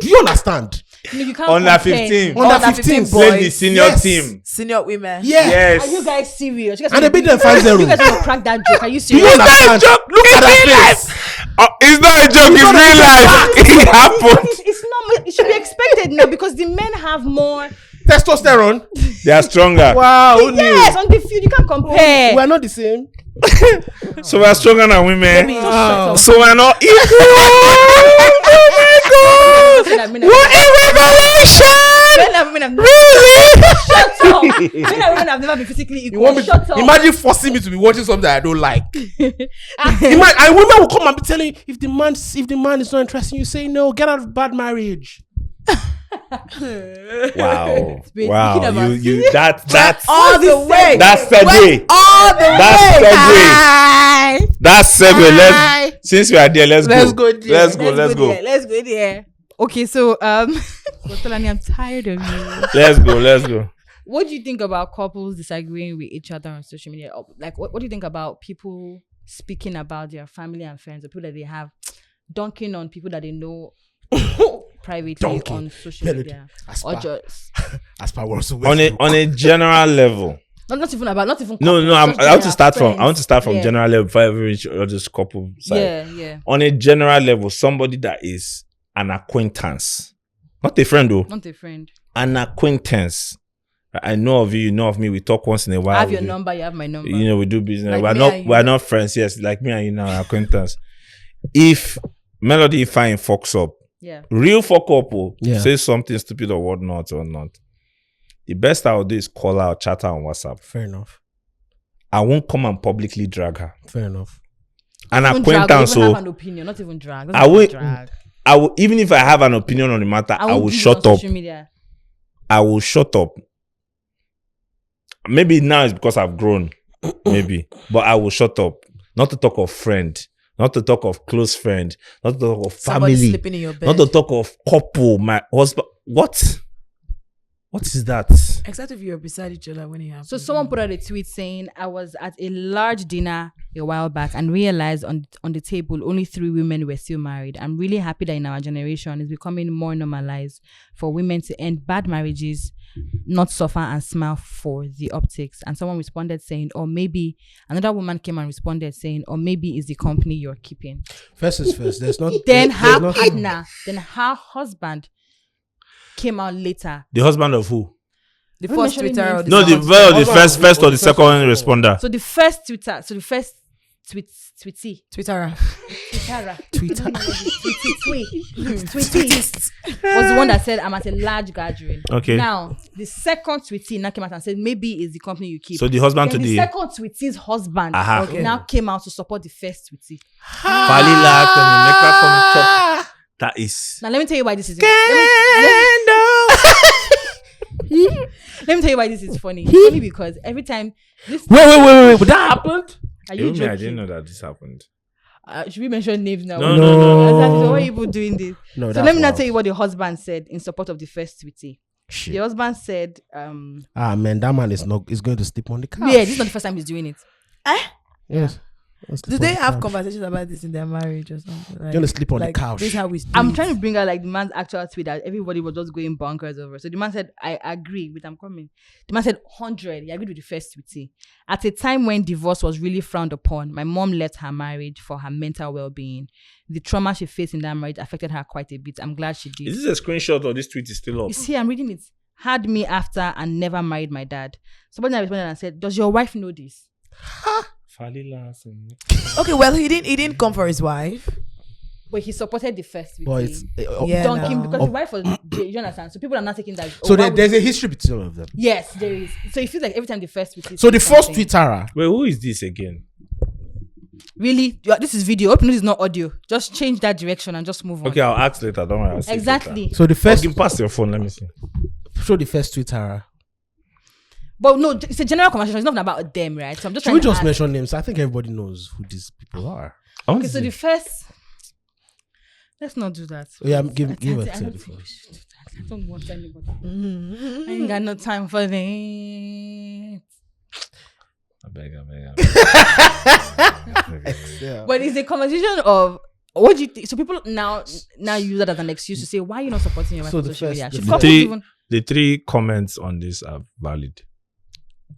S1: Do you understand?
S3: You can't
S2: Under
S3: compare.
S2: 15.
S1: Under 15
S2: Played the senior team.
S4: Senior women.
S2: Yes.
S3: Are you guys serious?
S1: And they beat them 5-0.
S3: You guys want to crack that joke? Are you
S1: Do you
S3: serious?
S1: understand? Look at that face.
S2: It's not a joke. It's real life. It happened.
S3: It's not. It should be expected now because the men have more
S1: Testosterone.
S2: They are stronger.
S1: Wow. Who knew?
S3: Yes, on the field you can't compare.
S1: We are not the same.
S2: So we're stronger than women.
S1: Wow.
S2: So we're not equal. Oh my God. What a revelation. Really?
S3: Shut up. Men and women have never been physically
S1: You
S3: equal.
S1: want me
S3: Shut up.
S1: imagine forcing me to be watching something I don't like. And women will come and be telling you if the man is not interested, you say no, get out of bad marriage.
S2: Wow.
S3: Speaking
S2: Wow.
S3: about-
S2: That's
S4: All the way.
S2: That's segue.
S4: All the
S2: That's
S4: way.
S2: segue. That's segue. Since we are there, let's go.
S4: there.
S2: Let's go.
S3: Let's go there. Okay, so Tolani, I'm tired of you.
S2: Let's go.
S3: What do you think about couples disagreeing with each other on social media? Like, what do you think about people speaking about their family and friends, or people that they have dunking on people that they know privately on social media, or just
S1: as per what
S2: on a general level?
S3: not even couples,
S2: I want to start from
S3: Yeah.
S2: general level before I reach or just couple side.
S3: Yeah.
S2: On a general level, somebody that is an acquaintance, not a friend though,
S3: Not a friend.
S2: an acquaintance. I know of you, you know of me. We talk once in a while.
S3: I have your number. You have my number.
S2: You know, we do business.
S3: Like me and you.
S2: We're not friends. Yes, like me and you now, acquaintance. If Melody Fine fucks up,
S3: Yeah.
S2: real fuck up,
S1: Yeah.
S2: say something stupid or whatnot or not, the best I will do is call her or chat her on WhatsApp.
S1: Fair enough.
S2: I won't come and publicly drag her.
S1: Fair enough.
S2: An
S3: Even
S2: acquaintance,
S3: drag,
S2: so
S3: even have an opinion, not even drag.
S2: I will-
S3: Drag.
S2: I will, even if I have an opinion on the matter, I
S3: won't
S2: will
S3: use it
S2: shut
S3: on
S2: up.
S3: social media.
S2: I will shut up. Maybe now it's because I've grown, maybe, but I will shut up. Not to talk of friend, not to talk of close friend, not to talk of
S4: Somebody
S2: family,
S4: sleeping in your bed.
S2: not to talk of couple, my husband. What? What is that?
S4: Except if you're beside each other when it happens.
S3: So someone put out a tweet saying, I was at a large dinner a while back and realized on the table only 3 women were still married. I'm really happy that in our generation it's becoming more normalized for women to end bad marriages, not suffer and smile for the optics. And someone responded saying, or maybe another woman came and responded saying, or maybe it's the company you're keeping.
S1: First is first. There's not.
S3: Then
S1: there's
S3: her
S1: not-
S3: partner, then her husband came out later.
S2: The husband of who?
S4: the
S3: I'm
S4: first
S3: mentioning
S4: Twitter or
S3: names.
S4: the
S2: No, the
S4: second
S2: well, the
S1: Husband
S2: first or the
S1: first
S2: second
S1: one.
S2: responder.
S3: So the first Twitter, tweety.
S4: Twitter.
S1: Twitter.
S3: Tweety was the one that said, I'm at a large gathering.
S2: Okay.
S3: Now, the second tweety now came out and said, maybe it's the company you keep.
S2: So the husband
S3: Then
S2: to
S3: the
S2: the
S3: second tweety's husband
S2: Aha.
S4: Okay.
S3: now came out to support the first tweety.
S2: Falila Make her come chop. That is.
S3: Now, let me tell you why this is. Let me tell you why this is funny. It's funny because every time this.
S1: Wait. But that happened.
S3: Are you
S2: Even me, I didn't
S3: joking?
S2: know that this happened.
S3: Should we mention names now?
S2: No.
S3: Exactly. So why are you people doing this?
S1: No.
S3: So
S1: that's
S3: let me now
S1: wild.
S3: tell you what the husband said in support of the first tweety.
S1: Shit.
S3: The husband said,
S1: Man, that man is going to sleep on the couch.
S3: yeah, this is not the first time he's doing it.
S1: Yes.
S4: Do they have conversations about this in their marriage or something? Like,
S1: Gonna sleep on the
S4: like,
S1: couch.
S4: This is how we do
S3: I'm
S4: it.
S3: trying to bring out like the man's actual tweet that everybody was just going bonkers over. So the man said, I agree with I'm coming. The man said 100. He agreed with the first tweet. At a time when divorce was really frowned upon, my mom left her marriage for her mental well-being. The trauma she faced in that marriage affected her quite a bit. I'm glad she did.
S2: Is this a screenshot or this tweet is still up?
S3: You see, I'm reading it. Had me after and never married my dad. Somebody responded and said, does your wife know this?
S2: Falila.
S4: Okay, well, he didn't come for his wife.
S3: But he supported the first tweet.
S1: But it's
S4: Yeah,
S3: Dunking,
S4: no.
S3: because the wife was, you understand? So people are not taking that.
S1: so
S3: why would
S1: there's a
S3: you-
S1: history between all of them.
S3: Yes, there is. So it feels like every time the first tweet.
S1: So the first Twitter.
S2: Wait, who is this again?
S3: Really, this is video. Hope this is not audio. Just change that direction and just move on.
S2: Okay, I'll ask later. Don't worry. I'll see it
S3: Exactly.
S2: later.
S1: So the first.
S2: Give pass your phone. Let me see.
S1: Show the first Twitter.
S3: But no, it's a general conversation. It's not about them, right? So I'm just
S1: Should
S3: trying
S1: we
S3: to
S1: just
S3: ask.
S1: mention names? I think everybody knows who these people are.
S3: Okay, so the first. Let's not do that.
S1: Oh, yeah, give
S3: I
S1: it
S3: don't
S1: to
S3: think
S1: the
S3: we
S1: first.
S3: should do that. I don't want anybody. I ain't got no time for that.
S2: I beg.
S1: Yeah.
S3: But it's a conversation of what do you think? So people now use that as an excuse to say, why are you not supporting your wife
S1: So
S3: on
S1: the
S3: social
S1: first-
S3: media?
S1: the
S3: Should
S1: first-
S3: couples
S2: three-
S3: even
S2: The 3 comments on this are valid.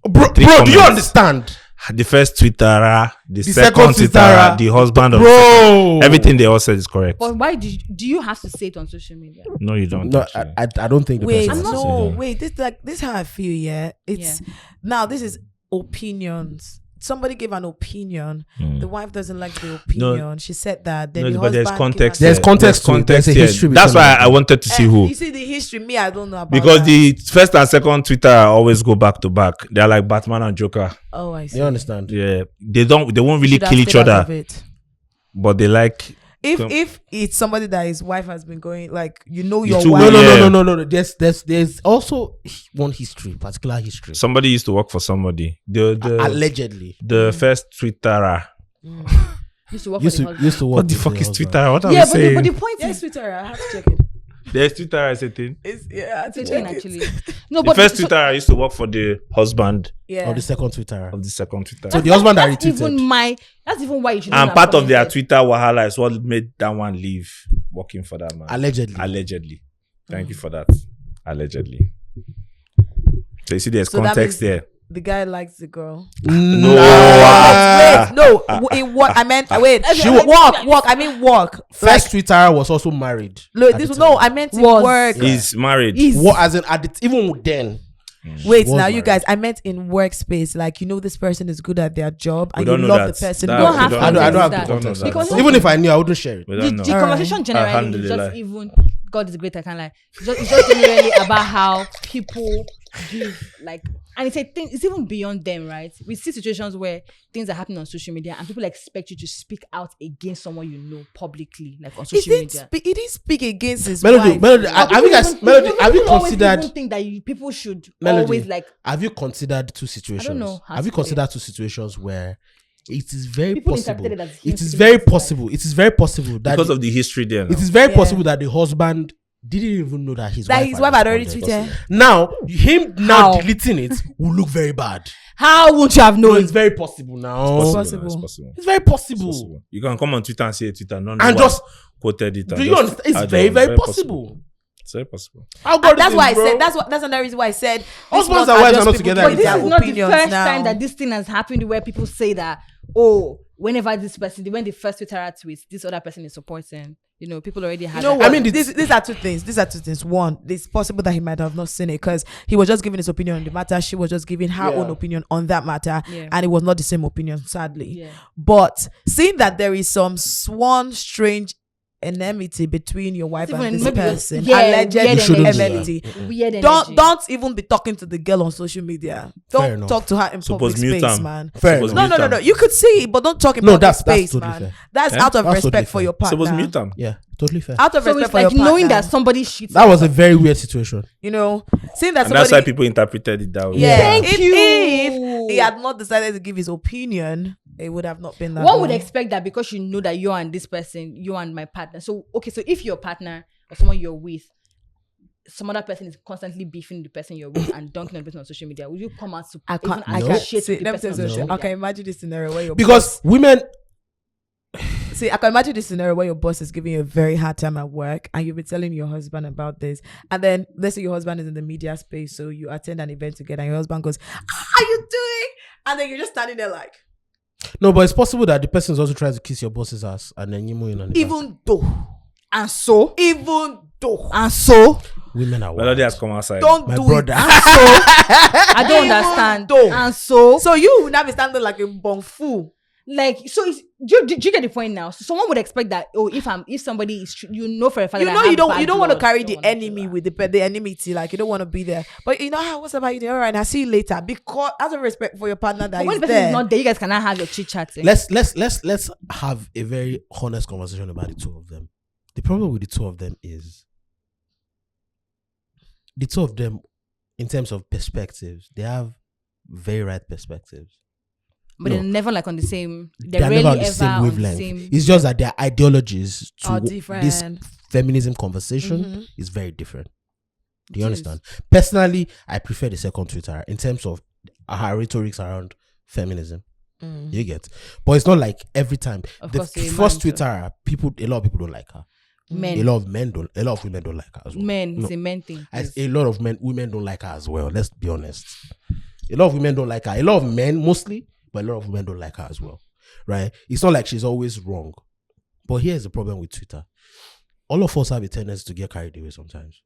S1: Bro,
S2: Three
S1: do you
S2: comments.
S1: understand?
S2: The first Twitterer, the
S1: The
S2: second
S1: second
S2: Twitterer,
S1: Twitterer,
S2: the husband of
S1: Bro,
S2: everything they all said is correct.
S3: But why do you have to say it on social media?
S2: No, you don't.
S1: No,
S2: actually.
S1: I don't think the
S4: Wait,
S1: person.
S3: I'm
S1: has
S3: not-
S1: to say
S4: no,
S1: that.
S4: wait. This is how I feel. Yeah, it's now. This is opinions. Somebody gave an opinion. The wife doesn't like the opinion. She said that. Then
S2: No,
S4: the
S2: but there's
S4: husband
S2: context.
S4: came
S1: There's
S4: out-
S1: context to it. There's a
S2: here.
S1: history
S2: That's
S1: between
S2: why
S1: them.
S2: I wanted to see who.
S4: You see the history. Me, I don't know about
S2: Because
S4: that.
S2: the first and second Twitter always go back to back. They're like Batman and Joker.
S4: Oh, I see.
S1: You understand?
S2: Yeah, they won't really
S4: Should have
S2: kill each
S4: stayed out
S2: other,
S4: of it.
S2: but they like.
S4: If it's somebody that his wife has been going like your
S2: two
S4: wife.
S1: No. There's also one history, particular history.
S2: Somebody used to work for somebody.
S1: Allegedly.
S2: The first Twitterer.
S3: Used to work
S1: Used
S3: for the
S1: to
S3: husband.
S1: used to work.
S2: What the
S1: with
S2: fuck
S1: the
S2: is
S1: husband.
S2: Twitter? What are
S3: Yeah,
S2: we
S3: but
S2: saying?
S3: the point
S4: Yes,
S3: is
S4: Twitter. I have to check it.
S2: There's Twitter as a thing.
S4: I have to
S3: it's
S4: check it.
S3: actually. No,
S2: The
S3: but
S2: first Twitter used to work for the husband
S4: Yeah.
S1: Or the second Twitter.
S2: of the second Twitter.
S1: So the husband that
S3: that's even
S1: retweeted.
S3: that's even why you should.
S2: And part of their Twitter wahala is what made that one leave working for that man.
S1: Allegedly.
S2: Allegedly. Thank you for that. Allegedly. So you see there's
S4: So that
S2: context
S4: means
S2: there.
S4: The guy likes the girl.
S2: No.
S4: Wait, no. In what I meant. Wait. Walk. I mean walk.
S1: First Twitter was also married.
S4: Look,
S1: at
S4: this
S1: the
S4: no.
S1: time.
S4: I meant in
S3: Was.
S4: work.
S2: He's married.
S1: What as in at the, even then.
S4: Wait,
S1: Was
S4: now you
S1: married.
S4: guys. I meant in workspace. Like this person is good at their job,
S2: We
S4: and you
S2: don't know
S4: love
S2: that.
S4: the person.
S2: That-
S3: You don't
S2: we
S3: have
S2: don't
S3: to
S2: know
S1: I don't
S3: that.
S1: have the
S2: We don't know
S1: context.
S2: that.
S3: Because
S1: Even if I knew, I wouldn't share it.
S2: We
S3: the
S2: don't know.
S3: conversation generally is
S2: Alhamdulillah.
S3: just even God is great. I can't lie. It's just generally about how people give like, and it's a thing. It's even beyond them, right? We see situations where things are happening on social media, and people expect you to speak out against someone you know publicly, like on
S4: He
S3: social
S4: didn't
S3: media.
S4: speak. He didn't speak against his
S1: Melody,
S4: wife.
S1: Melody, have you guys, Melody, have you
S3: People always
S1: considered?
S3: even think that people should
S1: Melody,
S3: always like
S1: Have you considered two situations?
S3: know how
S1: Have you
S3: to say
S1: considered two situations where it is very
S3: People
S1: possible?
S3: interpreted it as him
S1: It is
S3: speaking
S1: very
S3: against his
S1: possible. It is very possible that
S2: Because of the history there.
S1: it is very
S4: Yeah.
S1: possible that the husband didn't even know that his
S4: That
S1: wife
S4: his wife had already
S1: responded.
S4: tweeted.
S1: Now, him now
S3: How?
S1: deleting it will look very bad.
S3: How won't you have
S1: No,
S3: known?
S1: it's very possible now.
S2: It's
S4: possible.
S2: It's possible.
S1: It's very
S2: It's
S1: possible.
S2: possible. You can come on Twitter and say Twitter, no,
S1: And just
S2: quoted it.
S1: do you understand? It's very, very possible.
S2: It's very possible.
S4: And that's why I said that's another reason why I said
S1: Husbands
S4: this
S1: and wives are
S4: just
S1: not
S4: people
S1: together
S4: giving
S3: But this
S4: their
S3: is not the
S4: opinions
S3: first
S4: now.
S3: time that this thing has happened where people say that, oh, whenever this person, when the first Twitter tweets, this other person is supporting. You know, people already have.
S4: You know
S3: that.
S4: what?
S1: I mean,
S4: these are two things. These are two things. One, it's possible that he might have not seen it because he was just giving his opinion on the matter. She was just giving her own opinion on that matter, and it was not the same opinion, sadly.
S3: Yeah.
S4: But seeing that there is some strange enmity between your wife and this person, alleged enmity.
S3: Weird energy.
S4: Don't even be talking to the girl on social media. Don't talk to her in public space, man. No. You could see it, but don't talk in public space,
S1: totally
S4: man.
S1: fair.
S4: That's out of
S1: That's
S4: respect
S1: totally
S4: for
S1: fair.
S4: your partner.
S2: Suppose mute them.
S1: Yeah, totally fair.
S4: Out of
S3: So
S4: respect
S3: it's
S4: for your
S3: like
S4: partner.
S3: knowing that somebody shits.
S1: That was a very weird situation.
S4: You know, seeing that
S2: And that's
S4: somebody.
S2: why people interpreted it that way.
S4: Yeah.
S3: Thank
S4: if
S3: you.
S4: he had not decided to give his opinion, it would have not been that.
S3: One would
S4: long.
S3: expect that because you know that you and this person, you and my partner. So okay, so if your partner or someone you're with, some other person is constantly beefing the person you're with and dunking on the person on social media, would you come out to
S4: I can't.
S3: even
S4: I can't.
S3: appreciate
S4: See,
S3: the
S4: let me
S3: person
S4: tell
S3: on
S4: you
S3: social
S4: something. I
S3: media?
S4: can imagine this scenario where your
S1: Because
S4: boss,
S1: women,
S4: I can imagine this scenario where your boss is giving you a very hard time at work, and you've been telling your husband about this, and then let's say your husband is in the media space, so you attend an event together, and your husband goes, "How are you doing?" And then you're just standing there like,
S1: no, but it's possible that the person is also trying to kiss your boss's ass and then you move in on it.
S4: even though,
S3: And so,
S1: Women are
S2: Melody has
S1: wild.
S2: come outside.
S4: don't
S1: My
S4: do
S1: brother.
S4: it.
S3: I don't
S4: Even
S3: understand.
S4: though.
S3: And so,
S4: So you will now be standing like a bongfu.
S3: like, so do you get the point now? So someone would expect that, oh, if somebody is, you know for a fact
S4: You
S3: that
S4: know
S3: I
S4: you
S3: have
S4: don't
S3: bad
S4: want to
S3: blood,
S4: carry
S3: you
S4: the
S3: don't wanna do
S4: enemy
S3: that.
S4: with the enmity, like you don't want to be there. But you know what's about you? All right, I'll see you later. Because out of respect for your partner that
S3: But when
S4: is
S3: the person is
S4: there.
S3: not there, you guys cannot have your chit chatting.
S1: Let's have a very honest conversation about the two of them. The problem with the two of them is the two of them, in terms of perspectives, they have very right perspectives.
S3: But
S1: No.
S3: they're never like on the same.
S1: They're
S3: rarely
S1: never on the
S3: ever
S1: same
S3: on the
S1: wavelength.
S3: same-
S1: It's just that their ideologies
S4: Are
S1: to
S4: different.
S1: this feminism conversation
S4: Mhm.
S1: is very different. Do you
S3: It
S1: understand? Personally, I prefer the second Twitter in terms of her rhetorics around feminism. You get, but it's not like every time.
S3: Of
S1: The
S3: course, you're a
S1: first
S3: man, so-
S1: Twitterer, a lot of people don't like her.
S3: Men.
S1: A lot of women don't like her as well.
S3: Men,
S1: No.
S3: it's a men thing.
S1: As a lot of women don't like her as well. Let's be honest. A lot of women don't like her. A lot of men mostly, but a lot of women don't like her as well. Right? It's not like she's always wrong. But here's the problem with Twitter. All of us have a tendency to get carried away sometimes.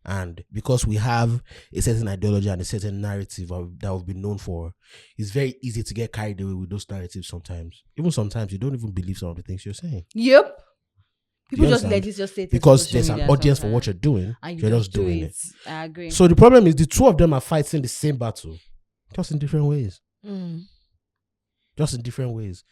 S1: And because we have a certain ideology and a certain narrative that we've been known for, it's very easy to get carried away with those narratives sometimes. Even sometimes you don't even believe some of the things you're saying.
S3: Yep. People
S1: You
S3: just
S1: understand?
S3: let it just say it
S1: Because
S3: on social
S1: there's an
S3: media
S1: audience for
S3: sometimes.
S1: what you're doing.
S3: And
S1: You're just
S3: do
S1: doing it.
S3: I agree.
S1: So the problem is the two of them are fighting the same battle, just in different ways. Just in different ways,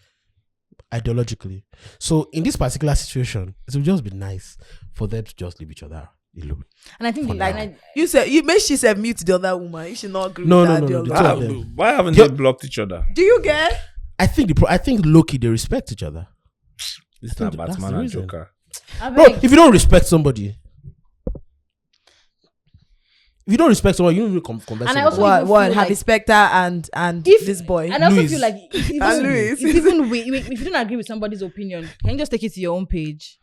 S1: ideologically. So in this particular situation, it would just be nice for them to just leave each other alone.
S3: And I think
S1: For
S3: like
S1: now.
S4: You made she said mute the other woman. You should not agree
S1: No,
S4: with
S1: no,
S4: that
S1: no,
S4: ideology.
S1: the two of them.
S2: Why haven't
S1: Yeah.
S2: they blocked each other?
S4: Do you get?
S1: I think low-key they respect each other.
S2: This is
S1: I
S2: not
S1: think that's
S2: Batman
S1: the
S2: and
S1: reason.
S2: Joker.
S3: I
S1: Bro,
S3: beg.
S1: if you don't respect somebody, you don't even converse
S3: And I
S1: with
S3: also
S1: them.
S4: What?
S3: feel
S4: Harvey
S3: like-
S4: Specter and
S3: If-
S4: this boy.
S3: And I also
S1: Louis.
S3: feel like it's even,
S4: And Louis.
S3: it's even if you don't agree with somebody's opinion, can you just take it to your own page?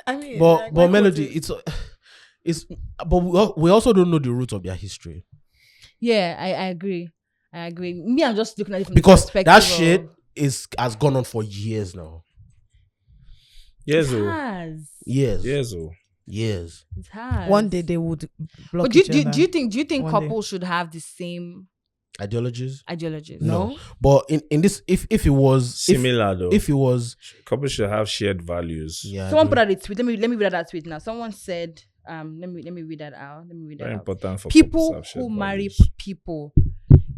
S4: I mean,
S1: But
S4: like,
S1: Melody,
S4: what
S1: it's but we also don't know the root of their history.
S3: Yeah, I agree. I agree. Me, I'm just looking at it from
S1: Because
S3: the perspective
S1: that shit
S3: of-
S1: has gone on for years now.
S2: Yes,
S3: It
S2: oh.
S3: has.
S1: Years.
S2: Yes, oh.
S1: Years.
S3: It has.
S4: One day they would block
S3: But do
S4: each other.
S3: you think
S4: One day.
S3: couples should have the same
S1: Ideologies?
S3: ideologies?
S4: No.
S1: But in this, if it was
S2: Similar though.
S1: if it was,
S2: Couples should have shared values.
S1: yeah.
S3: Someone
S1: I
S3: put
S1: do.
S3: out a tweet. Let me read out that tweet now. Someone said, let me read that out.
S2: Very important for
S3: People
S2: couples to have
S3: who
S2: shared
S3: marry
S2: values.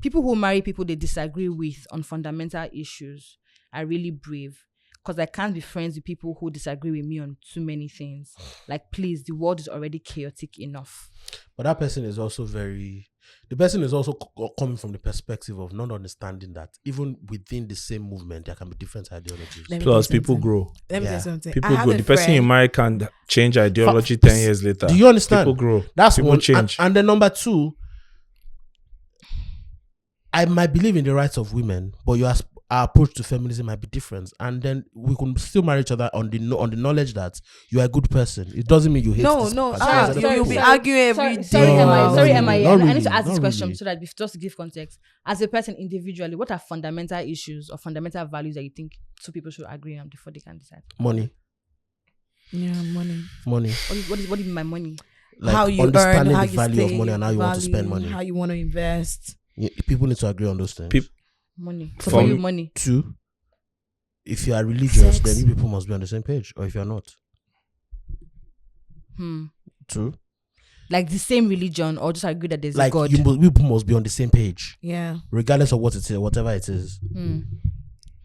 S3: people who marry people they disagree with on fundamental issues are really brave. because I can't be friends with people who disagree with me on too many things. Like, please, the world is already chaotic enough.
S1: But that person is also the person is also coming from the perspective of not understanding that even within the same movement, there can be different ideologies.
S2: Plus, people grow.
S4: Let me tell you something.
S2: People grow. The person you marry can change ideology 10 years later.
S1: Do you understand?
S2: People grow.
S1: That's
S2: people
S1: one.
S2: change.
S1: And then number 2, I might believe in the rights of women, but our approach to feminism might be different, and then we can still marry each other on the knowledge that you are a good person. It doesn't mean you hate.
S4: You'll be arguing every day.
S3: Sorry, M.I.A.
S1: Not
S3: I need to ask this
S1: really.
S3: question so that just to give context. As a person individually, what are fundamental issues or fundamental values that you think two people should agree on before they can decide?
S1: Money.
S4: Yeah, money.
S3: What do you mean by money?
S1: Like
S4: how you
S1: understanding
S4: earn, how
S1: the
S4: you
S1: value
S4: stay,
S1: of money and how you want to spend money.
S4: how you want to invest.
S1: People need to agree on those things.
S3: Money. So for you, money.
S1: 2, if you are religious,
S4: Sex.
S1: then you people must be on the same page. Or if you're not. 2.
S3: Like the same religion, or just agree that there's
S1: Like
S3: a God.
S1: you people must be on the same page.
S4: Yeah.
S1: Regardless of what it is, whatever it is.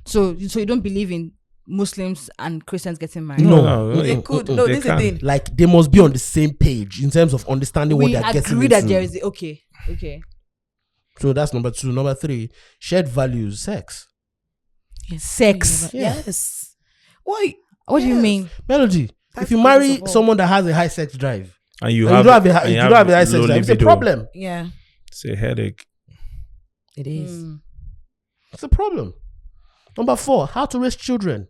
S3: So you don't believe in Muslims and Christians getting married?
S1: No.
S4: They could. No, this is the thing.
S1: Like they must be on the same page in terms of understanding what
S3: We
S1: they're getting
S3: agree
S1: into.
S3: that there is okay.
S1: So that's number 2. Number 3, shared values, sex.
S3: Sex.
S1: Yeah.
S4: Yes. Why?
S3: What do you mean?
S1: Melody.
S4: That's
S1: if you
S4: the
S1: marry
S4: basis of all.
S1: someone that has a high sex drive,
S2: And you
S1: and you don't have a high sex drive, it's a problem.
S4: Yeah.
S2: It's a headache.
S4: It is.
S1: It's a problem. Number 4, how to raise children.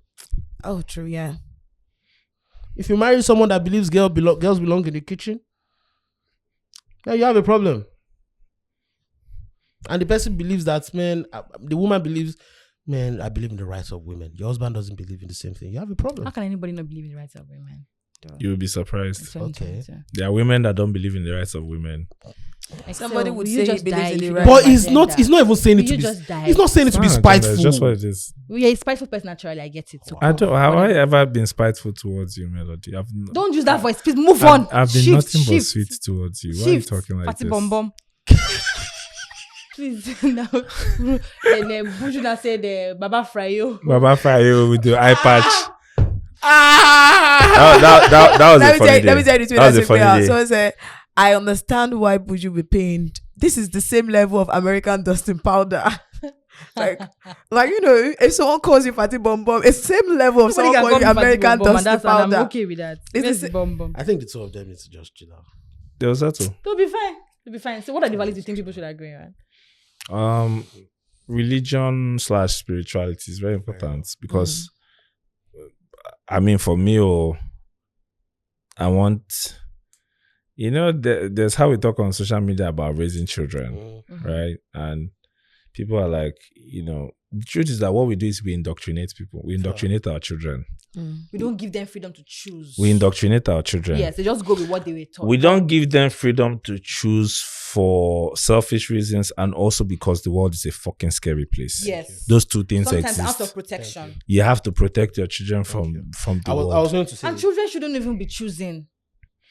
S4: Oh, true. Yeah.
S1: If you marry someone that believes girls belong in the kitchen, then you have a problem. And the person believes that, man, the woman believes, man, I believe in the rights of women. Your husband doesn't believe in the same thing. You have a problem.
S3: How can anybody not believe in the rights of women?
S2: You will be surprised.
S1: Okay.
S2: There are women that don't believe in the rights of women.
S4: Somebody would
S3: you
S4: say
S3: just
S4: he believes
S3: die
S4: in the
S3: if
S4: right.
S3: you
S1: But
S3: don't
S1: he's not even saying it
S3: You
S1: to be.
S3: just die.
S1: He's not saying it to be spiteful.
S2: It's just what it is.
S3: You're a spiteful person naturally. I get it. So
S2: Have I ever been spiteful towards you, Melody?
S3: don't use that voice. Please move on.
S2: I've been
S3: Shift,
S2: nothing but
S3: shift.
S2: sweet towards you. Why are you
S3: Shift.
S2: talking like
S3: Party
S2: this?
S3: bum bum. Please now. And then Bujuna said, "Baba Frayo."
S2: Baba Fayo with the eye patch. That was a funny day.
S4: Let me tell you the tweet
S2: That was
S4: that
S2: a funny day.
S4: So I said, I understand why Buju be pained. This is the same level of American dusting powder. like you know, if someone calls you Fatty Bum Bum, it's the same level of someone calling you American dusting powder.
S3: I'm okay with that.
S4: It's
S3: It's bum bum.
S1: I think the 2 of them need to just chill out.
S2: There was that too.
S3: They'll be fine. They'll be fine. So, what are the values you think people should agree on?
S2: Religion / spirituality is very important because I mean, for me, I want, there's how we talk on social media about raising children, right? And people are like, the truth is that what we do is we indoctrinate people. We indoctrinate our children.
S3: We don't give them freedom to choose.
S2: We indoctrinate our children.
S3: Yes, they just go with what they were taught.
S2: We don't give them freedom to choose for selfish reasons and also because the world is a fucking scary place.
S3: Yes.
S2: Those two things
S3: Sometimes
S2: exist.
S3: out of protection.
S2: You have to protect your children from the world.
S1: I was going to say,
S3: And children shouldn't even be choosing.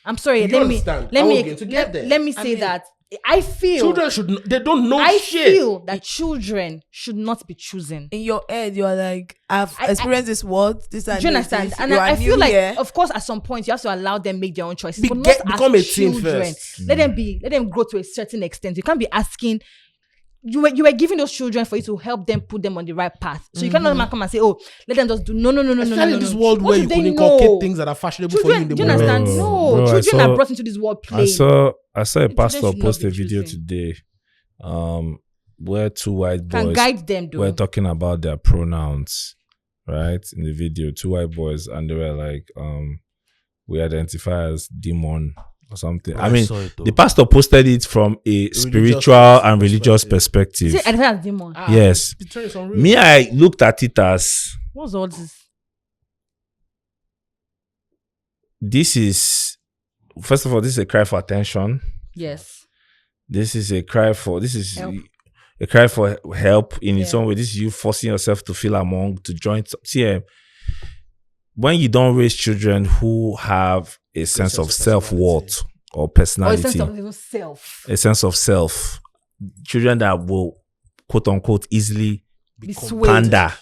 S3: I'm sorry.
S1: You
S3: Let me
S1: understand? I was going to get there.
S3: let me say that I feel
S1: children they don't know
S3: I
S1: shit.
S3: feel that children should not be choosing.
S4: In your head, you're like, I've experienced this world. This and
S3: Do you
S4: this,
S3: understand?
S4: this.
S3: And
S4: You
S3: I
S4: are
S3: feel
S4: new
S3: like,
S4: here.
S3: of course, at some point, you have to allow them make their own choices. But not
S1: Become
S3: as
S1: a teen
S3: children.
S1: first.
S3: Let them grow to a certain extent. You can't be asking. You were giving those children for you to help them put them on the right path. So you cannot come and say, "Oh, let them just do." No.
S1: Especially in this world
S3: What
S1: where
S3: do
S1: you
S3: they
S1: can inculcate
S3: know?
S1: things that are fashionable for you in
S3: Children,
S1: the
S3: do you
S1: world.
S3: understand? No,
S2: Bro,
S3: children are brought into this world
S2: I
S3: playing.
S2: saw a
S3: Children
S2: pastor
S3: should not
S2: post
S3: be
S2: a video
S3: choosing.
S2: today where 2 white
S3: Can
S2: boys
S3: guide them, though.
S2: were talking about their pronouns, right? In the video, 2 white boys, and they were like, we identify as demon or something. I mean,
S1: saw it, though.
S2: the pastor posted it from a spiritual and religious perspective.
S3: See, I think demon.
S2: Yes. Me, I looked at it as,
S3: What's all this?
S2: this is, first of all, this is a cry for attention.
S3: Yes.
S2: This is a cry for help in its own way. This is you forcing yourself to feel among, to join. See, when you don't raise children who have a sense of self-worth or personality, a sense of self, children that will, quote unquote, easily
S3: Be swayed.
S2: pander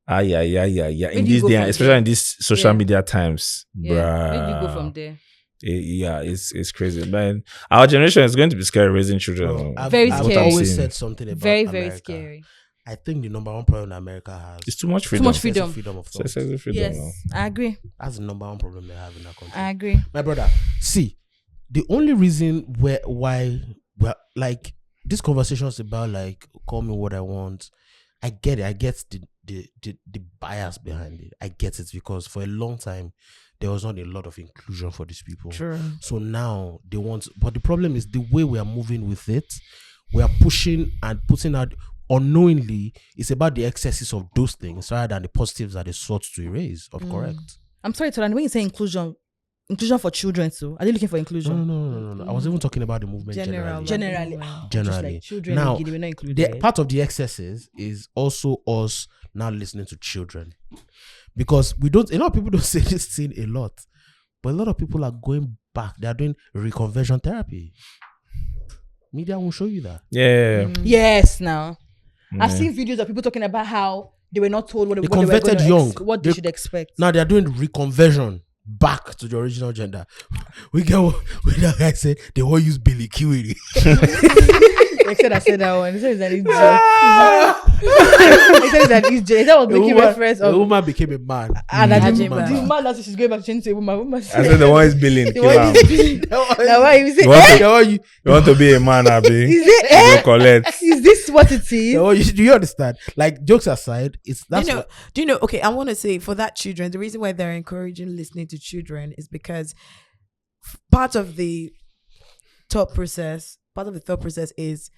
S2: Yeah. In
S3: Where do you
S2: this
S3: go
S2: day,
S3: from
S2: especially
S3: there?
S2: in these social
S3: Yeah.
S2: media times,
S3: Yeah. Where do you
S2: bruh.
S3: go from there?
S2: It's crazy, man. Our generation is going to be scary raising children.
S1: Bro, I've,
S3: Very
S1: I've
S3: scary.
S1: always
S2: seeing.
S1: said something about
S3: Very,
S1: America.
S3: very scary.
S1: I think the number one problem America has
S2: It's too much
S3: Too
S2: freedom.
S3: much
S1: excessive
S3: freedom.
S1: of thought.
S2: Excessive freedom.
S3: Yes,
S2: now.
S3: I agree.
S1: That's the number one problem they have in our country.
S3: I agree.
S1: My brother, see, the only reason why like this conversations about like call me what I want, I get it. I get the bias behind it. I get it because for a long time there was not a lot of inclusion for these people.
S4: True.
S1: So now they want, but the problem is the way we are moving with it. We are pushing and putting out unknowingly. It's about the excesses of those things rather than the positives that they sought to erase. Correct.
S3: I'm sorry, Tolan, when you say inclusion for children too, are they looking for inclusion?
S1: No. I was even talking about the movement generally.
S3: Generally.
S1: Generally.
S3: Just like children
S1: Now,
S3: in Guinea, we're not included.
S1: Part of the excesses is also us now listening to children, because a lot of people don't say this thing a lot, but a lot of people are going back. They are doing reconversion therapy. Media won't show you that.
S2: Yeah.
S3: Yes, now. I've seen videos of people talking about how they were not told what they
S1: converted young.
S3: what they should expect.
S1: Now they are doing reconversion back to the original gender. We get what that guy said. They all use Billy Kiwi.
S3: Except I said that one. He said it's an idiot. He said it's an idiot. That was making reference
S1: A
S3: of.
S1: woman became a man.
S3: And
S4: Mm.
S3: the
S4: Imagine.
S3: man, that's what she's going back to change to a woman.
S2: I said the one is billing.
S3: The
S2: Kill
S3: one
S2: am.
S3: is- Now why you say,
S2: You want to be a man, Abi?
S3: is it,
S2: Go collect.
S3: is this what it is?
S1: Do you understand? Like, jokes aside,
S4: Do you know? Okay, I want to say for that children, the reason why they're encouraging listening to children is because part of the thought process is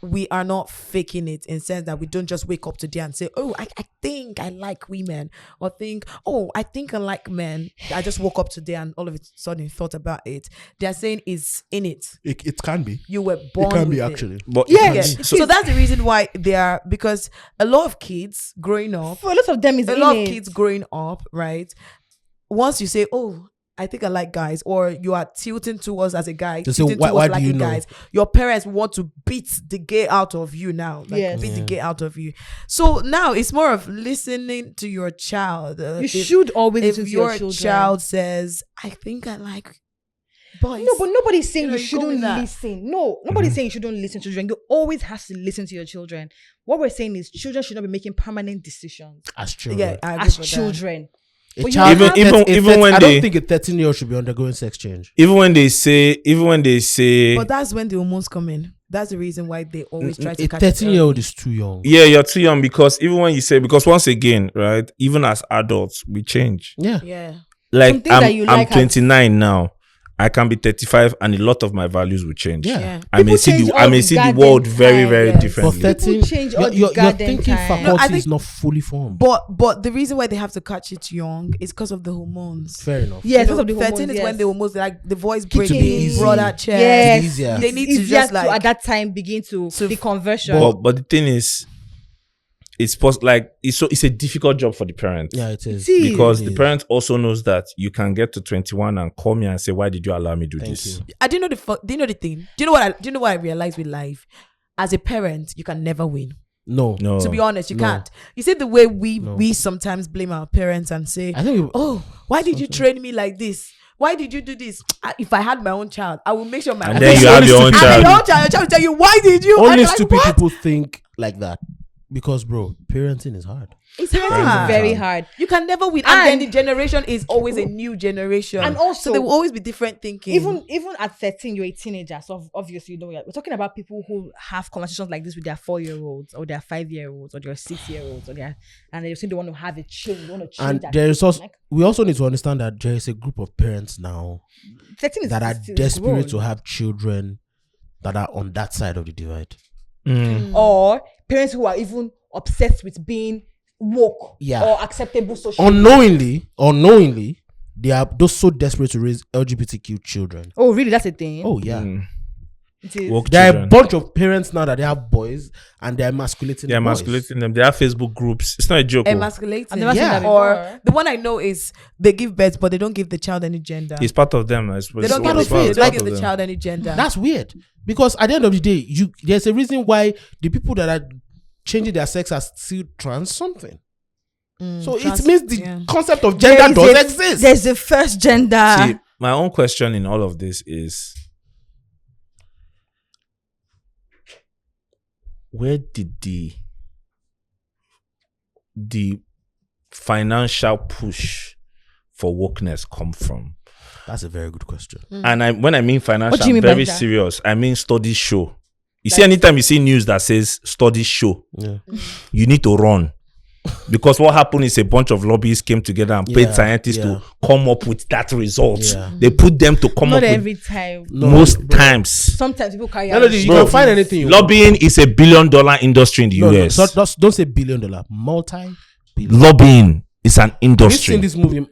S4: we are not faking it in the sense that we don't just wake up today and say, oh, I think I like women, or think, oh, I think I like men. I just woke up today and all of a sudden thought about it. They're saying it's in it.
S1: It can be.
S4: You were born
S1: It can be
S4: with
S1: actually.
S2: But
S3: Yeah.
S4: So that's the reason why they are, because a lot of kids growing up,
S3: For a lot of them is
S4: a lot of
S3: innate.
S4: kids growing up, right? Once you say, oh, I think I like guys, or you are tilting towards as a guy,
S1: They say,
S4: tilting
S1: why
S4: towards
S1: do you
S4: liking
S1: know?
S4: guys, your parents want to beat the gay out of you now. Like,
S3: Yes.
S4: beat the gay out of you. So now it's more of listening to your child.
S3: You should always
S4: if
S3: listen to
S4: your
S3: your children.
S4: child says, I think I like boys.
S3: No, but nobody's saying
S4: You know,
S3: you
S4: you go with
S3: shouldn't
S4: that.
S3: listen. No, nobody's saying you shouldn't listen to children. You always have to listen to your children. What we're saying is children should not be making permanent decisions
S1: As children.
S4: Yeah, I agree
S3: as
S4: with that.
S3: children.
S1: A
S3: But you
S1: child,
S3: have-
S2: Even when
S1: I
S2: they-
S1: don't think a 13-year-old should be undergoing sex change.
S2: even when they say,
S4: But that's when the hormones come in. That's the reason why they always try to
S1: A
S4: catch it
S1: 13-year-old
S4: early.
S1: is too young.
S2: yeah, you're too young, because even when you say, because once again, right, even as adults, we change.
S1: Yeah.
S4: Yeah.
S2: Like
S3: Something that you
S2: I'm
S3: like
S2: 29 now. I can be 35 and a lot of my values will change.
S1: Yeah.
S4: Yeah.
S2: I may
S3: People
S2: see
S3: change
S2: the
S3: all
S2: I may
S3: the
S2: see the
S3: goddamn
S2: world very,
S3: time,
S2: very
S3: yes.
S1: For
S2: differently.
S1: 13,
S3: change all
S1: your,
S3: the
S1: your
S3: goddamn
S1: thinking
S3: time.
S1: faculty
S4: No, I think-
S1: is not fully formed.
S4: But the reason why they have to catch it young is because of the hormones.
S1: Fair enough.
S3: Yes,
S4: You
S3: because
S4: know,
S3: of the
S4: 13
S3: hormones,
S4: is
S3: yes.
S4: when the hormones, like the voice
S3: Kicking
S4: breaking,
S1: easy.
S4: brother chest.
S3: Yes,
S1: It's easier.
S4: They need to
S3: easier
S4: just like
S3: at that time begin to the conversion.
S2: But the thing is, it's it's a difficult job for the parent.
S1: Yeah, it is.
S3: See,
S2: Because
S1: It
S2: the
S1: is.
S2: parent also knows that you can get to 21 and call me and say, why did you allow me to do
S1: Thank
S2: this?
S1: you.
S4: I didn't know do you know the thing? Do you know what I realized with life? As a parent, you can never win.
S1: No.
S2: No.
S4: To be honest, you
S1: No.
S4: can't. You see the way we
S1: No.
S4: sometimes blame our parents and say,
S1: I think
S4: "Oh, why did you train me like this? Why did you do this? If I had my own child, I will make sure my
S2: And
S4: own
S2: then
S1: think
S2: you have
S1: only
S2: your own
S1: stupid
S4: And
S2: child.
S4: your own child, your child will tell you, why did you?
S1: only
S4: And you're like,
S1: stupid
S4: what?
S1: people think like that. Because, bro, parenting is hard.
S4: It's
S3: It's
S4: hard.
S3: very hard.
S4: You can never win. And then
S3: And-
S4: the generation is always a new generation.
S3: And also-
S4: so there will always be different thinking.
S3: Even at 13, you're a teenager. So obviously, you know, we're talking about people who have conversations like this with their 4-year-olds or their 5-year-olds or their 6-year-olds and they're saying they want to have a change. They want to change.
S1: And
S3: that
S1: there is also,
S3: like,
S1: we also need to understand that there is a group of parents now
S3: 13 is
S1: that are
S3: still
S1: desperate
S3: grown.
S1: to have children that are on that side of the divide.
S3: Or parents who are even obsessed with being woke
S1: Yeah.
S3: or acceptable socially.
S1: Unknowingly, they are those so desperate to raise LGBTQ children.
S3: Oh, really? That's a thing.
S1: Oh, yeah.
S3: It is.
S2: Woke
S1: There are a
S2: children.
S1: bunch of parents now that they have boys and they're emasculating
S2: They're
S1: the boys.
S2: emasculating them. They have Facebook groups. It's not a joke.
S4: emasculating.
S3: I've never seen
S1: Yeah.
S3: that
S4: Or
S3: before.
S4: the one I know is they give birth, but they don't give the child any gender.
S2: It's part of them.
S4: They don't
S1: part
S4: give
S1: of
S4: the,
S1: it.
S4: they don't
S1: Like-
S4: give the child any gender.
S1: That's weird. Because at the end of the day, there's a reason why the people that are changing their sex are still trans something. So it means the concept of gender does exist.
S3: There's the first gender.
S2: See, my own question in all of this is, where did the financial push for wokeness come from?
S1: That's a very good question.
S2: And when I mean financial,
S3: do you mean
S2: I'm
S3: by
S2: very
S3: that?
S2: serious. I mean studies show. You see, anytime you see news that says studies show, you need to run. Because what happened is a bunch of lobbyists came together and paid scientists to come up with that result. They put them to come
S3: Not
S2: up
S3: every
S2: with
S3: time.
S2: most times.
S3: Sometimes people carry out.
S1: Melody, you can find anything you want.
S2: Lobbying is $1 billion industry in the US.
S1: No, don't say $1 billion. Multi-billion.
S2: Lobbying is an
S1: Have you
S2: industry.
S1: seen this movie?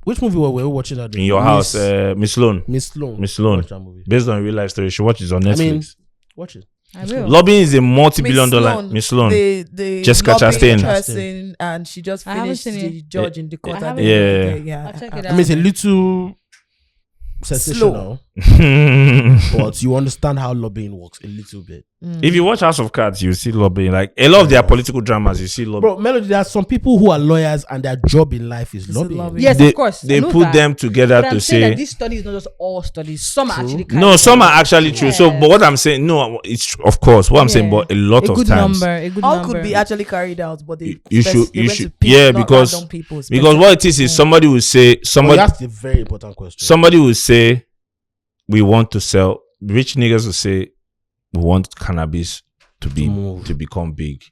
S1: Which movie were we watching that day?
S2: In your house, Miss Sloan.
S1: Miss Sloan.
S2: Watch that movie. Based on a real life story. She watches on Netflix.
S1: Watch it.
S3: I will.
S2: Lobbying is a multi-billion dollar. Miss Sloan.
S4: The
S2: Jessica
S4: lobbying
S2: Chastain.
S4: person, and she just
S3: I haven't
S4: finished
S3: seen
S4: the
S3: it.
S4: judge in the court.
S3: I
S4: at
S3: haven't
S4: the end of the
S2: seen
S4: day.
S3: I'll check it
S1: I
S3: out.
S1: mean, it's a little sensational, but you understand how lobbying works a little bit.
S2: If you watch House of Cards, you see lobbying. Like a lot of their political dramas, you see lobbying.
S1: Bro, Melody, there are some people who are lawyers and their job in life is lobbying.
S4: lobbying.
S3: Yes,
S2: They-
S3: of course. I
S2: They
S3: know
S2: put
S3: that.
S2: them together
S3: But
S2: to
S3: I'm saying
S2: say
S3: that this study is not just all studies. Some are actually
S2: no. Some are actually true. So,
S3: Yes.
S2: but what I'm saying, no, it's of course what I'm saying, but a lot
S3: a
S2: of
S3: good
S2: times
S3: number. A good
S4: All
S3: number.
S4: could be actually carried out, but they
S2: you should
S4: they went to pick
S2: yeah,
S4: not
S2: because
S4: random people,
S2: what it is somebody will say
S1: But
S2: somebody
S1: that's a very important question.
S2: somebody will say we want to sell. Rich niggas will say we want cannabis to become big.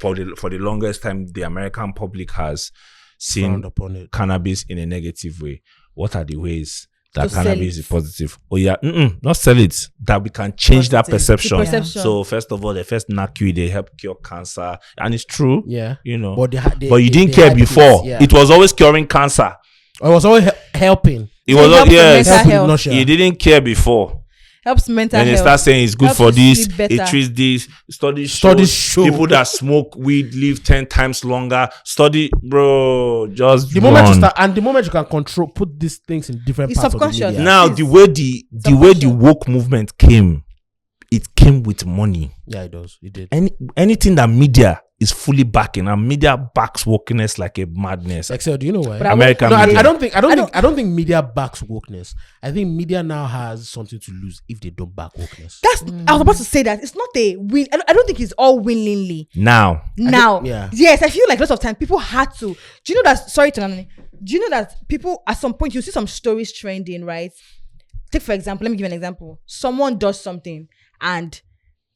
S2: For the longest time, the American public has seen
S1: Frowned upon it.
S2: cannabis in a negative way. What are the ways that
S3: To sell
S2: cannabis
S3: it.
S2: is positive? Oh yeah, not sell it. That we can change that
S4: Positive.
S2: perception.
S3: The perception.
S2: So first of all, they first knock you. They help cure cancer, and it's true.
S1: Yeah.
S2: You know,
S1: But
S2: but you didn't care before. It was always curing cancer.
S1: It was always helping.
S2: It was
S3: helps with
S2: yes.
S3: mental
S1: Helping
S3: health.
S1: inertia.
S2: You didn't care before.
S3: Helps mental
S2: Then they
S3: health.
S2: start saying it's good
S3: Helps
S2: for
S3: you
S2: this,
S3: sleep better.
S2: it treats this. Studies
S1: show.
S2: people that smoke weed live 10 times longer. Bro, just
S1: The moment you
S2: run.
S1: start, and the moment you can control, put these things in different
S3: It's
S1: parts of the
S3: subconscious.
S1: media.
S2: Now
S3: Yes.
S2: the way the woke movement came, it came with money.
S1: Yeah, it does. It did.
S2: Anything that media is fully backing, and media backs wokeness like a madness.
S1: Excel, do you know why?
S3: But I
S2: American
S1: No,
S2: media.
S1: I don't think media backs wokeness. I think media now has something to lose if they don't back wokeness.
S3: That's. I was about to say that it's not a win. I don't think it's all willingly.
S2: Now,
S1: yeah.
S3: Yes, I feel like lots of time people had to. Do you know that? Sorry, Tonani. Do you know that people at some point you see some stories trending, right? Take for example, let me give you an example. Someone does something and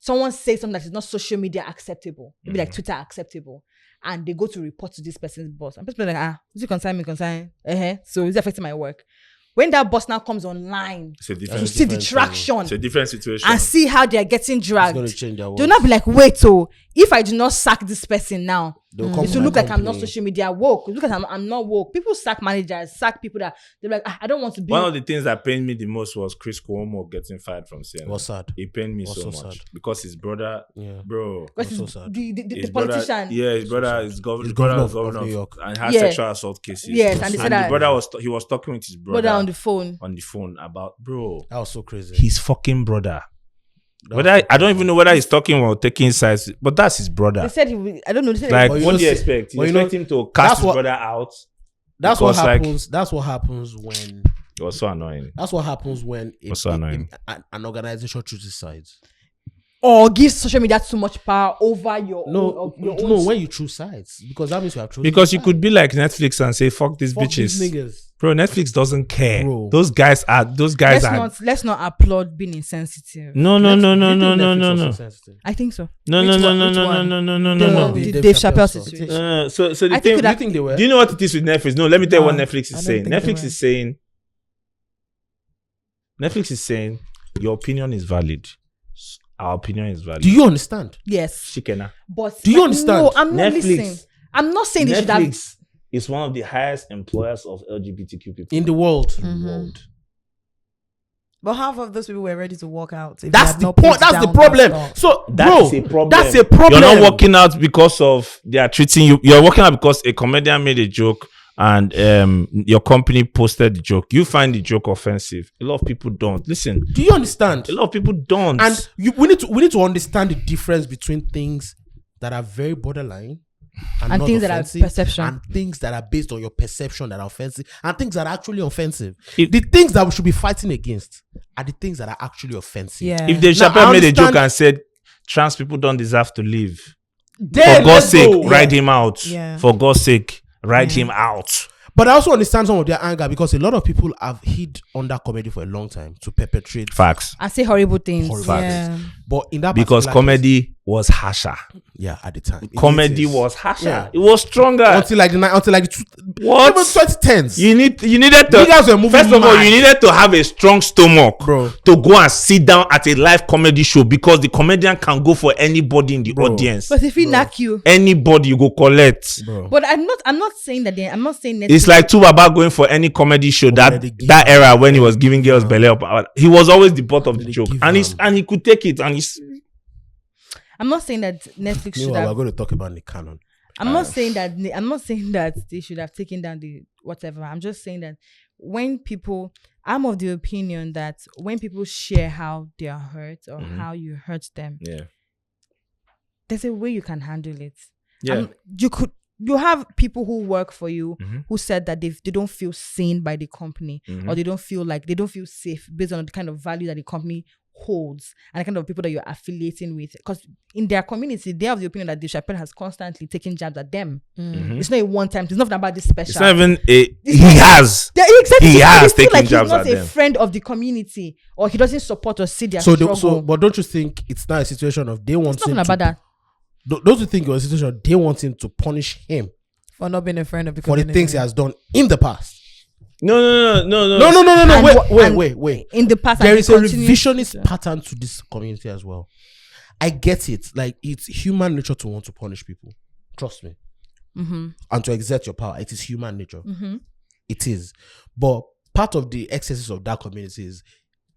S3: someone says something that is not social media acceptable, maybe like Twitter acceptable, and they go to report to this person's boss. And people are like, is it concern me? So is it affecting my work? When that boss now comes online,
S2: it's a
S3: you
S2: different,
S3: see the traction
S2: it's a different situation.
S3: and see how they are getting
S1: It's
S3: dragged.
S1: going to change their world.
S3: Do not be like, wait, so if I do not sack this person now,
S1: They'll come
S3: it
S1: to
S3: will
S1: my
S3: look like I'm not
S1: company.
S3: social media woke. It look like I'm not woke. People sack managers, sack people that they're like, I don't want to be.
S2: One of the things that pained me the most was Chris Cuomo getting fired from CNN.
S1: Was sad.
S2: It pained me
S1: Was
S2: so
S1: so
S2: much
S1: sad.
S2: because his brother,
S1: Yeah.
S2: bro,
S3: because
S1: so
S3: it's
S1: sad.
S3: the
S2: his brother,
S3: politician.
S2: his brother is
S1: He's
S2: governor
S1: governor
S2: of
S1: of New York.
S2: and had
S3: Yeah.
S2: sexual assault cases.
S3: Yes, and they said
S2: the
S3: that
S2: brother he was talking with his brother
S3: brother on the phone.
S2: about bro,
S1: That was so crazy.
S2: his fucking brother.
S1: That
S2: Whether
S1: was so
S2: I don't
S1: crazy.
S2: even know whether he's talking or taking sides, but that's his
S3: They
S2: brother.
S3: said I don't know. They said
S2: Like,
S1: But you
S2: what
S1: know,
S2: do you
S1: see-
S2: expect? You
S1: but you know,
S2: expect him to cast
S1: that's
S2: his
S1: what-
S2: brother out?
S1: That's what
S2: Because, like,
S1: happens. That's what happens when.
S2: It was so annoying.
S1: That's what happens when
S2: What's so annoying?
S1: an organization chooses sides.
S3: or give social media too much power over your
S1: No,
S3: own, your
S1: no.
S3: own.
S1: When you choose sides, because that means you have chosen.
S2: Because you
S1: sides.
S2: could be like Netflix and say, fuck these
S1: Fuck
S2: bitches.
S1: these niggas.
S2: Bro, Netflix doesn't care.
S1: Bro.
S2: Those guys are
S3: Let's not applaud being insensitive.
S2: No.
S1: Do you think Netflix was sensitive?
S3: I think so.
S2: No.
S4: Which one?
S3: The
S1: Dave
S3: Dave
S1: Chappelle
S3: Chappelle
S1: stuff.
S3: situation.
S2: So the
S3: I think
S2: thing,
S3: it
S1: Do you think they were?
S2: do you know what it is with Netflix? No, let me tell you what
S4: No,
S2: Netflix
S4: I
S2: is
S4: don't
S2: saying.
S4: think they
S2: Netflix is saying your opinion is valid. Our opinion is valid.
S1: Do you understand?
S3: Yes,
S2: Shikena.
S3: but
S1: Do you understand?
S3: No, I'm not
S2: Netflix.
S3: listening. I'm not saying they should have.
S2: Netflix is one of the highest employers of LGBTQ people
S1: In the world.
S2: in the world.
S4: But half of those people were ready to walk out. if
S1: That's
S4: they had
S1: the
S4: not
S1: point.
S4: put
S1: That's the
S4: down
S1: problem.
S4: that stuff.
S1: So,
S2: That
S1: bro,
S2: is a problem.
S1: that's a problem.
S2: You're not working out because of they are treating you. You're working out because a comedian made a joke and your company posted the joke. You find the joke offensive. A lot of people don't. Listen,
S1: Do you understand?
S2: a lot of people don't.
S1: And we need to understand the difference between things that are very borderline
S3: And
S1: not
S3: things that are
S1: offensive,
S3: perception.
S1: and things that are based on your perception that are offensive, and things that are actually offensive.
S2: If-
S1: The things that we should be fighting against are the things that are actually offensive.
S4: Yeah.
S2: If Dave
S1: Now,
S2: Chappelle
S1: I
S2: made a joke
S1: understand-
S2: and said trans people don't deserve to live,
S1: Then
S2: for God's
S1: let's
S2: sake,
S1: go.
S2: ride him out.
S4: Yeah.
S2: For God's sake, ride
S4: Yeah.
S2: him out.
S1: But I also understand some of their anger because a lot of people have hid under comedy for a long time to perpetrate
S2: Facts.
S3: I say horrible things.
S1: horrible
S2: Facts.
S1: things.
S4: Yeah.
S1: But in that
S2: Because
S1: particular
S2: comedy was harsher.
S1: case, yeah, at the time, in the
S2: Comedy
S1: 80s.
S2: was harsher.
S1: Yeah.
S2: It was stronger.
S1: until like
S2: What?
S1: even 2010s.
S2: You needed to.
S1: Niggas were moving
S2: First of all,
S1: mad.
S2: you needed to have a strong stomach,
S1: Bro.
S2: to go and sit down at a live comedy show because the comedian can go for anybody in the
S1: Bro.
S2: audience.
S3: But if we knock you,
S2: Anybody you go collect.
S1: Bro.
S3: but I'm not saying that. I'm not saying that.
S2: It's like Tubaba going for any comedy show
S1: Already give
S2: that
S1: am.
S2: era when he was giving girls belly up. He was always the butt of the
S1: Already
S2: joke,
S1: give
S2: and
S1: am.
S2: he could take it. And he's
S3: I'm not saying that Netflix should
S1: Meanwhile, we're
S3: have.
S1: going to talk about the canon.
S3: I'm not saying that they should have taken down the whatever. I'm just saying that when people, I'm of the opinion that when people share how they are hurt or how you hurt them, there's a way you can handle it. You have people who work for you who said that they don't feel seen by the company or they don't feel safe based on the kind of value that the company holds and the kind of people that you're affiliating with. Because in their community, they have the opinion that Dave Chappelle has constantly taken jabs at them. It's not a one-time. It's not about this special.
S2: it's not even he
S3: has
S2: taken
S3: like
S2: jabs
S3: he's not
S2: at
S3: a
S2: them.
S3: friend of the community or he doesn't support or see their
S1: So,
S3: struggle.
S1: but don't you think it's not a situation of they want
S3: It's
S1: him
S3: nothing
S1: to,
S3: about that.
S1: Don't you think it was a situation of they want him to punish him
S4: For not being a friend of the
S1: for the
S4: community.
S1: things he has done in the past?
S2: No.
S3: And
S1: Wait.
S3: In the past,
S1: There
S3: and
S1: is
S3: he
S1: a
S3: continues
S1: revisionist
S3: to-
S1: pattern to this community as well. I get it. Like, it's human nature to want to punish people. Trust me. And to exert your power. It is human nature. It is. But part of the excesses of that community is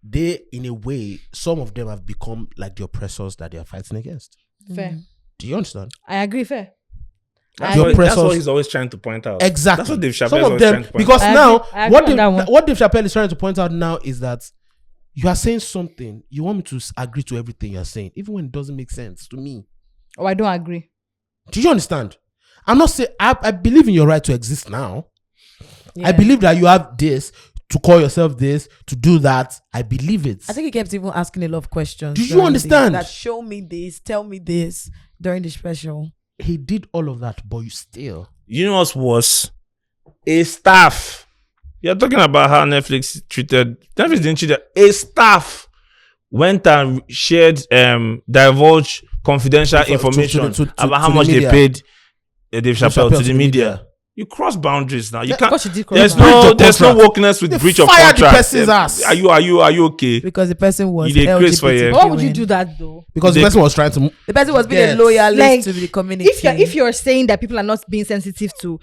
S1: they, in a way, some of them have become like the oppressors that they are fighting against.
S3: Fair.
S1: Do you understand?
S3: I agree. Fair.
S2: That's
S1: Your
S2: what
S1: oppressors-
S2: he's always trying to point out.
S1: Exactly.
S2: That's what Dave Chappelle
S1: Some
S2: is
S1: of
S2: always
S1: them,
S2: trying to point
S1: because
S3: I
S1: now
S3: agree- I agree on that one.
S1: what Dave Chappelle is trying to point out now is that you are saying something. You want me to agree to everything you are saying, even when it doesn't make sense to me.
S3: Oh, I don't agree.
S1: Do you understand? I'm not saying I believe in your right to exist now.
S4: Yeah.
S1: I believe that you have this to call yourself this, to do that. I believe it.
S4: I think he kept even asking a lot of questions.
S1: Do you
S4: during
S1: understand?
S4: That show me this, tell me this during the special.
S1: He did all of that, but you still.
S2: You know what's worse? A staff. You're talking about how Netflix didn't treat it. A staff went and shared divulge confidential information about how
S1: the
S2: much they
S1: media.
S2: paid Dave Chappelle to the media. You cross boundaries now. You can't.
S3: What she did cross
S2: There's
S3: boundaries.
S2: no wokeness with
S1: They
S2: breach of
S1: fired the
S2: contract.
S1: person's ass.
S2: Are you okay?
S4: Because the person was
S2: You dey craze for
S4: LGBT.
S2: your-
S3: Why would you do that though?
S1: Because the
S2: They-
S1: person was trying to.
S4: The person was being
S1: Yes.
S4: a loyalist
S3: Like,
S4: to the community.
S3: If you're saying that people are not being sensitive to,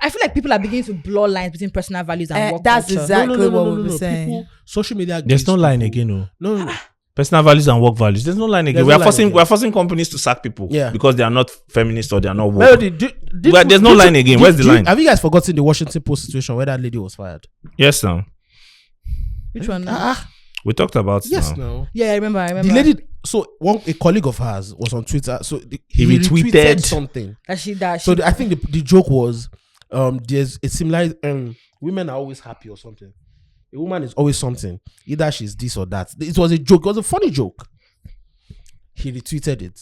S3: I feel like people are beginning to blur lines between personal values and work
S4: that's
S3: culture.
S4: exactly what we were saying.
S1: People, social media.
S2: There's no
S1: gives
S2: line
S1: people-
S2: again, no.
S1: No.
S2: Personal values and work values. There's no line again.
S1: There's
S2: We
S1: no
S2: are
S1: line again.
S2: we're forcing companies to sack people.
S1: Yeah.
S2: Because they are not feminist or they are not woke.
S1: Melody,
S2: There's no line again. Where's the line?
S1: Have you guys forgotten the Washington Post situation where that lady was fired?
S2: Yes, now.
S3: Which one?
S2: We talked about it
S1: Yes,
S2: now.
S1: no.
S3: Yeah, I remember.
S1: The lady. So a colleague of hers was on Twitter. So
S2: He retweeted
S1: something.
S3: That
S1: I think the joke was, there's a similar. Women are always happy or something. A woman is always something. Either she's this or that. It was a joke. It was a funny joke. He retweeted it.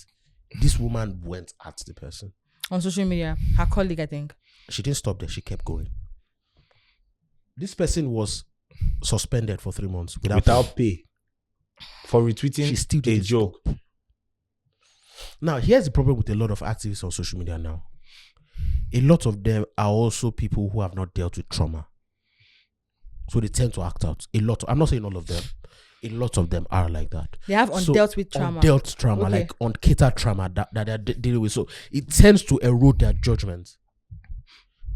S1: This woman went at the person.
S3: on social media, her colleague, I think.
S1: She didn't stop there. She kept going. This person was suspended for 3 months without pay.
S2: For retweeting
S1: She still did
S2: a
S1: it.
S2: joke.
S1: Now, here's the problem with a lot of activists on social media now. A lot of them are also people who have not dealt with trauma. So they tend to act out. I'm not saying all of them. A lot of them are like that.
S3: They have undealt with trauma.
S1: Undealt trauma,
S3: Okay.
S1: like uncatered trauma that they're dealing with. So it tends to erode their judgment.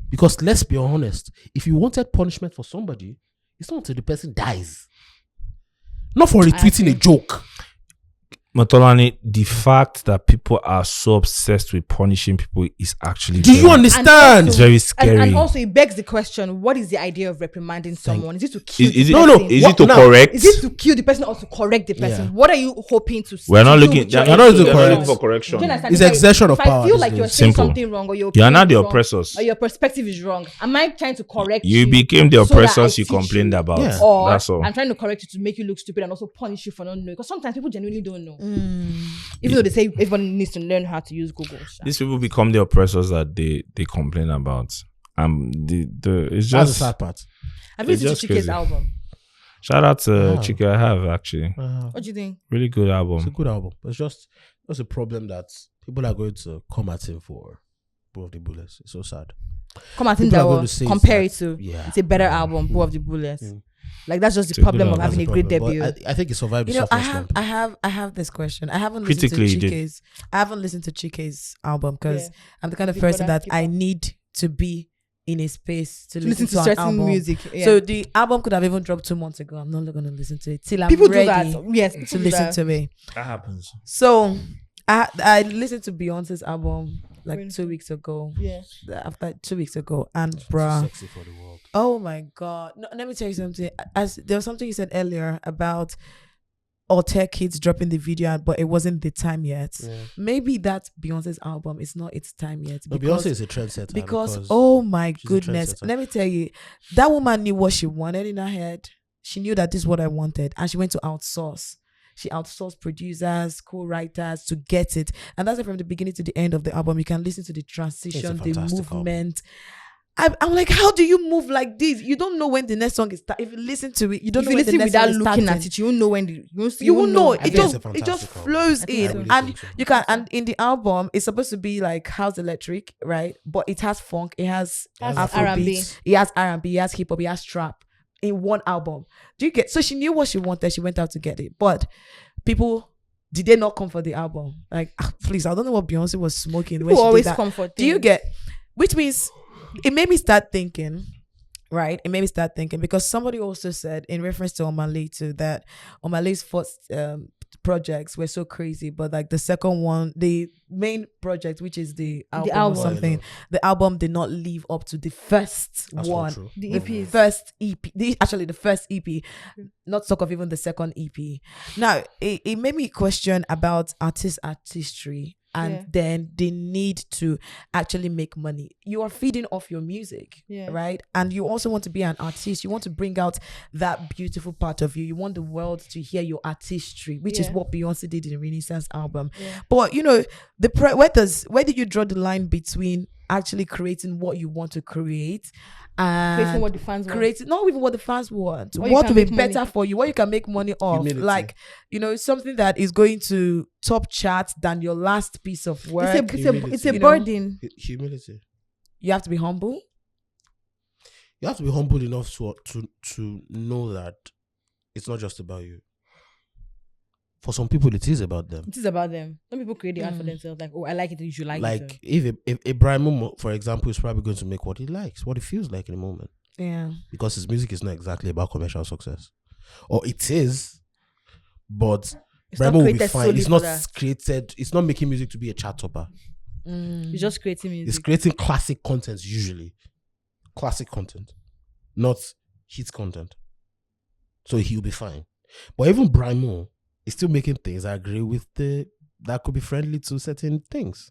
S1: Because let's be honest, if you wanted punishment for somebody, it's not until the person dies. Not for retweeting a joke.
S2: Matolani, the fact that people are so obsessed with punishing people is actually
S1: Do you understand?
S2: It's very scary.
S3: And also, it begs the question: what is the idea of reprimanding someone? Is it to kill?
S2: Is
S3: the
S2: it
S3: person?
S2: Is it to correct?
S3: Is it to kill the person or to correct the person?
S1: Yeah.
S3: What are you hoping to?
S2: We're not
S3: to do
S2: looking.
S3: with your
S2: They're
S1: not
S3: essay?
S1: looking
S2: looking for correction.
S3: Do you understand?
S1: It's
S3: If I-
S1: exertion of
S3: if
S1: power
S3: I feel
S1: these
S3: like you're
S1: days.
S3: saying
S2: Simple.
S3: something wrong, or your
S2: You are not the
S3: opinion is wrong,
S2: oppressors.
S3: or your perspective is wrong, am I trying to correct
S2: You
S3: you?
S2: became the
S3: so that I
S2: oppressors you
S3: teach
S2: complained
S3: you?
S2: about.
S1: Yeah.
S3: Or
S2: That's all.
S3: I'm trying to correct you to make you look stupid and also punish you for not knowing. Because sometimes people genuinely don't know. Even though they say everyone needs to learn how to use Google.
S2: These people become the oppressors that they complain about. It's
S1: That's the
S2: just
S1: sad part.
S3: Have you
S2: It's
S3: listened to
S2: just
S3: Chike's
S2: crazy.
S3: album?
S2: shout out to
S1: Wow.
S2: Chike. I have actually
S3: What do you think?
S2: really good
S1: It's a
S2: album.
S1: good album. But it's just a problem that people are going to come at him for Bow of the Bullets. It's so sad.
S3: Come at him
S1: People are
S3: that
S1: going
S3: will
S1: to say
S3: compare it
S1: that-
S3: to.
S1: yeah.
S3: It's a better album, Bow of the Bullets.
S1: Mm.
S3: Like that's just
S2: It's
S3: the
S2: a
S3: problem
S2: good
S3: of
S2: album.
S3: having a great
S1: That's the
S3: debut.
S1: problem. But I think it survived the
S4: You know, I
S1: sophomore slump.
S4: have this question. I haven't
S2: Critically,
S4: listened
S2: you
S4: to
S2: did.
S4: Chike's. I haven't listened to Chike's album because
S3: Yeah.
S4: I'm the kind of
S3: Big
S4: person
S3: brother
S4: that I
S3: keeper.
S4: need to be in a space to
S3: To listen to
S4: an
S3: certain
S4: album.
S3: music. Yeah.
S4: So the album could have even dropped 2 months ago. I'm not going to listen to it till I'm
S3: people do
S4: ready
S3: that. Yes,
S4: to
S3: people do
S4: listen
S3: that.
S4: to it.
S2: That happens.
S4: So I listened to Beyonce's album like
S3: When?
S4: 2 weeks ago.
S3: Yeah.
S4: After 2 weeks ago, and
S1: Too
S4: bruh,
S1: sexy for the world.
S4: oh my god! No, let me tell you something. As there was something you said earlier about all tech kids dropping the video, but it wasn't the time yet.
S1: Yeah.
S4: Maybe that Beyonce's album is not its time yet.
S1: No, Beyonce is a trendsetter.
S4: Because oh my
S1: she's a
S4: goodness,
S1: trendsetter.
S4: let me tell you, that woman knew what she wanted in her head. She knew that this is what I wanted, and she went to outsource. She outsourced producers, co-writers to get it, and that's it from the beginning to the end of the album. You can listen to the transition, the
S1: fantastic
S4: movement. I'm like, how do you move like this? You don't know when the next song is. If you listen to it, you don't
S3: If
S4: know
S3: you
S4: when the
S3: listen
S4: next
S3: without
S4: song is
S3: looking
S4: starting.
S3: at it, you won't know when
S4: You won't know.
S1: I
S4: It
S1: think
S4: just
S1: it's a
S4: it just
S1: fantastic album.
S4: flows
S3: I think
S4: in,
S3: so.
S1: really
S4: and
S1: think so.
S4: you can. And in the album, it's supposed to be like house electric, right? But it has funk. It has
S3: Has
S4: Afrobeat.
S3: R&B.
S4: It has R&B. It has hip hop. It has trap in one album. Do you get? So she knew what she wanted. She went out to get it. But people, did they not come for the album? Like, please, I don't know what Beyonce was smoking when
S3: People
S4: she
S3: always
S4: did that.
S3: come for
S4: Do you
S3: things.
S4: get? Which means it made me start thinking, right? It made me start thinking because somebody also said in reference to O.A.P too that O.A.P's first projects were so crazy, but like the second one, the main project, which is the album, or
S3: album.
S4: something, the album did not live up to the first
S1: That's
S4: one.
S1: not true.
S3: The
S1: No,
S3: EP
S1: no, no.
S3: is-
S4: First EP, actually the first EP, not talk of even the second EP. Now it made me question about artistry and
S3: Yeah.
S4: then the need to actually make money. You are feeding off your music,
S3: Yeah.
S4: right? And you also want to be an artist. You want to bring out that beautiful part of you. You want the world to hear your artistry, which is
S3: Yeah.
S4: what Beyonce did in the Renaissance album.
S3: Yeah.
S4: But you know, where do you draw the line between actually creating what you want to create and
S3: Creating what the fans want.
S4: creating not even what the fans want,
S3: What you
S4: what
S3: can
S4: will be
S3: make money.
S4: better for you, what you can make money off,
S1: Humility.
S4: like, you know, something that is going to top chart than your last piece of work.
S3: It's a
S4: You know?
S3: burden.
S1: Humility.
S4: You have to be humble.
S1: You have to be humble enough to know that it's not just about you. For some people, it is about them.
S3: It is about them. Some people create the art for themselves. Like, oh, I like it. You should like it.
S1: Like if Ibrahim Momo, for example, is probably going to make what he likes, what he feels like in the moment,
S4: Yeah.
S1: because his music is not exactly about commercial success, or it is, but
S3: It's not
S1: Ibrahim will be
S3: created
S1: fine.
S3: solely
S1: It's
S3: for
S1: not
S3: that.
S1: created. It's not making music to be a chart topper.
S3: You're just creating music.
S1: It's creating classic content usually, classic content, not hit content. So he'll be fine. But even Brimo is still making things I agree with that could be friendly to certain things.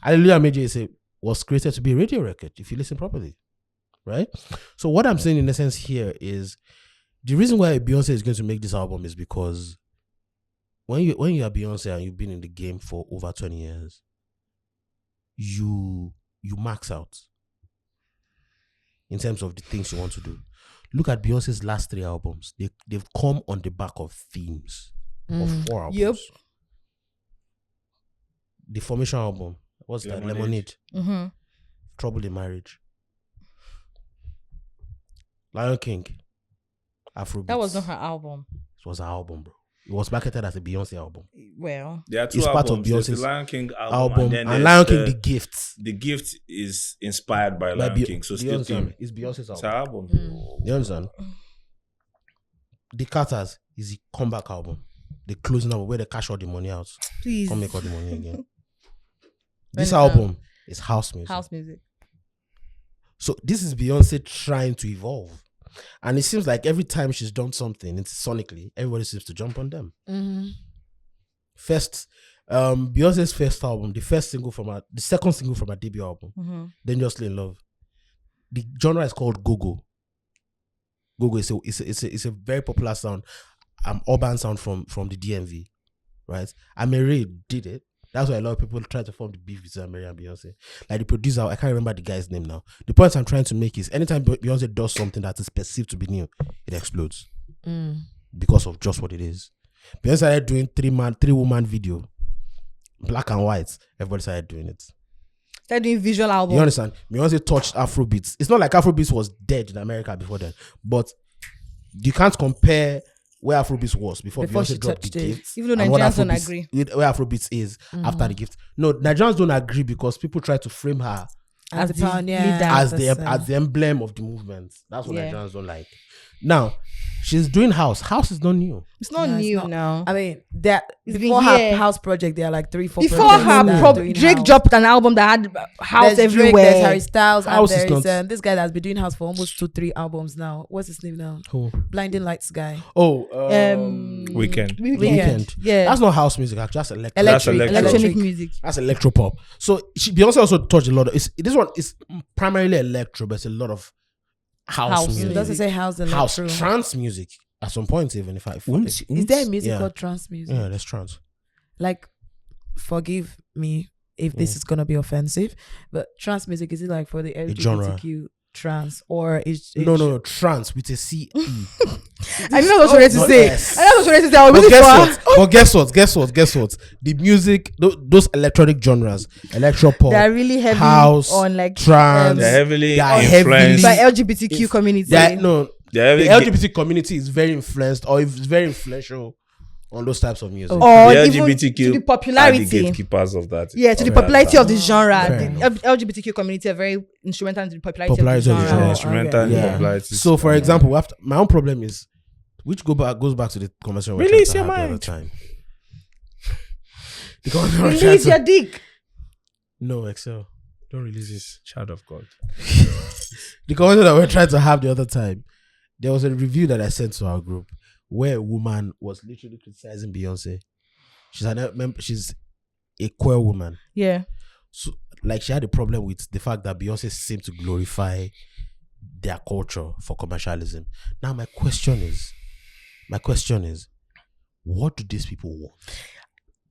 S1: Hallelujah M.I.A. was created to be a radio record if you listen properly, right? So what I'm saying in essence here is the reason why Beyonce is going to make this album is because when you are Beyonce and you've been in the game for over 20 years, you max out in terms of the things you want to do. Look at Beyonce's last 3 albums. They've come on the back of themes of 4 albums.
S3: Yep.
S1: The Formation album. What's that?
S2: Lemonade.
S3: Mm-hmm.
S1: Trouble in Marriage. Lion King. Afrobeats.
S3: That was not her album.
S1: It was her album, bro. It was marketed as a Beyonce album.
S3: Well,
S2: There are two
S1: It's part of
S2: albums. There's
S1: Beyonce's
S2: the Lion King album,
S1: Album
S2: and then
S1: and
S2: there's
S1: Lion King, The Gift.
S2: The Gift is inspired by
S1: By
S2: Lion King, so
S1: do you
S2: still
S1: understand?
S2: theme.
S1: It's Beyonce's
S2: It's her
S1: album.
S2: album.
S1: You understand? The Carters is the comeback album. they closing up where they cash all the money out.
S3: Please.
S1: Come make all the money again. This
S3: Renaissance.
S1: album is house music.
S3: House music.
S1: So this is Beyonce trying to evolve. And it seems like every time she's done something, it's sonically, everybody seems to jump on them.
S4: Mm-hmm.
S1: First, Beyonce's first album, the second single from her debut album, Dangerously in Love. The genre is called go-go. Go-go is a very popular sound, urban sound from the DMV, right? M.I.A did it. That's why a lot of people try to form the beef with M.I.A and Beyonce. Like the producer, I can't remember the guy's name now. The point I'm trying to make is anytime Beyonce does something that is perceived to be new, it explodes because of just what it is. Beyonce started doing three woman video, black and white. Everybody started doing it.
S3: Started doing visual album.
S1: You understand? Beyonce touched Afrobeats. It's not like Afrobeats was dead in America before then, but you can't compare where Afrobeats was before Beyonce dropped the Gift.
S3: Even though Nigerians don't agree.
S1: Where Afrobeats is after the Gift. No, Nigerians don't agree because people try to frame her
S4: As the pioneer.
S1: as the emblem of the movement. That's what Nigerians don't like. Now, she's doing house. House is not new.
S3: It's not new now.
S4: I mean, that
S3: It's
S4: before
S3: been
S4: her
S3: here.
S4: house project, there are like 3-4
S3: Before
S4: projects that
S3: her,
S4: are doing
S3: Drake
S4: house.
S3: dropped an album that had house
S4: There's Drake,
S3: everywhere.
S4: there's Harry Styles,
S1: House is
S4: and there is
S1: not-
S4: this guy that's been doing house for almost 2-3 albums now. What's his name now?
S1: Who?
S4: Blinding Lights guy.
S1: Oh,
S2: Weekend.
S1: Weekend.
S3: Yeah.
S1: That's not house music. Actually, that's electro.
S2: That's
S3: Electronic music.
S1: That's electro pop. So Beyonce also touched a lot of. This one is primarily electro, but it's a lot of house music.
S4: It doesn't say house and
S1: House
S4: electro.
S1: trance music at some point. Even if
S4: Is there a music
S1: Yeah.
S4: called trance music?
S1: yeah, that's trance.
S4: Like, forgive me if this is gonna be offensive, but trance music, is it like for the LGBTQ trance, or is
S1: No, trance with a C E.
S3: I know what you're ready to
S1: Not
S3: say.
S1: S.
S3: I know what you're ready to say. I was
S1: But
S3: waiting
S1: guess
S3: for.
S1: what? But guess what? The music, those electronic genres, electro pop,
S3: They're really heavy
S1: house,
S3: on like
S1: trance.
S2: They're heavily
S1: They are
S2: influenced.
S3: by LGBTQ community.
S1: No,
S2: They're
S1: the
S2: heavily
S1: LGBT community is very influenced or is very influential on those types of music.
S3: Or
S2: the
S3: even
S2: LGBTQ
S3: to the
S2: are the
S3: popularity.
S2: gatekeepers of that.
S3: Yeah, to the
S2: Of
S3: popularity
S2: that.
S3: of the genre.
S1: Fair
S3: The
S1: enough.
S3: LGBTQ community are very instrumental in the popularity of
S1: Popularity
S3: the
S1: of the
S3: genre.
S1: genre.
S2: Instrumental in
S1: Yeah.
S2: popularity.
S1: So, for example, my own problem is, which goes back to the conversation we
S2: Release
S1: tried to
S2: your
S1: have the other
S2: mind.
S1: time. The conversation we tried
S3: Release
S1: to-
S3: your dick.
S1: No, Excel. Don't release this.
S2: Child of God.
S1: The conversation that we tried to have the other time, there was a review that I sent to our group where a woman was literally criticizing Beyonce. She's a queer woman.
S3: Yeah.
S1: So, like, she had a problem with the fact that Beyonce seemed to glorify their culture for commercialism. Now, my question is, what do these people want?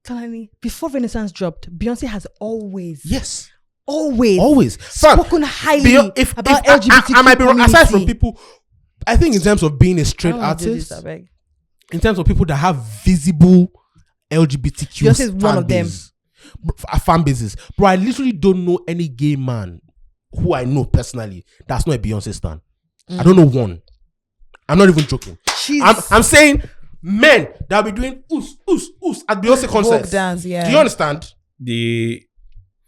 S3: Talani, before Renaissance dropped, Beyonce has always
S1: Fam,
S3: spoken highly about LGBTQ
S1: I might be wrong. Aside from
S3: community.
S1: people, I think in terms of being a straight
S3: I don't wanna do
S1: artist,
S3: this, I beg.
S1: in terms of people that have visible LGBTQ
S3: Beyonce is one of them.
S1: fan bases. Bro, I literally don't know any gay man who I know personally that's not a Beyonce stan. I don't know one. I'm not even joking. I'm saying men that will be doing oos at Beyonce concerts.
S4: Vogue dance, yeah.
S1: Do you understand?
S2: The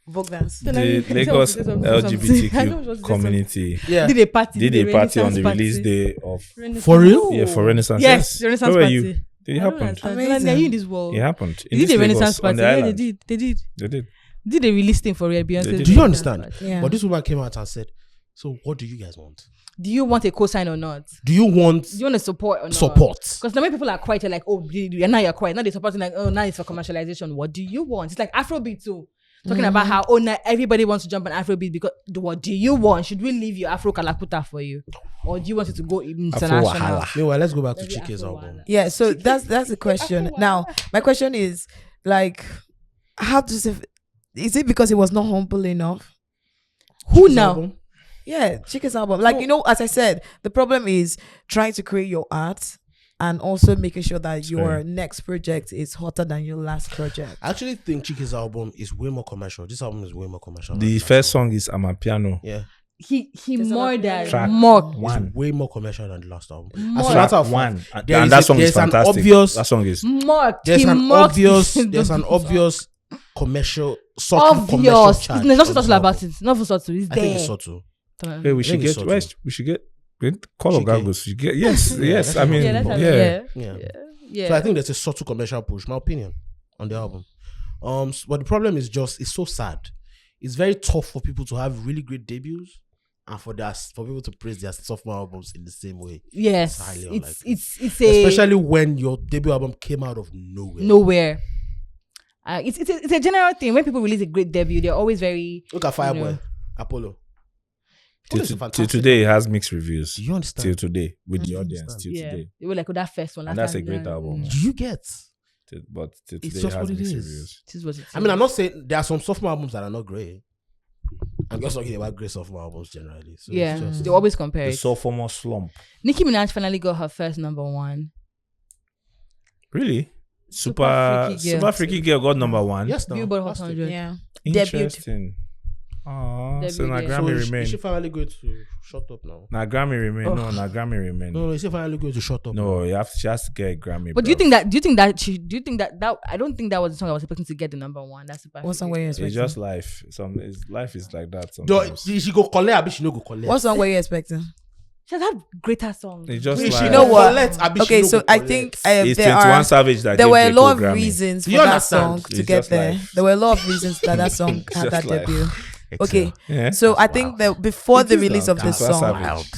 S4: Vogue dance.
S2: Lagos LGBTQ community
S1: Yeah.
S3: Did a party
S2: did a party on the
S3: Renaissance
S2: release day of
S1: For real?
S2: yeah for Renaissance.
S3: Yes, Renaissance
S2: Where were
S3: party.
S2: you? Did it happen?
S3: Amazing. Are you in this world?
S2: It happened.
S3: They did a Renaissance
S2: on
S3: party.
S2: the
S3: Yeah, they
S2: island.
S3: did. They did.
S2: They did.
S3: Did a release thing for Beyonce.
S2: They did.
S1: Do you understand?
S4: Yeah.
S1: But this woman came out and said, so what do you guys want?
S3: Do you want a cosign or not?
S1: Do you want
S3: Do you want to support or not?
S1: support?
S3: Because now people are quiet, like, oh, now you're quiet. Now they're supporting, like, oh, now it's for commercialization. What do you want? It's like Afrobeat too. Talking about how, oh, now everybody wants to jump on Afrobeat because what do you want? Should we leave your Afro Kalakuta for you? Or do you want it to go international?
S1: Meanwhile, let's go back to
S3: Maybe
S1: Chike's
S3: Afro
S1: album.
S3: Wala.
S4: Yeah, so that's the question. Now, my question is, like, how does it? Is it because it was not humble enough?
S3: Who
S1: Chike's
S3: now?
S1: album?
S4: Yeah, Chike's album. Like, you know, as I said, the problem is trying to create your art and also making sure that your next project is hotter than your last project.
S1: I actually think Chike's album is way more commercial. This album is way more commercial.
S2: The first song is Amapiano.
S1: Yeah.
S3: He more than
S2: Track
S3: mocked.
S2: one.
S1: Way more commercial than the last album.
S3: More.
S1: As a
S2: Track
S1: matter of
S2: one.
S1: fact, there
S2: And
S1: is
S2: that
S1: a-
S2: song is
S1: there's an
S2: fantastic.
S1: obvious-
S2: That song is
S3: Mocked.
S1: There's
S3: He
S1: an
S3: mocked
S1: obvious
S3: the-
S1: obvious commercial subtle commercial
S3: obvious.
S1: charge
S3: It's not
S1: on
S3: subtle
S1: this
S3: about
S1: album.
S3: it. It's not for subtle. It's
S1: I think it's
S3: there.
S1: subtle.
S2: Hey, we should
S1: think it's
S2: get
S1: subtle.
S2: we should get call of
S1: Chike.
S2: Gagos. We should get yes. I mean
S3: Yeah, let's have
S2: yeah.
S3: it.
S1: Yeah.
S3: Yeah.
S1: So I think there's a subtle commercial push, my opinion, on the album. But the problem is just it's so sad. It's very tough for people to have really great debuts and for people to praise their sophomore albums in the same way.
S3: Yes,
S1: It's highly unlikely.
S3: it's a
S1: Especially when your debut album came out of nowhere.
S3: nowhere. It's a general thing. When people release a great debut, they're always very.
S1: Look at Fireboy,
S3: know.
S1: Apollo.
S2: Till
S1: Apollo's a
S2: till
S1: fantastic
S2: today, it
S1: album.
S2: has mixed reviews.
S1: Do you understand?
S2: Till today, with the
S1: You
S2: audience,
S1: understand?
S2: till
S3: Yeah,
S2: today.
S3: they were like, that first one.
S2: And
S3: last
S2: that's a
S3: time,
S2: great album.
S1: Do you get?
S2: But till
S1: It's
S2: today, it
S1: just
S2: has
S1: what it
S2: mixed
S1: is.
S2: reviews.
S3: This is what it
S1: I mean, I'm not saying there are some sophomore albums that are not great. I'm just talking about great sophomore albums generally. So
S3: Yeah,
S1: it's just,
S3: they always compare
S2: The
S3: it.
S2: sophomore slump.
S3: Nicki Minaj finally got her first #1.
S2: Really?
S3: Super
S2: Super
S3: Freaky
S2: freaky girl got #1.
S1: yes, no.
S3: Billboard Hot
S1: That's it.
S3: 100.
S4: Yeah.
S2: Interesting. Oh, so
S3: Debut,
S2: now
S3: yeah.
S2: Grammy
S1: So is
S2: remain.
S1: she finally going to shut up now?
S2: Now Grammy remain.
S3: Oh.
S2: No, now Grammy remain.
S1: No, is she finally going to shut up?
S2: No, she has to get a Grammy.
S3: But do you think that I don't think that was the song I was expecting to get the #1. That's Super
S4: What song
S3: Freaky.
S4: were you
S2: it's
S4: expecting?
S2: just life? Life is like that
S1: Do
S2: sometimes.
S1: she go collect? Abi she no go collect.
S4: What song were you expecting?
S3: She has had greater songs.
S2: It's just
S1: Wait,
S2: like
S1: she
S4: You know
S1: go
S4: what?
S1: collect, abi she
S4: Okay,
S1: no
S4: so
S1: go
S4: I
S1: collect?
S4: think
S2: it's
S4: there
S2: 21
S4: are.
S2: Savage that
S4: There
S2: gave
S4: were a
S2: Draco
S4: lot of
S2: Grammy.
S4: reasons
S1: Do
S4: for
S1: you
S4: that
S1: understand?
S4: song
S2: It's
S4: to get
S2: just
S4: there.
S2: life.
S4: There were a lot of reasons that song
S2: It's
S4: had that
S2: just life.
S4: debut.
S1: Excel.
S4: Okay,
S2: Yeah.
S4: so I think that before
S1: It
S4: the
S1: is
S4: release
S1: now.
S4: of the
S1: That's
S2: That's
S4: song,
S2: Savage.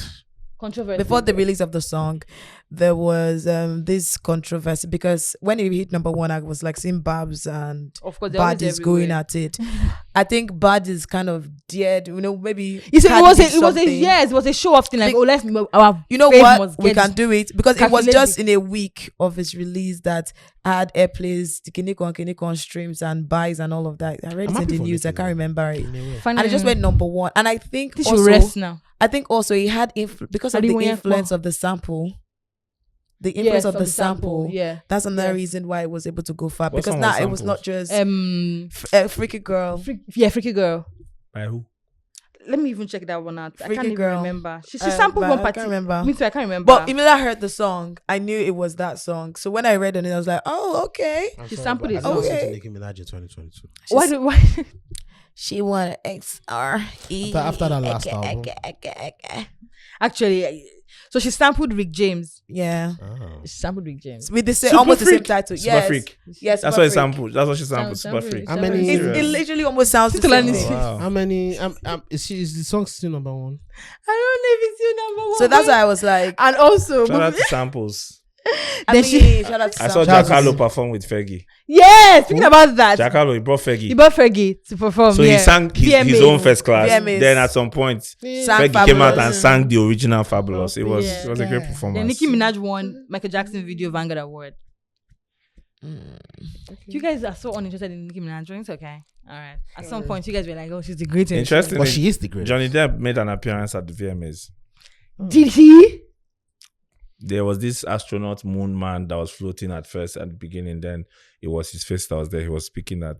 S3: Controversy.
S4: before the release of the song, there was this controversy because when it hit #1, I was like seeing Babs and
S3: Of course, they're always
S4: Bad is going
S3: everywhere.
S4: at it. I think Bad is kind of dead. You know, maybe
S3: You see,
S4: Cardi did
S3: it was
S4: something.
S3: a show off thing. Like,
S4: Be-
S3: let's our
S4: You know
S3: fave
S4: what?
S3: must
S4: We
S3: get
S4: can do it because it was
S3: calculate
S4: just
S3: it.
S4: in a week of its release that had airplays, the Kinikon streams and buys and all of that. I read
S1: I'm
S4: it in
S1: happy
S4: the
S1: for
S4: news. I
S1: Nicki,
S4: can't
S1: though.
S4: remember it.
S1: In a way.
S3: Finally,
S4: And it just went #1. And I think
S3: This should
S4: also,
S3: rest now.
S4: I think also it had because of the
S3: Adiwoye
S4: influence
S3: Ekpo.
S4: of the sample. The influence of the sample.
S3: Yeah.
S4: That's another
S3: Yes.
S4: reason why it was able to go far.
S2: What
S4: Because
S2: song
S4: now
S2: was
S4: it was
S2: sampled?
S4: not just Freaky Girl.
S3: Freaky Girl.
S2: By who?
S3: Let me even check that one out. I
S4: Freaky
S3: can't even
S4: Girl.
S3: remember. She sampled
S4: but
S3: one
S4: I
S3: part.
S4: can't remember.
S3: Me too. I can't remember.
S4: But immediately I heard the song, I knew it was that song. So when I read it, I was like, oh, okay.
S1: I'm
S3: She
S1: sorry,
S3: sampled
S1: but
S3: it.
S1: I don't listen
S4: Okay.
S1: to Nicki Minaj in 2022.
S3: why?
S4: She wanted XRE.
S1: After that last album.
S3: Actually, so she sampled Rick James.
S4: Yeah.
S1: Oh.
S3: She sampled Rick James.
S4: With the same,
S2: Super
S4: almost the same
S2: Freak.
S4: title.
S2: Super
S4: Yes.
S2: Freak.
S4: Yes.
S2: That's
S4: Super
S2: what it
S4: Freak.
S2: sampled. That's what she sampled.
S3: Sample
S2: Super Freak.
S1: How many-
S4: It literally almost sounds the
S3: Totally
S4: same
S3: understand.
S4: thing.
S2: Wow.
S1: How many? Is the song still #1?
S3: I don't know if it's your #1.
S4: So that's why I was like,
S3: And also,
S2: Shout out to samples.
S4: I
S3: Then
S4: mean,
S3: she-
S4: shout out to
S2: I saw
S4: Sam.
S1: Shout out to
S2: Jack Harlow
S1: Sam.
S2: perform with Fergie.
S3: yes, speaking about that,
S2: Jack Harlow, he brought Fergie.
S3: he brought Fergie to perform.
S2: So
S3: yeah.
S2: he sang his
S3: VMAs.
S2: own first class.
S4: VMAs.
S2: Then at some point,
S4: Sang
S2: Fergie came out
S4: Fabulous.
S2: and sang the original Fabulous. It was
S3: Yeah.
S2: it was a great performance.
S3: Then Nicki Minaj won Michael Jackson Video Vanguard Award. You guys are so uninterested in Nicki Minaj. It's okay. All right. At some point, you guys were like, "Oh, she's the greatest."
S2: Interesting.
S1: But she is the greatest.
S2: Johnny Depp made an appearance at the VMAs.
S3: Did he?
S2: There was this astronaut moon man that was floating at first at the beginning. Then it was his face that was there. He was speaking at,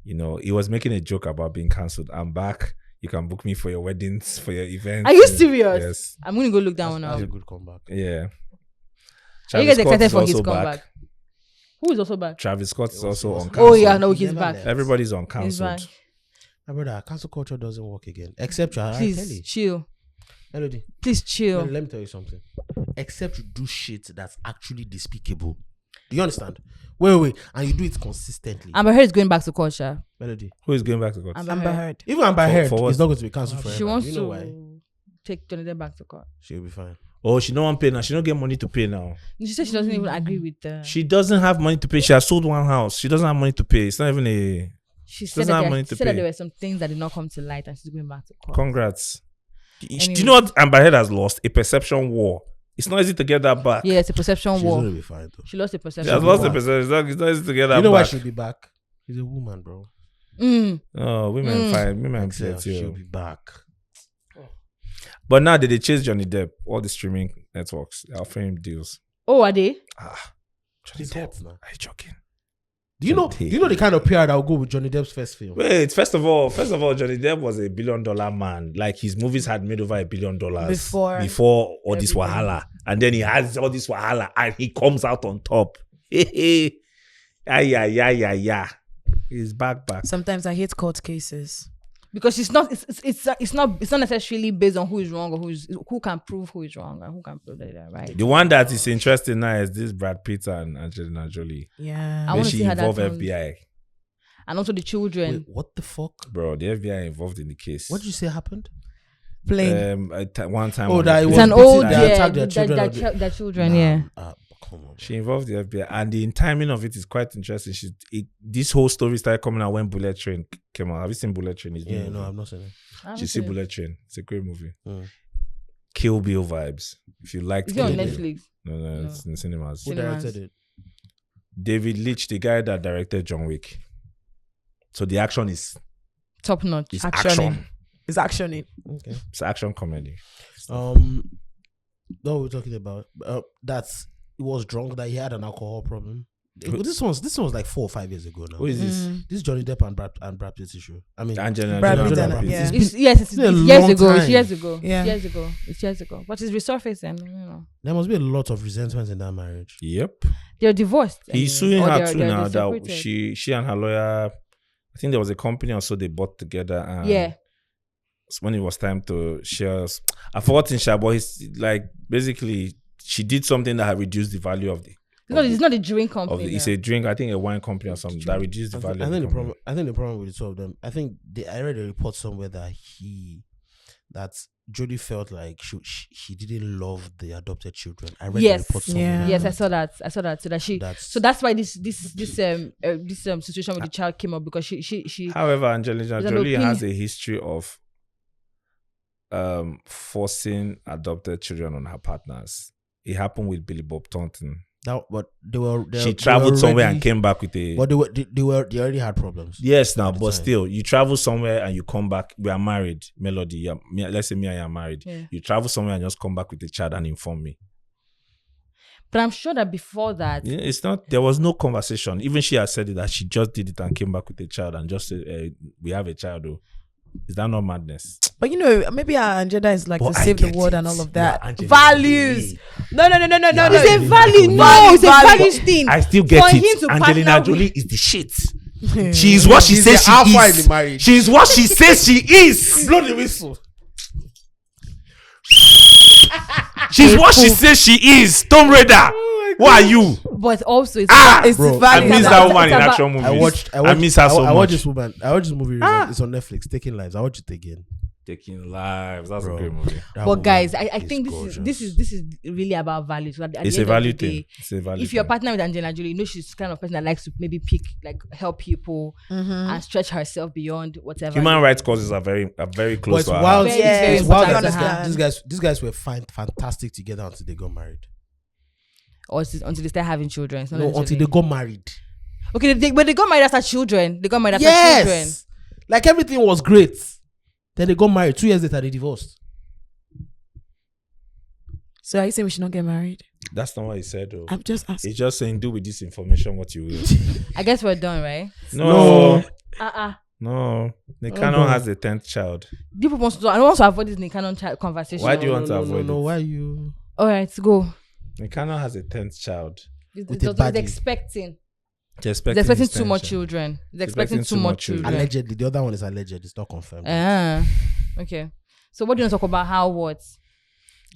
S2: he was making a joke about being cancelled. I'm back. You can book me for your weddings, for your events.
S3: Are you serious?
S2: Yes.
S3: I'm gonna go look that one
S1: That's
S3: up.
S1: a good comeback.
S2: Yeah.
S3: Are you guys
S2: Scott
S3: excited
S2: is
S3: for his
S2: also
S3: comeback? Who is also back?
S2: Travis Scott is also on
S3: Oh
S2: cancelled.
S3: yeah, no, he's
S1: Never
S3: back.
S1: left.
S2: Everybody's on
S3: He's
S2: cancelled.
S3: back.
S1: My brother, cancel culture doesn't work again. Except you are
S3: Please chill.
S1: Melody.
S3: Please chill.
S1: Let me tell you something. Except you do shit that's actually despicable. Do you understand? Wait. And you do it consistently.
S3: Amber Heard is going back to culture.
S1: Melody.
S2: Who is going back to court?
S4: Amber Heard.
S1: Even Amber
S2: For-
S1: Heard
S2: for what?
S1: is not going to be cancelled forever.
S3: She wants
S1: you know
S3: to
S1: why?
S3: take Johnny Depp back to court.
S1: She'll be fine.
S2: Oh, she don't want pay now. She don't get money to pay now.
S3: She said she doesn't even agree with.
S2: She doesn't have money to pay. She has sold one house. She doesn't have money to pay. It's not even a
S3: She
S2: doesn't
S3: said,
S2: have
S3: that,
S2: money
S3: she
S2: to
S3: said that
S2: pay.
S3: there were some things that did not come to light, and she's going back to court.
S2: congrats. Do
S3: Anyway.
S2: you know what Amber Heard has lost? A perception war. It's not easy to get that back.
S3: Yeah, it's a perception
S1: She's
S3: war.
S1: going to be fine though.
S3: She lost a
S2: She
S3: perception.
S2: has
S3: war.
S2: lost the perception. It's not easy to get that
S1: You know why
S2: back.
S1: she'll be back? She's a woman, bro.
S2: Oh, women fine. Women
S1: Excel,
S2: upset
S1: she'll
S2: you.
S1: be back.
S2: But now they chase Johnny Depp. All the streaming networks are offering him deals.
S3: Oh, are they?
S2: Johnny
S1: She's
S2: Depp.
S1: hot now.
S2: Are you joking?
S1: Do you know the kind of PR that will go with Johnny Depp's first film?
S2: Wait, first of all, Johnny Depp was $1 billion man. Like his movies had made over $1 billion before all this wahala, and then he has all this wahala, and he comes out on top. Yeah. He's back.
S4: Sometimes I hate court cases.
S3: Because it's not necessarily based on who is wrong or who can prove who is wrong and who can prove that, right?
S2: The one that is interesting now is this Brad Pitt and Angelina Jolie.
S4: Yeah.
S3: I want to
S2: she
S3: see how that
S2: involved
S3: goes.
S2: FBI.
S3: And also the children.
S1: Wait, what the fuck?
S2: Bro, the FBI involved in the case.
S1: What did you say happened?
S4: Plane.
S2: One time.
S1: Oh,
S2: on
S1: that
S2: the
S1: it
S3: It's
S1: was
S3: an
S1: beating-
S3: old,
S1: they attacked their children.
S3: their children, yeah.
S1: Come on.
S2: She involved the FBI, and the timing of it is quite interesting. This whole story started coming out when Bullet Train came out. Have you seen Bullet Train? It's
S1: Yeah,
S2: new
S1: no,
S2: movie.
S1: I've not seen it.
S2: You see Bullet Train? It's a great movie.
S1: Mm.
S2: Kill Bill vibes. If you like,
S3: Is it on Netflix?
S2: No, it's in cinemas.
S1: Who directed it?
S2: David Leitch, the guy that directed John Wick. So the action is
S3: Top notch.
S2: action.
S4: It's actioning.
S1: Okay.
S2: It's action comedy.
S1: What we're talking about, he was drunk, that he had an alcohol problem. This was like 4 or 5 years ago now.
S2: Who is this?
S1: This is Johnny Depp and Brad Pitt's issue. I mean,
S2: Angelina
S4: Brad
S2: Jolie.
S4: Pitt
S2: and
S4: and-
S2: Brad Pitt.
S4: yeah.
S1: it's been-
S3: It's
S1: been a
S3: years
S1: long
S3: ago.
S1: time.
S3: It's years ago.
S4: Yeah.
S3: It's years ago. But it's resurfacing.
S1: there must be a lot of resentment in that marriage.
S2: Yep.
S3: They're divorced.
S2: He's suing
S3: or
S2: her
S3: they're-
S2: too
S3: they're
S2: now that
S3: separated.
S2: she and her lawyer, I think there was a company or so they bought together. And
S3: Yeah.
S2: when it was time to share, I forgot in share, but he's like basically she did something that had reduced the value of the.
S3: It's not a drink company.
S2: It's a drink, I think a wine company or something that reduced the value.
S1: I
S2: of
S1: think
S2: the
S1: the
S2: company.
S1: problem with the two of them. I think I read a report somewhere that Jodie felt like she didn't love the adopted children. I read
S3: Yes.
S1: the report somewhere.
S4: Yeah.
S3: Yes, I saw that. So that's why this situation with the child came up, because she
S2: However, Angelina
S3: There's an
S2: Jolie has
S3: opinion.
S2: a history of forcing adopted children on her partners. It happened with Billy Bob Thornton.
S1: But
S2: She traveled somewhere and came back with a.
S1: But they already had problems.
S2: Yes, now,
S1: at the
S2: but
S1: time.
S2: still, you travel somewhere and you come back. We are married, Melody. Let's say me and you are married.
S3: Yeah.
S2: You travel somewhere and just come back with a child and inform me.
S3: But I'm sure that before that,
S2: It's not. There was no conversation. Even she has said it that she just did it and came back with a child and just said, "We have a child." Though, is that not madness?
S4: But maybe our agenda is like
S1: But
S4: to
S1: I
S4: save the
S1: get
S4: world
S1: it.
S4: and all of
S1: Yeah,
S4: that.
S1: Angelina
S4: Values.
S1: Jolie.
S4: No.
S3: it's a
S1: Jolie.
S3: value. No,
S4: Value,
S3: it's a
S4: value.
S3: value thing.
S2: I still
S3: For
S2: get
S3: him
S2: it.
S3: to
S2: Angelina
S3: partner
S2: Jolie
S3: with-
S2: is the shit. She is what she
S1: She's
S2: says
S1: the alpha
S2: she
S1: in the
S2: is.
S1: marriage.
S2: She is what she says she is.
S1: Blow the whistle.
S2: She's what she says she is. Tomb Raider. Who are you?
S3: But also, it's
S4: It's
S1: Bro,
S4: the value.
S2: I miss
S3: about-
S2: that woman
S3: it's
S2: in
S3: about-
S2: action movies.
S1: I
S2: miss her so
S1: I watched
S2: much.
S1: this woman. I watched this movie. Recently. It's on Netflix. Taking Lives. I watched it again.
S2: Taking Lives. That's
S1: Bro.
S2: a great movie.
S1: That
S3: But
S1: woman
S3: guys, I
S1: is
S3: think
S1: gorgeous.
S3: this is really about values. At the
S2: It's
S3: end
S2: a
S3: of the
S2: value
S3: day,
S2: thing. It's a value
S3: if you're
S2: thing.
S3: partner with Angelina Jolie, she's the kind of person that likes to maybe help people and stretch herself beyond whatever.
S2: Human rights causes are very
S1: But
S2: close
S1: it's
S2: to her.
S1: wild.
S3: Very,
S4: Yeah,
S3: very
S1: It's wild that
S3: important to her.
S1: these guys were fantastic together until they got married.
S3: Or until they start having children. It's not
S1: No, until
S3: necessarily-
S1: they got married.
S3: Okay, but they got married after children. They got married after children.
S1: Yes, like everything was great. Then they got married. 2 years later, they divorced.
S4: So are you saying we should not get married?
S2: That's not what he said, though.
S4: I'm just asking.
S2: He's just saying, do with this information what you will.
S3: I guess we're done, right?
S2: No.
S3: Uh-uh.
S2: No. The
S1: Oh,
S2: canon
S1: no.
S2: has the 10th child.
S3: People want to. I want to avoid this Nick Cannon conversation.
S2: Why do you want to
S1: no,
S2: avoid
S1: no,
S2: it?
S1: why you?
S3: All right, go.
S2: The canon has a 10th child.
S1: With a
S3: It's
S1: baddie.
S3: expecting.
S2: It's
S3: It's
S2: expecting
S3: expecting
S2: his
S3: too much
S2: 10th child.
S3: children. It's expecting too much children.
S1: Allegedly, the other one is alleged. It's not confirmed.
S3: Okay. So what do you want to talk about? How what?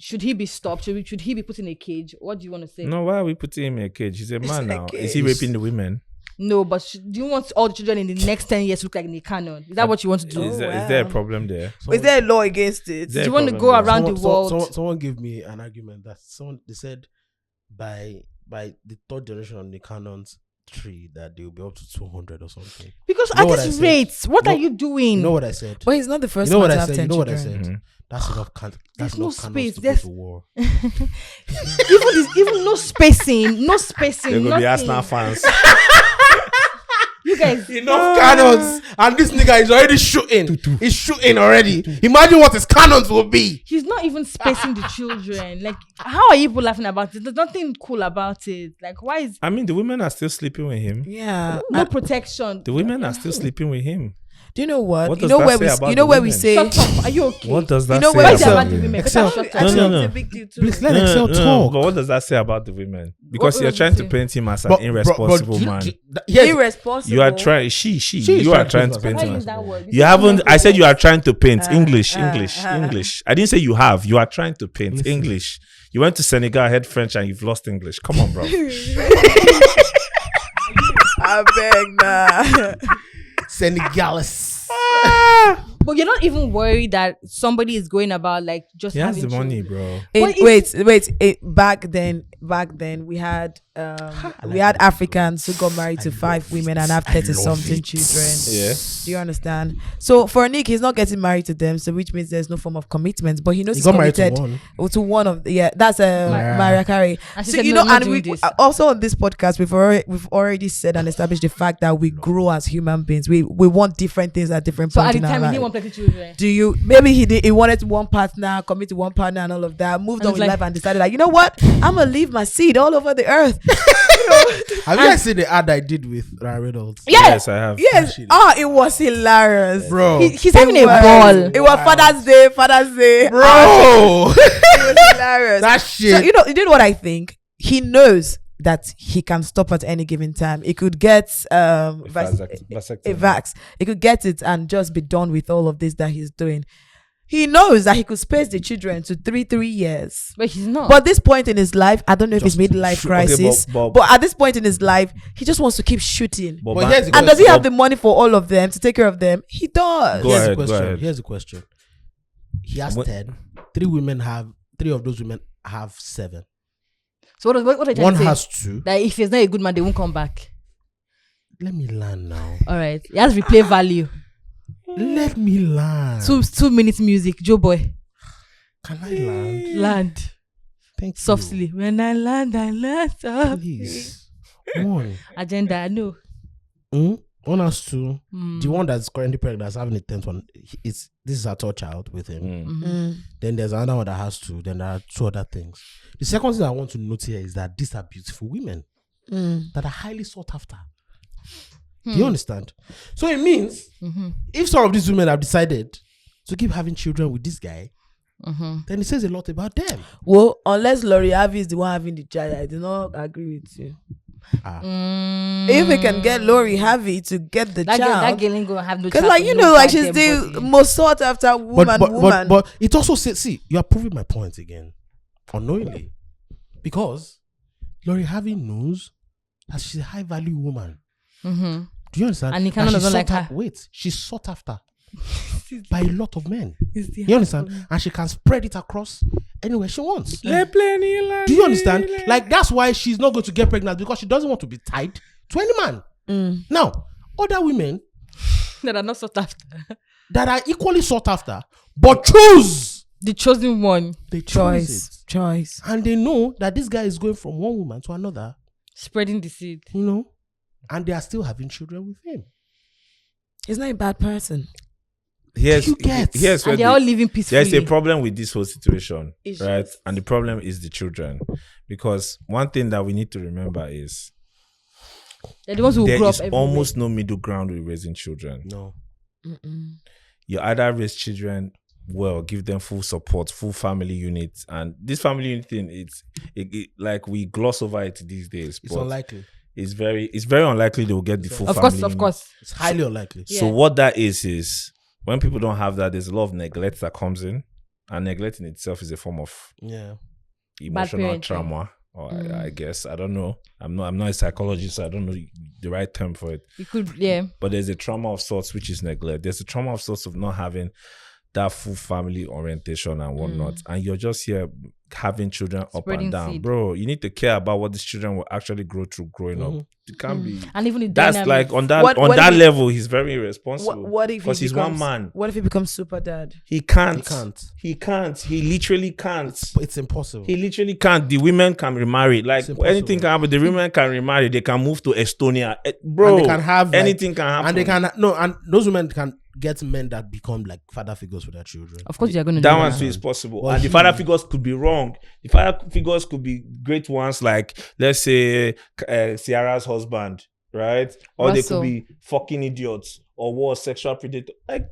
S3: Should he be stopped? Should he be put in a cage? What do you want to say?
S2: No, why are we putting him in a cage? He's a man
S4: in a
S2: now. Is he
S1: cage.
S2: raping the women?
S3: No, but do you want all the children in the next 10 years to look like Nick Cannon? Is that what you want to do?
S2: Is,
S4: Oh,
S2: there, is there a
S4: wow.
S2: problem there?
S4: Is there a law against it?
S2: There-
S3: Do you want to
S2: problem
S3: go
S2: there.
S3: around the world?
S1: Someone gave me an argument that they said by the third generation of the Canon's tree that they will be up to 200 or something.
S3: Because
S1: You know
S3: at
S1: what I
S3: this
S1: said?
S3: rate, what
S1: No,
S3: are you doing?
S1: You know what I said?
S4: But he's not the first
S1: You know
S4: one
S1: what
S4: to
S1: I
S4: have
S1: said?
S4: 10
S1: You know what I
S4: children.
S1: said?
S2: Mhm.
S1: That's enough.
S3: There's
S1: That's
S3: no
S1: enough cannons
S3: space.
S1: to
S3: There's-
S1: go to war.
S3: even no spacing. No spacing.
S2: They're going to be
S3: nothing.
S2: Arsenal fans.
S3: You guys.
S1: Enough cannons, and this nigga is already shooting. He's shooting already. Imagine what his cannons will be.
S3: He's not even spacing the children. Like, how are you people laughing about it? There's nothing cool about it. Like, why is
S2: I mean, the women are still sleeping with him.
S4: Yeah.
S3: no protection?
S2: The women are still sleeping with him.
S4: Do you know what?
S2: What
S4: You
S2: does
S4: know
S2: that
S4: where
S2: say
S4: we
S2: about
S4: you know
S2: the
S4: where we
S2: women?
S4: say
S3: Shut up. Are you okay?
S2: What does that
S4: You know
S2: say
S4: where
S3: What is
S4: Excel-
S3: about
S2: about
S3: the
S2: the
S3: women?
S1: Excel.
S3: Shut up.
S2: No, no.
S4: It's a big deal too.
S1: Please let Excel talk.
S2: But what does that say about the women? Because
S3: What
S2: you're
S3: does it
S2: trying to
S3: say?
S2: paint him as an
S1: But-
S2: irresponsible
S1: but
S2: man.
S1: yes,
S4: Irresponsible.
S2: You are trying. She.
S1: is
S2: You are trying
S1: trying
S2: to
S1: to
S2: paint
S1: pass
S2: him
S1: it.
S2: as.
S3: that word.
S2: You haven't. I said you are trying to paint English.
S4: English.
S2: I didn't say you have. You are trying to paint English. You went to Senegal, had French, and you've lost English. Come on, bro.
S4: I beg nah.
S1: Senegalese.
S3: But you're not even worried that somebody is going about like just
S2: He has
S3: having
S2: the money,
S3: children.
S2: bro.
S4: Back then we had Africans who got married to 5 women and have 30 something children.
S2: Yeah.
S4: Do you understand? So for Nick, he's not getting married to them, so which means there's no form of commitment. But he knows
S1: He
S4: he's
S1: got married to
S4: committed
S1: one.
S4: to one of that's Mariah Carey.
S3: And she
S4: So
S3: said,
S4: you
S3: "No,
S4: know,
S3: I'm not
S4: and we
S3: doing this."
S4: also on this podcast we've already said and established the fact that we grow as human beings. We want different things at different
S3: So at
S4: points
S3: the
S4: in our
S3: time, he
S4: life.
S3: didn't want plenty children.
S4: Do you maybe he wanted one partner, commit to one partner and all of that, moved
S3: And
S4: on
S3: it's
S4: with
S3: like-
S4: life and decided like, you know what, I'm gonna leave my seed all over the earth.
S1: Have you guys seen the ad I did with Ryan Reynolds?
S2: Yes, I have.
S4: Yes. It was hilarious.
S1: Bro.
S3: He's having a
S4: It was-
S3: ball.
S4: It was Father's Day.
S1: Bro.
S4: It was hilarious.
S1: That
S4: So
S1: shit.
S4: you know what I think? He knows that he can stop at any given time. He could get a vax. He could get it and just be done with all of this that he's doing. He knows that he could space the children to 3 years.
S3: But he's not.
S4: But at this point in his life, I don't know if it's
S1: Just
S4: midlife
S2: shoot.
S4: crisis,
S2: Okay, but-
S4: but at this point in his life, he just wants to keep shooting.
S2: But
S1: But here's the
S4: And does he
S1: question.
S4: have the money for all of them to take care of them? He does.
S2: Go
S1: Here's
S2: ahead,
S1: the
S2: go
S1: question.
S2: ahead.
S1: Here's the question. He has
S2: What-
S1: 10. 3 of those women have 7.
S3: So what are you trying
S1: One
S3: to say?
S1: has 2.
S3: That if he's not a good man, they won't come back.
S1: Let me land now.
S3: All right. He has replay value.
S1: Let me land.
S3: 2 minutes music. Joe boy.
S1: Can I land?
S3: Land.
S1: Thank you.
S3: Softly. When I land softly.
S1: Please. One.
S3: Agenda. I know.
S1: One has 2.
S3: Mm.
S1: The one that's currently pregnant, that's having a 10th one, this is her third child with him.
S3: Mm-hmm.
S1: Then there's another one that has 2. Then there are 2 other things. The second thing I want to note here is that these are beautiful women that are highly sought after. Do you understand? So it means if some of these women have decided to keep having children with this guy, then it says a lot about them.
S4: Well, unless Lori Harvey is the one having the child, I do not agree with you. If we can get Lori Harvey to get the
S3: That
S4: child,
S3: girl ain't gonna have no
S4: because
S3: child.
S4: like
S3: for
S4: you
S3: no
S4: know, like she's
S3: goddamn
S4: the
S3: body.
S4: most sought after woman.
S1: But it also says, see, you are proving my point again, unknowingly, because Lori Harvey knows that she's a high value woman. Do you understand?
S3: And he kinda
S1: That
S3: doesn't
S1: she's
S3: like
S1: sought
S3: her.
S1: af- Wait, she's sought after by a lot of men.
S3: It's the
S1: You understand? And she can spread it across anywhere she wants. Do
S2: Do
S1: you understand? Like that's why she's not going to get pregnant, because she doesn't want to be tied to any man. Now, other women
S3: that are not sought after.
S1: that are equally sought after, but choose,
S3: The chosen one.
S1: they choose it.
S4: choice.
S1: And they know that this guy is going from one woman to another,
S3: Spreading the seed.
S1: you know, and they are still having children with him.
S4: He's not a bad person.
S2: Here's
S1: You get.
S2: where
S3: And they're all living peacefully.
S2: there's a problem with this whole situation,
S4: It's
S2: right?
S4: just-
S2: And the problem is the children, because one thing that we need to remember is
S3: They're the ones who
S2: there
S3: grow
S2: is
S3: up everywhere.
S2: almost no middle ground with raising children.
S1: No.
S2: You either raise children well, give them full support, full family units, and this family unit thing, it like we gloss over it these days.
S1: It's
S2: but
S1: unlikely.
S2: It's very unlikely they will get the full
S3: Of
S2: family
S3: course, of
S2: unit.
S3: course.
S1: It's highly unlikely.
S3: Yeah.
S2: So what that is when people don't have that, there's a lot of neglect that comes in, and neglect in itself is a form of
S1: Yeah.
S2: emotional
S3: parenting.
S2: trauma. Or I guess I don't know. I'm not a psychologist, so I don't know the right term for it.
S3: You could, yeah.
S2: But there's a trauma of sorts which is neglect. There's a trauma of sorts of not having that full family orientation and whatnot, and you're just here having children up
S3: Spreading
S2: and down,
S3: seed.
S2: bro. You need to care about what these children will actually grow through growing up. It can't be.
S3: And even the
S2: That's
S3: dynamic.
S2: like on that
S4: What
S2: on
S4: if
S2: that
S4: he-
S2: level, he's very irresponsible.
S4: What if
S2: because
S4: he
S2: he's
S4: becomes,
S2: one man.
S4: What if he becomes super dad?
S2: He can't.
S1: He can't.
S2: He can't. He literally can't.
S1: It's impossible.
S2: He literally can't. The women can remarry. Like
S1: It's impossible.
S2: anything can happen. The women can remarry. They can move to Estonia, bro.
S1: And they can have like,
S2: anything can happen.
S1: And they can and those women can get men that become like father figures for their children.
S3: Of course, you're going to
S2: That
S3: do
S2: one
S3: that.
S2: too is possible.
S1: But
S2: And the
S1: he-
S2: father figures could be wrong. The father figures could be great ones, like let's say Ciara's husband, right? Or
S3: Russell.
S2: they could be fucking idiots. or was sexual predator. Like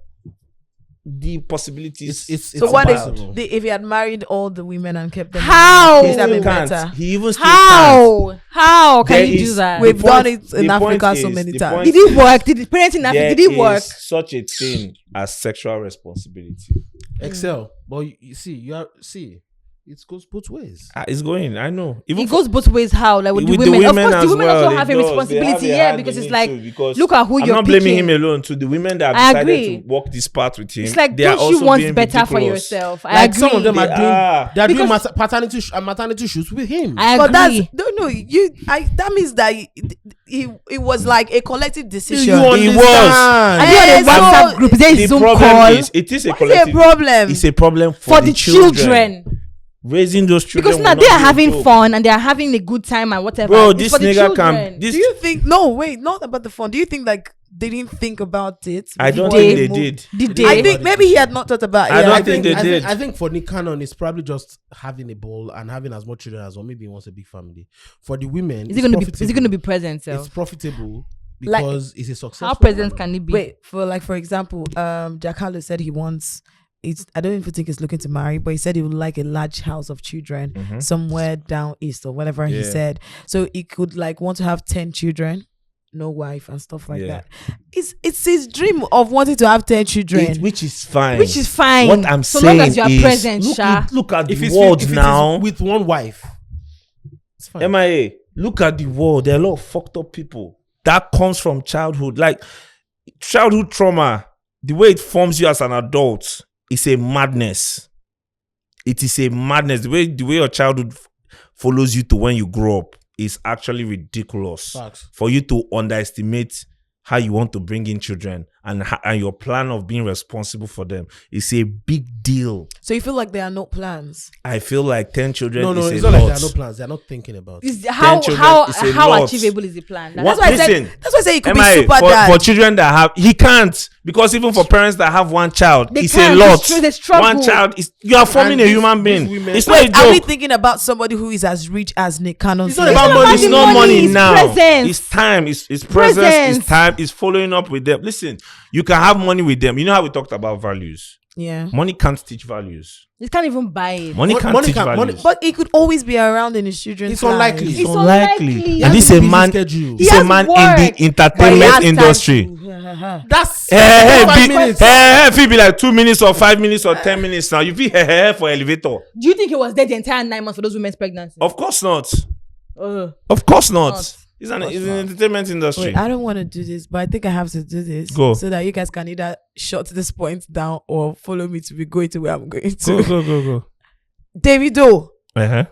S2: the possibilities.
S4: So what
S2: wild.
S4: if he had married all the women and kept them?
S3: How?
S4: He's having
S2: can't.
S4: better.
S2: He even still can't.
S3: How can
S2: There
S3: you do
S2: is-
S3: that?
S4: We've
S2: The point-
S4: done it in
S2: the
S4: Africa
S2: point
S4: so
S2: is-
S4: many
S2: the
S4: times.
S2: point
S3: Did it work? Did the parenting in Africa?
S2: There
S3: Did it work?
S2: is such a thing as sexual responsibility.
S1: Excel, but you see, it goes both ways.
S2: It's going. I know. Even
S3: It goes both ways. How? Like with the women. Of course, the women also have a responsibility. Yeah, because it's like, look at who
S2: I'm
S3: you're
S2: not
S3: picking.
S2: blaming him alone. To the women that
S3: I
S2: have decided
S3: agree.
S2: to walk this path with him,
S3: It's like,
S2: they are
S3: don't you
S2: also
S3: want
S2: being
S3: better for
S2: ridiculous.
S3: yourself? I
S1: Like
S3: agree.
S1: some of them they're doing
S3: Because-
S1: paternity and maternity shoots with him.
S3: I
S4: But
S3: agree.
S4: that means that it was like a collective decision.
S1: You understand?
S3: Are you on a
S4: Eh, so
S3: WhatsApp group? Is there a
S2: The
S3: Zoom
S2: problem
S3: call
S2: is, it is a
S4: What's the
S2: collective.
S4: problem?
S2: It's a problem
S3: for the children?
S2: Raising those children
S3: Because now
S2: will
S3: they
S2: not
S3: are
S2: be a
S3: having
S2: joke.
S3: fun and they are having a good time and whatever.
S2: Bro,
S3: It's
S2: this
S3: for the
S2: nigga
S3: children.
S2: can. This
S4: Do you think? No, wait, not about the fun. Do you think like they didn't think about it?
S2: I don't
S4: before
S2: think
S4: they
S2: they
S4: moved?
S2: did.
S3: Did they?
S4: I think maybe he had not thought about it.
S2: I
S4: Yeah,
S2: don't think they did.
S1: I think for Nick Cannon, it's probably just having a ball and having as much children as well. Maybe he wants a big family. For the women,
S3: Is it going to be present?
S1: It's
S3: So
S1: profitable
S4: Like-
S1: because it's a successful.
S3: how present can it be?
S4: Wait, for example, Jack Harlow said he wants. I don't even think he's looking to marry, but he said he would like a large house of children somewhere down east or whatever he
S2: Yeah.
S4: said. So he could like want to have 10 children, no wife and stuff like
S2: Yeah.
S4: that. It's his dream of wanting to have 10 children.
S2: Which is fine.
S3: Which is fine.
S2: What I'm
S3: so
S2: saying
S3: long as you are
S2: is,
S3: present,
S2: look at
S1: If
S2: the
S1: it's
S2: world
S1: if it is
S2: now.
S1: with one wife, it's fine.
S2: M.I.A. Look at the world. There are a lot of fucked up people. That comes from childhood. Like childhood trauma, the way it forms you as an adult is a madness. It is a madness. The way your childhood follows you to when you grow up is actually ridiculous.
S1: Facts.
S2: For you to underestimate how you want to bring in children and your plan of being responsible for them is a big deal.
S4: So you feel like there are no plans.
S2: I feel like 10 children
S1: No,
S2: is
S1: it's
S2: a
S1: not
S2: lot.
S1: like there are no plans. They're not thinking about it.
S3: Is how
S2: children is a
S3: how
S2: lot.
S3: achievable is the plan?
S2: What-
S4: That's why
S2: Listen,
S4: I said he could
S2: M.I.A.
S4: be super
S2: for,
S4: dad.
S2: for children that have, he can't, because even for parents that have one child,
S3: They
S2: it's
S3: can't.
S2: a lot.
S3: It's true, they struggle.
S2: One child is, you are forming
S1: And
S2: a
S1: these-
S2: human being.
S1: these women-
S2: It's not a
S4: Wait, are we
S2: joke.
S4: thinking about somebody who is as rich as Nick Cannon?
S1: It's not about
S3: not
S1: money.
S3: about
S2: It's
S3: the
S2: not
S3: money,
S2: money
S3: it's
S2: now.
S3: presence.
S2: It's time. It's presence.
S3: Presence.
S2: It's time. It's following up with them. Listen, you can have money with them. You know how we talked about values.
S4: Yeah.
S2: Money can't teach values.
S3: You can't even buy it.
S2: Money
S1: Mon-
S2: can't
S1: money
S2: teach
S1: can't- money-
S2: values.
S4: But he could always be around in his children's
S1: It's unlikely.
S4: lives.
S3: It's
S2: unlikely.
S3: unlikely.
S2: And this is a
S1: Busy
S2: man.
S1: schedule.
S2: This
S3: He
S2: a
S3: has
S2: man
S3: work.
S2: in the
S4: But he has
S2: entertainment
S4: time
S2: industry.
S4: to-
S1: That's
S2: Hey,
S1: 5 minutes.
S2: If it be like 2 minutes or 5 minutes or 10 minutes now, you feel for elevator.
S3: Do you think he was there the entire 9 months for those women's pregnancy?
S2: Of course not.
S3: Uh,
S2: Of course not.
S3: Not.
S2: It's an entertainment industry.
S4: Wait, I don't want to do this, but I think I have to do this.
S2: Go.
S4: So that you guys can either shut this point down or follow me to be going to where I'm going to.
S2: Go.
S4: Davido.
S2: Uh-huh.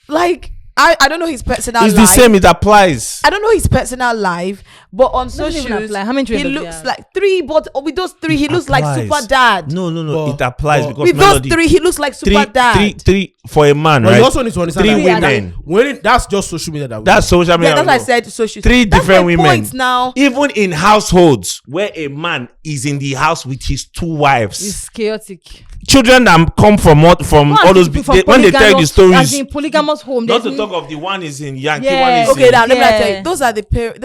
S4: Like, I don't know his personal
S2: It's
S4: life.
S2: the same. It applies.
S4: I don't know his personal life, but on
S3: Doesn't even
S4: socials,
S3: apply. How many
S4: he
S3: children does he
S4: looks
S3: have?
S4: like 3, but with those 3, he looks like
S2: Applies.
S4: super dad.
S2: No.
S1: But-
S2: It applies
S1: but-
S2: because
S4: With
S2: melody.
S4: those 3, he looks like super dad.
S2: three for a man,
S1: But
S2: right?
S1: you also need to understand
S2: 3
S1: that
S2: women.
S1: when that's just social media that we
S2: That's social media.
S4: Yeah, that's why I said socials.
S2: 3
S4: That's
S2: different
S4: my
S2: women.
S4: point now.
S2: Even in households where a man is in the house with his 2 wives,
S3: it's chaotic.
S2: children that come from all those when they tell the
S3: As
S2: stories.
S3: in polygamous home.
S2: Not
S3: there's
S2: to talk of the one is in Yankee,
S3: Yeah.
S2: one is
S4: Okay,
S2: in.
S4: now let me
S3: Yeah.
S4: tell you. Those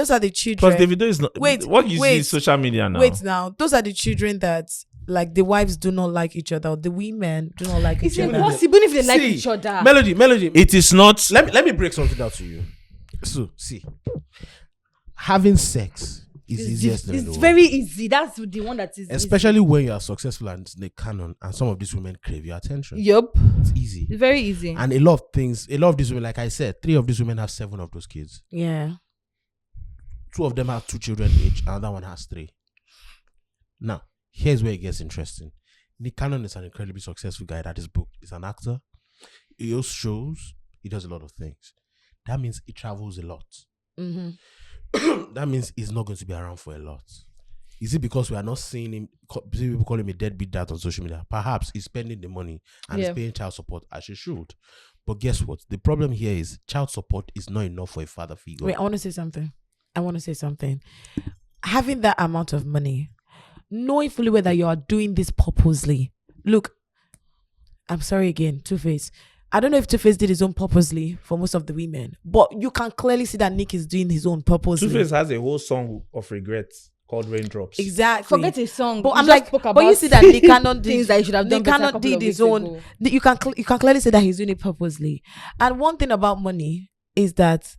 S4: are the children.
S2: Because Davido is not.
S4: Wait,
S2: what you see
S4: wait.
S2: is social media now.
S4: Wait now, those are the children that like the wives do not like each other, or the women do not like
S3: It's
S4: each other.
S3: impossible if they like
S1: See,
S3: each other.
S1: Melody.
S2: It is not.
S1: Let me break something down to you. So, see, having sex is easiest in the
S3: It's
S1: world.
S3: very easy. That's the one that is
S1: Especially when you are successful and Nick Cannon and some of these women crave your attention.
S3: easy. Yup.
S1: It's easy.
S3: It's very easy.
S1: And a lot of these women, like I said, 3 of these women have 7 of those kids.
S4: Yeah.
S1: 2 of them have 2 children each, another one has 3. Now, here's where it gets interesting. Nick Cannon is an incredibly successful guy that is booked. He's an actor. He hosts shows. He does a lot of things. That means he travels a lot.
S4: Mm-hmm.
S1: That means he's not going to be around for a lot. Is it because we are not seeing him? People call him a deadbeat dad on social media. Perhaps he's spending the money and he's paying child support as he should. But guess what? The problem here is child support is not enough for a father figure.
S4: Wait, I want to say something. Having that amount of money, knowing fully whether you are doing this purposely. Look, I'm sorry again, Two-Face. I don't know if Two-Face did his own purposely for most of the women, but you can clearly see that Nick is doing his own purposely.
S2: Two-Face has a whole song of regrets called Raindrops.
S4: Exactly.
S3: Forget a song.
S4: But
S3: You
S4: I'm
S3: just
S4: like,
S3: spoke
S4: but you
S3: about
S4: see that they cannot
S3: things that you should have done
S4: They
S3: better a
S4: cannot
S3: couple
S4: did
S3: of
S4: his
S3: weeks
S4: own.
S3: ago.
S4: You can clearly say that he's doing it purposely. And one thing about money is that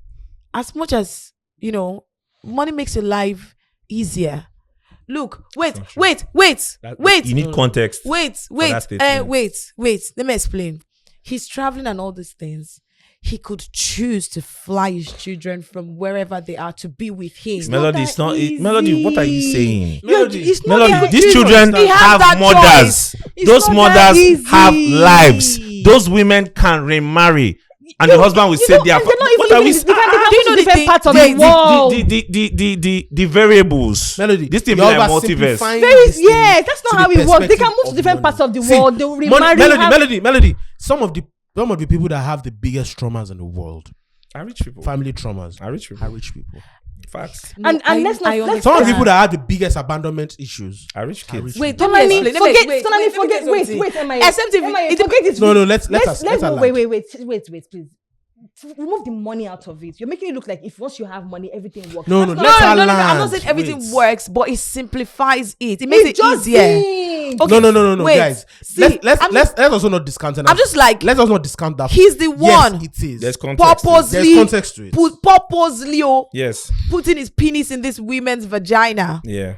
S4: as much as money makes your life easier. Look, wait.
S2: You need context.
S4: Wait. Let me explain. He's traveling and all these things. He could choose to fly his children from wherever they are to be with him.
S2: Melody, it's not
S3: easy.
S2: Melody, what are you saying?
S1: Melody,
S3: it's not
S2: Melody,
S3: that
S2: these
S3: easy.
S2: children
S4: He has
S2: have
S4: that
S2: mothers.
S3: It's
S2: Those
S3: not that
S2: mothers
S3: easy.
S2: have lives. Those women can remarry. And the husband will say they are. What are we?
S3: They can
S4: Do you know the
S3: different
S4: thing?
S3: parts of the world.
S2: The variables.
S1: Melody,
S2: This thing be
S1: you're
S2: like multiverse.
S1: oversimplifying
S3: Very,
S1: this thing
S3: yes, that's
S1: to
S3: not how
S1: the
S3: it works. They can
S1: perspective
S3: move to
S1: of
S3: different
S1: money.
S3: parts of the
S1: See,
S3: world. They will remarry.
S1: Melody. Some of the people that have the biggest traumas in the world
S2: Are rich people.
S1: family traumas
S2: Are rich people.
S1: are rich people.
S2: Facts.
S3: And let's not.
S4: understand.
S1: Some of the people that have the biggest abandonment issues
S2: Are rich kids.
S4: Wait,
S3: Tonani,
S4: let me
S3: forget.
S4: wait,
S3: Tonani,
S4: let me
S3: forget.
S4: say
S3: Wait,
S4: something.
S3: M.I.A.
S4: Except if
S3: M.I.A.
S4: it-
S3: forget it.
S1: No, let's
S3: Wait, please. Remove the money out of it. You're making it look like if once you have money, everything works.
S1: No,
S3: That's
S1: no,
S3: not-
S1: let's
S4: No,
S1: land.
S4: I'm not saying everything
S1: Wait.
S4: works, but it simplifies it. It makes
S3: It's
S4: it
S3: just
S4: easier.
S3: things.
S4: Okay,
S1: No,
S4: wait.
S1: guys.
S4: See,
S1: Let's also not discount it.
S4: I'm just like,
S1: let's also not discount that.
S4: he's the one.
S1: Yes, it is.
S2: There's context.
S4: Purposely,
S1: There's context to it.
S4: purposely
S2: Yes.
S4: putting his penis in this women's vagina,
S2: Yeah.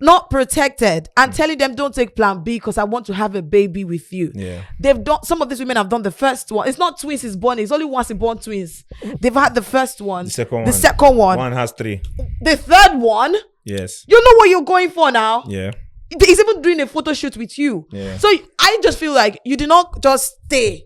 S4: not protected, and telling them don't take plan B because I want to have a baby with you.
S2: Yeah.
S4: They've done, some of these women have done the first one. It's not twins, it's born. It's only once born twins. They've had the first one.
S2: The second one.
S4: The second one.
S2: One has 3.
S4: The third one.
S2: Yes.
S4: You know what you're going for now.
S2: Yeah.
S4: He's even doing a photo shoot with you.
S2: Yeah.
S4: So I just feel like you did not just stay.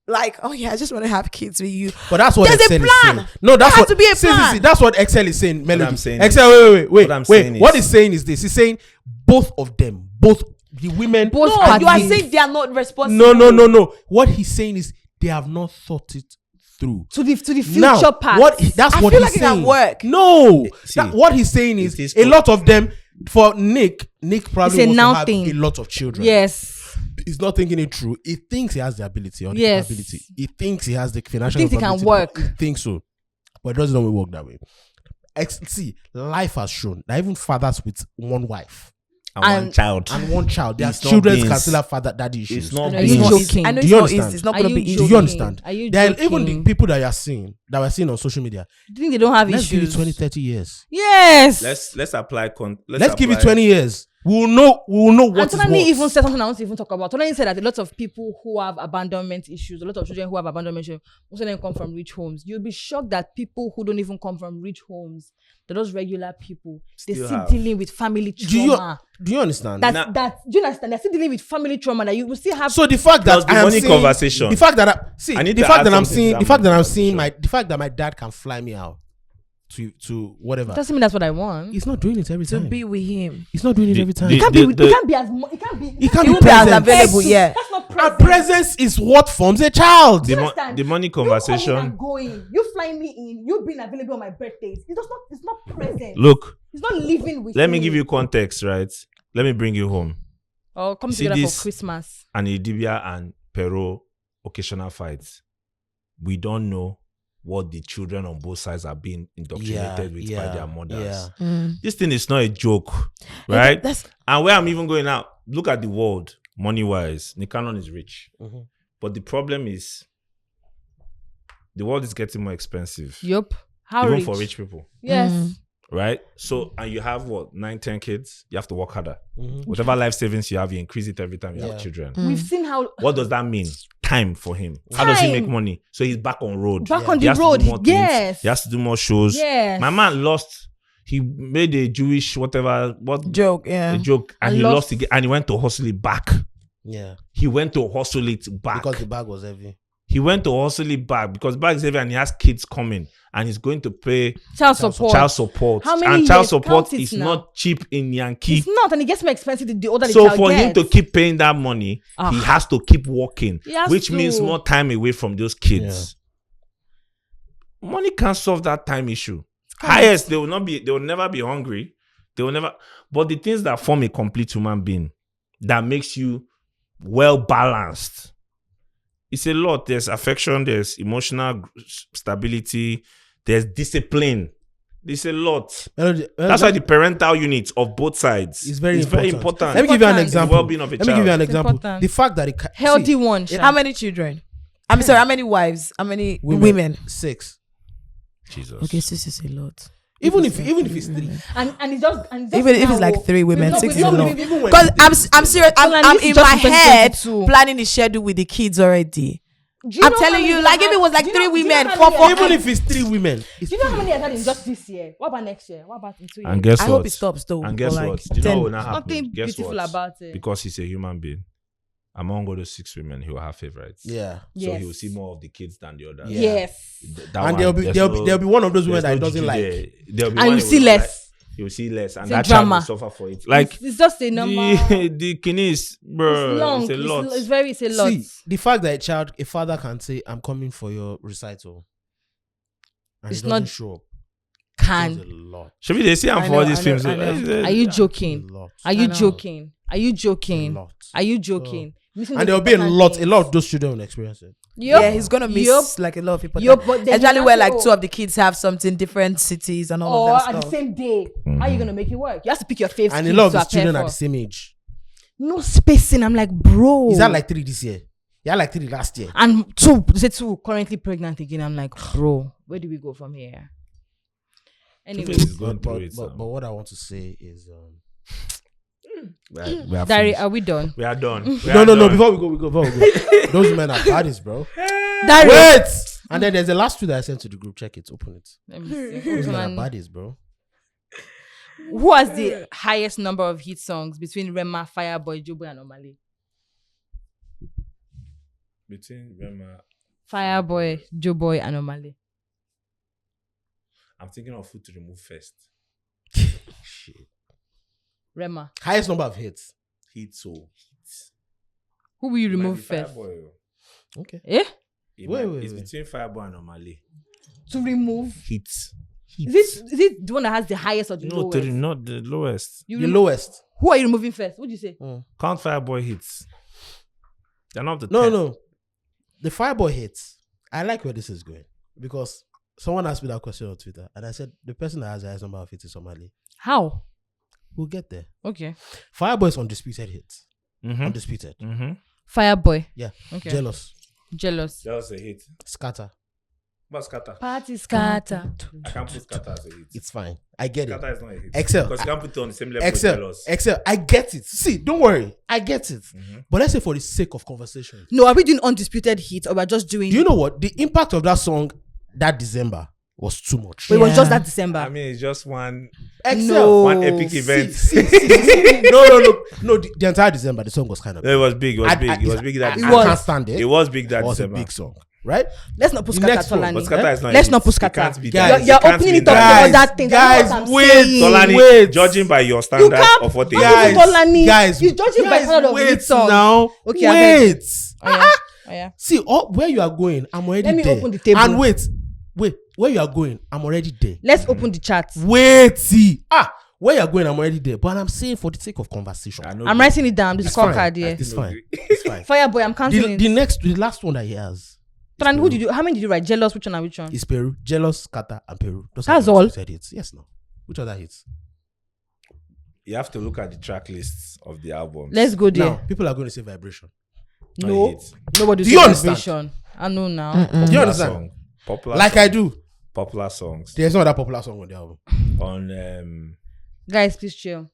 S4: Like, oh yeah, I just want to have kids with you.
S1: But that's what
S4: There's
S1: Excel
S4: a
S1: is
S4: plan.
S1: saying. No, that's
S4: There has
S1: what
S4: to be a
S1: see,
S4: plan.
S1: that's what Excel is saying. Melody.
S2: I'm saying
S1: Excel, wait.
S2: What I'm saying is-
S1: What he's saying is this. He's saying both of them, both the women.
S3: Both
S4: No,
S1: and
S4: you are
S1: the-
S4: saying they are not responsible.
S1: No. What he's saying is they have not thought it through.
S3: to the future
S1: Now,
S3: part.
S1: that's
S4: I
S1: what
S4: feel
S1: he's
S4: like it can
S1: saying.
S4: work.
S1: No,
S2: See,
S1: what he's saying is
S2: it is
S1: a lot of them. For Nick probably
S3: It's a
S1: wants
S3: now
S1: to have
S3: thing.
S1: a lot of children.
S3: Yes.
S1: He's not thinking it through. He thinks he has the ability or the
S3: Yes.
S1: capability. He thinks he has the financial
S3: thinks it can
S1: capability.
S3: work.
S1: He thinks so. But it doesn't always work that way. See, life has shown that even fathers with one wife
S2: And one
S3: And-
S2: child.
S1: and one child, their
S2: It's not
S1: children
S2: beans.
S1: can still have father daddy issues.
S2: It's not
S3: Are you
S2: beans.
S3: joking?
S4: I know
S1: Do
S4: it's
S1: you
S4: not
S1: understand?
S4: easy. It's not
S3: Are
S4: going to
S3: you
S4: be easy.
S1: Do you
S3: joking?
S1: understand?
S3: Are you
S1: There are even
S3: joking?
S1: the people that we're seeing on social media.
S3: Do you think they don't have
S1: Let's give it
S3: issues?
S1: 20, 30 years.
S3: Yes.
S2: Let's apply.
S1: Let's give it 20 years. We'll know what is
S3: Antonani
S1: what.
S3: even said something I want to even talk about. Antonani said that a lot of people who have abandonment issues, a lot of children who have abandonment issues, most of them come from rich homes. You'll be shocked that people who don't even come from rich homes, they're just regular people. They're
S2: Still
S3: still
S2: have.
S3: dealing with family trauma.
S1: Do you understand?
S3: Do you understand? They're still dealing with family trauma that you will still have.
S1: So the fact that
S2: Plus the
S1: I am
S2: money
S1: seeing,
S2: conversation.
S1: the fact that
S2: I need
S1: the
S2: to
S1: fact
S2: add
S1: that I'm
S2: something
S1: seeing,
S2: to
S1: the
S2: that
S1: fact that I'm
S2: money
S1: seeing
S2: conversation.
S1: the fact that my dad can fly me out to whatever.
S3: doesn't mean that's what I want.
S1: He's not doing it every
S4: To
S1: time.
S4: be with him.
S1: He's not doing it every time.
S2: the-
S3: It can't be as
S1: He
S3: it can't be
S1: can't
S4: He
S1: be
S4: won't be as
S1: present.
S4: available, yeah.
S3: That's not
S1: Our
S3: present.
S1: presence is what forms a child.
S2: The,
S3: You
S2: mo-
S3: understand?
S2: the money
S3: You coming
S2: conversation.
S3: and going, you flying me in, you being available on my birthdays. It's not present.
S2: Look,
S3: It's not living with
S2: let me give you context, right? Let me bring you home.
S3: or come
S2: See
S3: together
S2: this-
S3: for Christmas.
S2: And Idibia and Pero occasional fights. We don't know what the children on both sides are being indoctrinated with by their mothers. This thing is not a joke, right? And where I'm even going now, look at the world, money-wise. Nikanon is rich.
S1: Mhm.
S2: But the problem is, the world is getting more expensive.
S3: Yup. How
S2: even
S3: rich?
S2: for rich people,
S3: Yes.
S2: right? So, and you have what, 9, 10 kids? You have to work harder.
S1: Mhm.
S2: Whatever life savings you have, you increase it every time you
S1: Yeah.
S2: have children.
S3: We've seen how
S2: What does that mean? Time for him. How does he
S3: Time.
S2: make money? So he's back on road.
S3: back
S1: Yeah.
S3: on
S2: He
S3: the
S2: has to do
S3: road.
S2: more things.
S3: Yes.
S2: He has to do more shows.
S3: Yes.
S2: My man lost. He made a Jewish whatever
S4: Joke, yeah.
S2: a joke, and
S3: And
S2: he
S3: lost.
S2: lost again, and he went to hustle it back.
S1: Yeah,
S2: He went to hustle it back.
S1: because the bag was heavy.
S2: He went to hustle it back because bag is heavy, and he has kids coming, and he's going to pay
S3: child support.
S2: child support.
S3: How many
S2: And child
S3: years?
S2: support
S3: Count it
S2: is
S3: now.
S2: not cheap in Yankee.
S3: It's not, and it gets more expensive the older the
S2: So
S3: child
S2: for him
S3: gets.
S2: to keep paying that money,
S3: Ah.
S2: he has to keep working,
S3: He has
S2: which
S3: to.
S2: means more time away from those kids. Money can't solve that time issue. Highest, they will never be hungry. They will never. But the things that form a complete human being, that makes you well balanced, it's a lot. There's affection, there's emotional stability, there's discipline. It's a lot.
S1: Melody,
S2: That's why the parental unit of both sides
S1: is very important. Let me
S2: Let
S1: give you an
S3: Important.
S1: example.
S2: well-being of a
S1: Let me give you an
S3: It's
S1: example.
S3: important.
S1: The fact that it
S3: Healthy one.
S4: How many children? I'm sorry, how many wives? How many women?
S1: 6.
S2: Jesus.
S4: Okay, 6 is a lot.
S1: Even if it's 3.
S3: And it's just
S4: Even if it's like 3 women, 6 is a lot.
S1: Even when
S4: Because
S1: it's
S4: I'm serious. I'm
S3: this is
S4: in
S3: just
S4: my head
S3: 2022.
S4: planning the schedule with the kids already. I'm telling you, like if it was like 3 women, 4,
S1: even if it's 3 women, it's
S3: Do you know how many has had in just this year? What about next year? What about in 2 years?
S2: And guess
S4: I
S2: what?
S4: hope it stops though.
S2: And guess
S4: for like
S2: what? Do you know
S4: 10.
S2: what will not happen?
S3: Nothing
S2: Guess
S3: beautiful
S2: what?
S3: about it.
S2: Because he's a human being. Among all those 6 women, he will have favorites.
S1: yeah.
S2: So
S3: Yes.
S2: he will see more of the kids than the others.
S1: Yeah.
S3: Yes.
S2: That
S1: And
S2: one,
S1: there'll be one of those women that he
S2: there's
S1: doesn't
S2: no
S1: like.
S2: juju there. There'll be
S3: And
S2: one
S3: you
S2: he
S3: see
S2: will
S3: less.
S2: like. You will see less, and
S3: It's a
S2: that child
S3: drama.
S2: will suffer for it. Like
S3: It's just a number.
S2: the kidneys, bro.
S3: It's long.
S2: It's a lot.
S3: It's a lot.
S1: See, the fact that a father can say, "I'm coming for your recital," and
S3: It's
S1: he doesn't
S3: not-
S1: show up. It's a
S3: Can.
S1: lot.
S2: Should we they see him
S4: I
S2: for
S4: know,
S2: all these
S4: I
S2: films?
S4: know, I know.
S3: Are you
S1: It's a
S3: joking?
S1: lot.
S3: Are you
S4: know.
S3: joking? Are you
S1: It's a
S3: joking?
S1: lot.
S3: Are you joking? Missing
S1: And
S3: the
S1: there'll be a
S3: important
S1: lot
S3: things.
S1: of those children will experience it.
S3: Yup.
S4: Yeah, he's gonna miss
S3: Yup.
S4: like a lot of people.
S3: Yup, but then
S4: Especially
S3: you
S4: where
S3: have to
S4: like 2 of the kids have something different cities and all
S3: or
S4: of that
S3: at the
S4: stuff.
S3: same day. How are you gonna make it work? You have to pick your favorite.
S1: And a lot of these children are
S3: are
S1: the same age.
S3: no spacing. I'm like, bro.
S1: Is that like 3 this year? Yeah, like 3 last year.
S3: and 2? They say 2 currently pregnant again. I'm like, bro, where do we go from here? Anyway,
S2: He's going
S1: But
S2: through it.
S1: but what I want to say is,
S2: we are
S3: Dari,
S2: finished.
S3: are we done?
S2: We are done.
S1: no. Before we go. Those men are baddies, bro.
S3: Dari,
S1: Wait. And then there's the last 2 that I sent to the group. Check it. Open it.
S3: let me see.
S1: Those men are
S3: Hold on.
S1: baddies, bro.
S3: Who has the highest number of hit songs between Rema, Fireboy, Joeboy, and Omale?
S2: Between Rema,
S3: Fireboy, Joeboy, and Omale.
S2: I'm thinking of who to remove first.
S1: Shit.
S3: Rema.
S1: Highest number of hits.
S2: Hits.
S3: Who will you
S2: It might
S3: remove
S2: be
S3: first?
S2: Fireboy.
S1: Okay.
S3: Eh?
S1: Wait.
S2: It's between Fireboy and Omale.
S3: To remove?
S2: Hits.
S3: Is it the one that has the highest or the
S2: No,
S3: lowest?
S2: not the lowest.
S3: You
S1: The
S3: remo-
S1: lowest.
S3: Who are you removing first? What do you say?
S2: Count Fireboy hits. They're not the
S1: No,
S2: 10.
S1: no. The Fireboy hits. I like where this is going because someone asked me that question on Twitter, and I said the person that has the highest number of hits is Somali.
S3: How?
S1: We'll get there.
S3: Okay.
S1: Fireboy is undisputed hits.
S2: Mm-hmm.
S1: Undisputed.
S2: Mm-hmm.
S3: Fireboy.
S1: Yeah.
S3: Okay.
S1: Jealous.
S3: Jealous.
S2: That was a hit.
S1: Scatter.
S2: But Scatter.
S3: Party scatter.
S2: I can't put Scatter as a hit.
S1: It's fine. I get it.
S2: Scatter is not a hit.
S1: Excel.
S2: Because you can't put it on the same level with Jealous.
S1: Excel. I get it. See, don't worry. I get it.
S2: Mm-hmm.
S1: But let's say for the sake of conversation.
S3: No, are we doing undisputed hits or we're just doing?
S1: Do you know what? The impact of that song that December was too much.
S3: But it was
S4: Yeah.
S3: just that December.
S2: I mean, it's just one
S1: Excel.
S2: one epic event.
S1: See. No, the entire December, the song was kind of
S2: It was big. It was
S1: I-
S2: big.
S1: I-
S2: It was big that
S1: I
S2: December.
S1: can't stand it.
S2: It was big that
S1: It was a
S2: December.
S1: big song, right?
S3: Let's not put
S1: The
S3: scatter,
S1: next one,
S3: Tolani.
S2: But Scatter is not a
S3: Let's
S2: hit.
S3: not put
S2: It
S3: scatter.
S2: can't be
S1: Guys,
S2: that.
S3: You're
S2: It can't
S3: opening
S2: be
S3: it up
S2: that.
S3: to other things.
S1: guys,
S3: That's what I'm
S1: wait.
S3: saying.
S2: Tolani,
S1: Wait.
S2: judging by your
S3: You
S2: standards
S3: can't
S2: of what they
S3: put
S1: Guys,
S3: Tolani.
S1: guys,
S3: You're judging by standard of
S1: wait
S3: hit song.
S1: now.
S3: Okay, I heard
S1: wait.
S3: Oh, yeah. Oh, yeah.
S1: See, where you are going, I'm already
S3: Let me
S1: there.
S3: open the table.
S1: And wait, where you are going, I'm already there.
S3: Let's open the chat.
S1: Wait, see. Where you are going, I'm already there. But I'm saying for the sake of conversation.
S2: I know
S3: I'm
S2: this.
S3: writing it down. The
S1: It's fine.
S3: scorecard here.
S1: It's fine. It's fine.
S3: Fireboy, I'm counting
S1: The last one that he has
S3: Tolani, who did you? How many did you write? Jealous, which one and which one?
S1: is Peru. Jealous, Scatter, and Peru. Those
S3: That's
S1: are the
S3: all?
S1: ones who said hits. Yes, no. Which other hits?
S2: You have to look at the track lists of the albums.
S3: Let's go there.
S1: Now, people are going to say vibration.
S2: Not a
S3: No,
S2: hit.
S3: nobody.
S1: Do you understand?
S3: Vibration. I know now.
S1: Do you
S2: Popular
S1: understand?
S2: song. Popular
S1: Like
S2: song.
S1: I do.
S2: Popular songs
S1: There's no other popular song on the album.
S2: on
S3: Guys, please chill.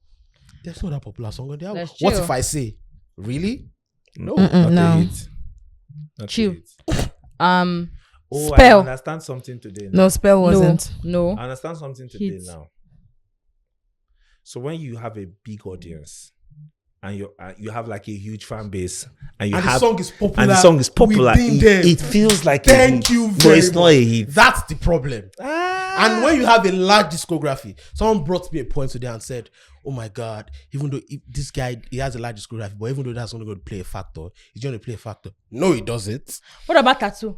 S1: There's no other popular song on the album.
S3: Let's
S1: What
S3: chill.
S1: if I say, really?
S2: no,
S4: Mm-mm,
S2: not
S4: no.
S2: a hit. Not a
S3: Chill.
S2: hit. Oh,
S3: Spell.
S2: I understand something today. Now.
S4: No, spell wasn't.
S3: No.
S2: I understand something today
S3: Hit.
S2: now. So when you have a big audience and you have like a huge fan base and you
S1: And
S2: have
S1: the song is popular.
S2: and the song is popular,
S1: within them.
S2: it feels like a
S1: Thank
S2: hit.
S1: you
S2: No,
S1: very
S2: it's not
S1: much.
S2: a hit.
S1: That's the problem. And when you have a large discography, someone brought me a point today and said, oh my God, even though this guy, he has a large discography, but even though that's only going to play a factor, he's going to play a factor. No, he doesn't.
S3: What about tattoo?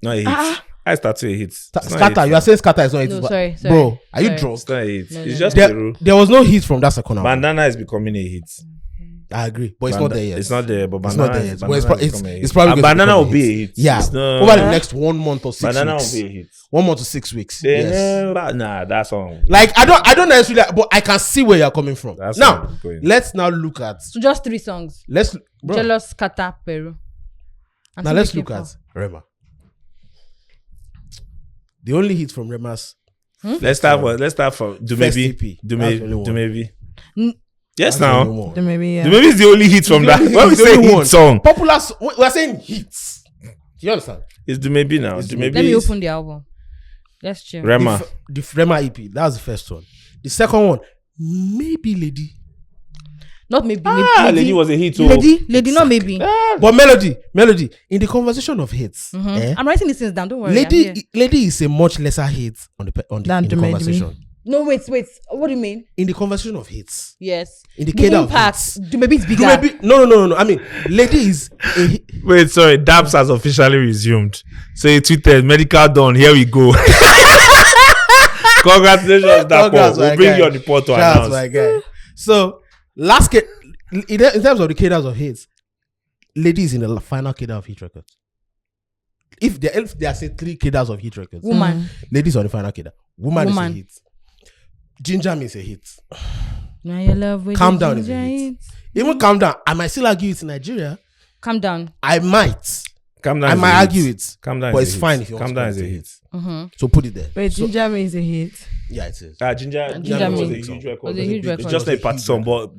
S2: Not a hit. I start to a hit. It's not a
S1: Scatter,
S2: hit.
S1: you are saying Scatter is not a hit.
S3: No,
S1: but-
S3: sorry.
S1: Bro, are you
S3: Sorry.
S1: drunk?
S2: It's not a hit.
S3: No,
S2: It's
S3: no,
S2: just
S1: There,
S2: Peru.
S1: there was no hit from that second album.
S2: Bandana is becoming a hit.
S1: I agree, but it's not there yet.
S2: It's not there, but
S1: It's not there yet. But it's probably
S2: and
S1: going to
S2: banana
S1: become a
S2: will be a
S1: hit.
S2: hit.
S1: Yeah,
S2: It's not-
S1: over the next 1 month or 6
S2: banana
S1: weeks.
S2: will be a hit.
S1: 1 month to 6 weeks. Yes.
S2: Nah, that song.
S1: Like I don't necessarily, but I can see where you're coming from.
S2: That's
S1: Now,
S2: where I'm going.
S1: let's now look at.
S3: So just 3 songs.
S1: Bro,
S3: Jealous, Kata, Peru. And
S1: now
S3: so
S1: let's
S3: we
S1: look
S3: keep
S1: at Rema. The only hit from Rema's
S2: Let's start from
S1: First
S2: Dumebi.
S1: EP. That's the only one.
S2: Dumebi.
S3: Mm.
S2: Yes,
S1: That's the only
S2: now.
S1: one.
S4: Then maybe yeah.
S2: Dumebi is the only hit from that.
S1: only-
S2: When we
S1: it's the
S2: say
S1: only
S2: hit
S1: one.
S2: song,
S1: Popular. We're saying hits. Do you understand?
S2: it's Dumebi now.
S1: It's
S2: Dumebi
S3: Let me
S2: is
S3: open the album. Let's chill.
S2: Rema.
S1: The Rema EP. That was the first one. The second one, maybe Lady.
S3: Not maybe.
S2: Lady was a hit. Oh.
S3: Lady, not maybe.
S1: But Melody. In the conversation of hits,
S3: I'm writing these things down. Don't worry. I'm
S1: Lady
S3: here.
S1: is a much lesser hit on the
S4: Than
S1: in the
S4: Dumebi.
S1: conversation.
S3: No, wait. What do you mean?
S1: In the conversation of hits,
S3: Yes.
S1: in the cadre of
S3: impact.
S1: hits.
S3: Do maybe it's bigger.
S1: No. I mean, Lady is a hit.
S2: Wait, sorry. Dabs has officially resumed. So he tweeted, "Medical done. Here we go." Congratulations, Dapo.
S1: Congrats, my
S2: We'll bring
S1: guy.
S2: you on the pod to
S1: Shout out to
S2: announce.
S1: my guy. So in terms of the cadres of hits, Lady is in the final cadre of hit records. If there are say 3 cadres of hit records,
S3: Woman.
S1: Ladies on the final cadre. Woman is a
S3: Woman.
S1: hit. Ginger Me is a hit.
S3: Now your love with
S1: Calm
S3: the
S1: Down is a
S3: ginger
S1: hit.
S3: is-
S1: Even Calm Down, I might still argue it's in Nigeria.
S3: Calm down.
S1: I might.
S2: Calm down.
S1: I
S2: is a
S1: might
S2: hit.
S1: argue it.
S2: Calm down.
S1: But
S2: is
S1: it's
S2: a
S1: fine
S2: hit.
S1: if you
S2: Calm
S1: want
S2: down
S1: to
S2: is a
S1: call it a
S2: hit.
S1: So put it there.
S4: Wait,
S1: So-
S4: Ginger Me is a hit.
S1: Yeah, it is.
S2: Ginger
S3: Ginger
S2: Me was
S3: Me.
S2: a huge record.
S3: Was a huge record.
S2: It's just
S1: It was
S2: a
S1: a
S2: party
S1: huge
S2: song, but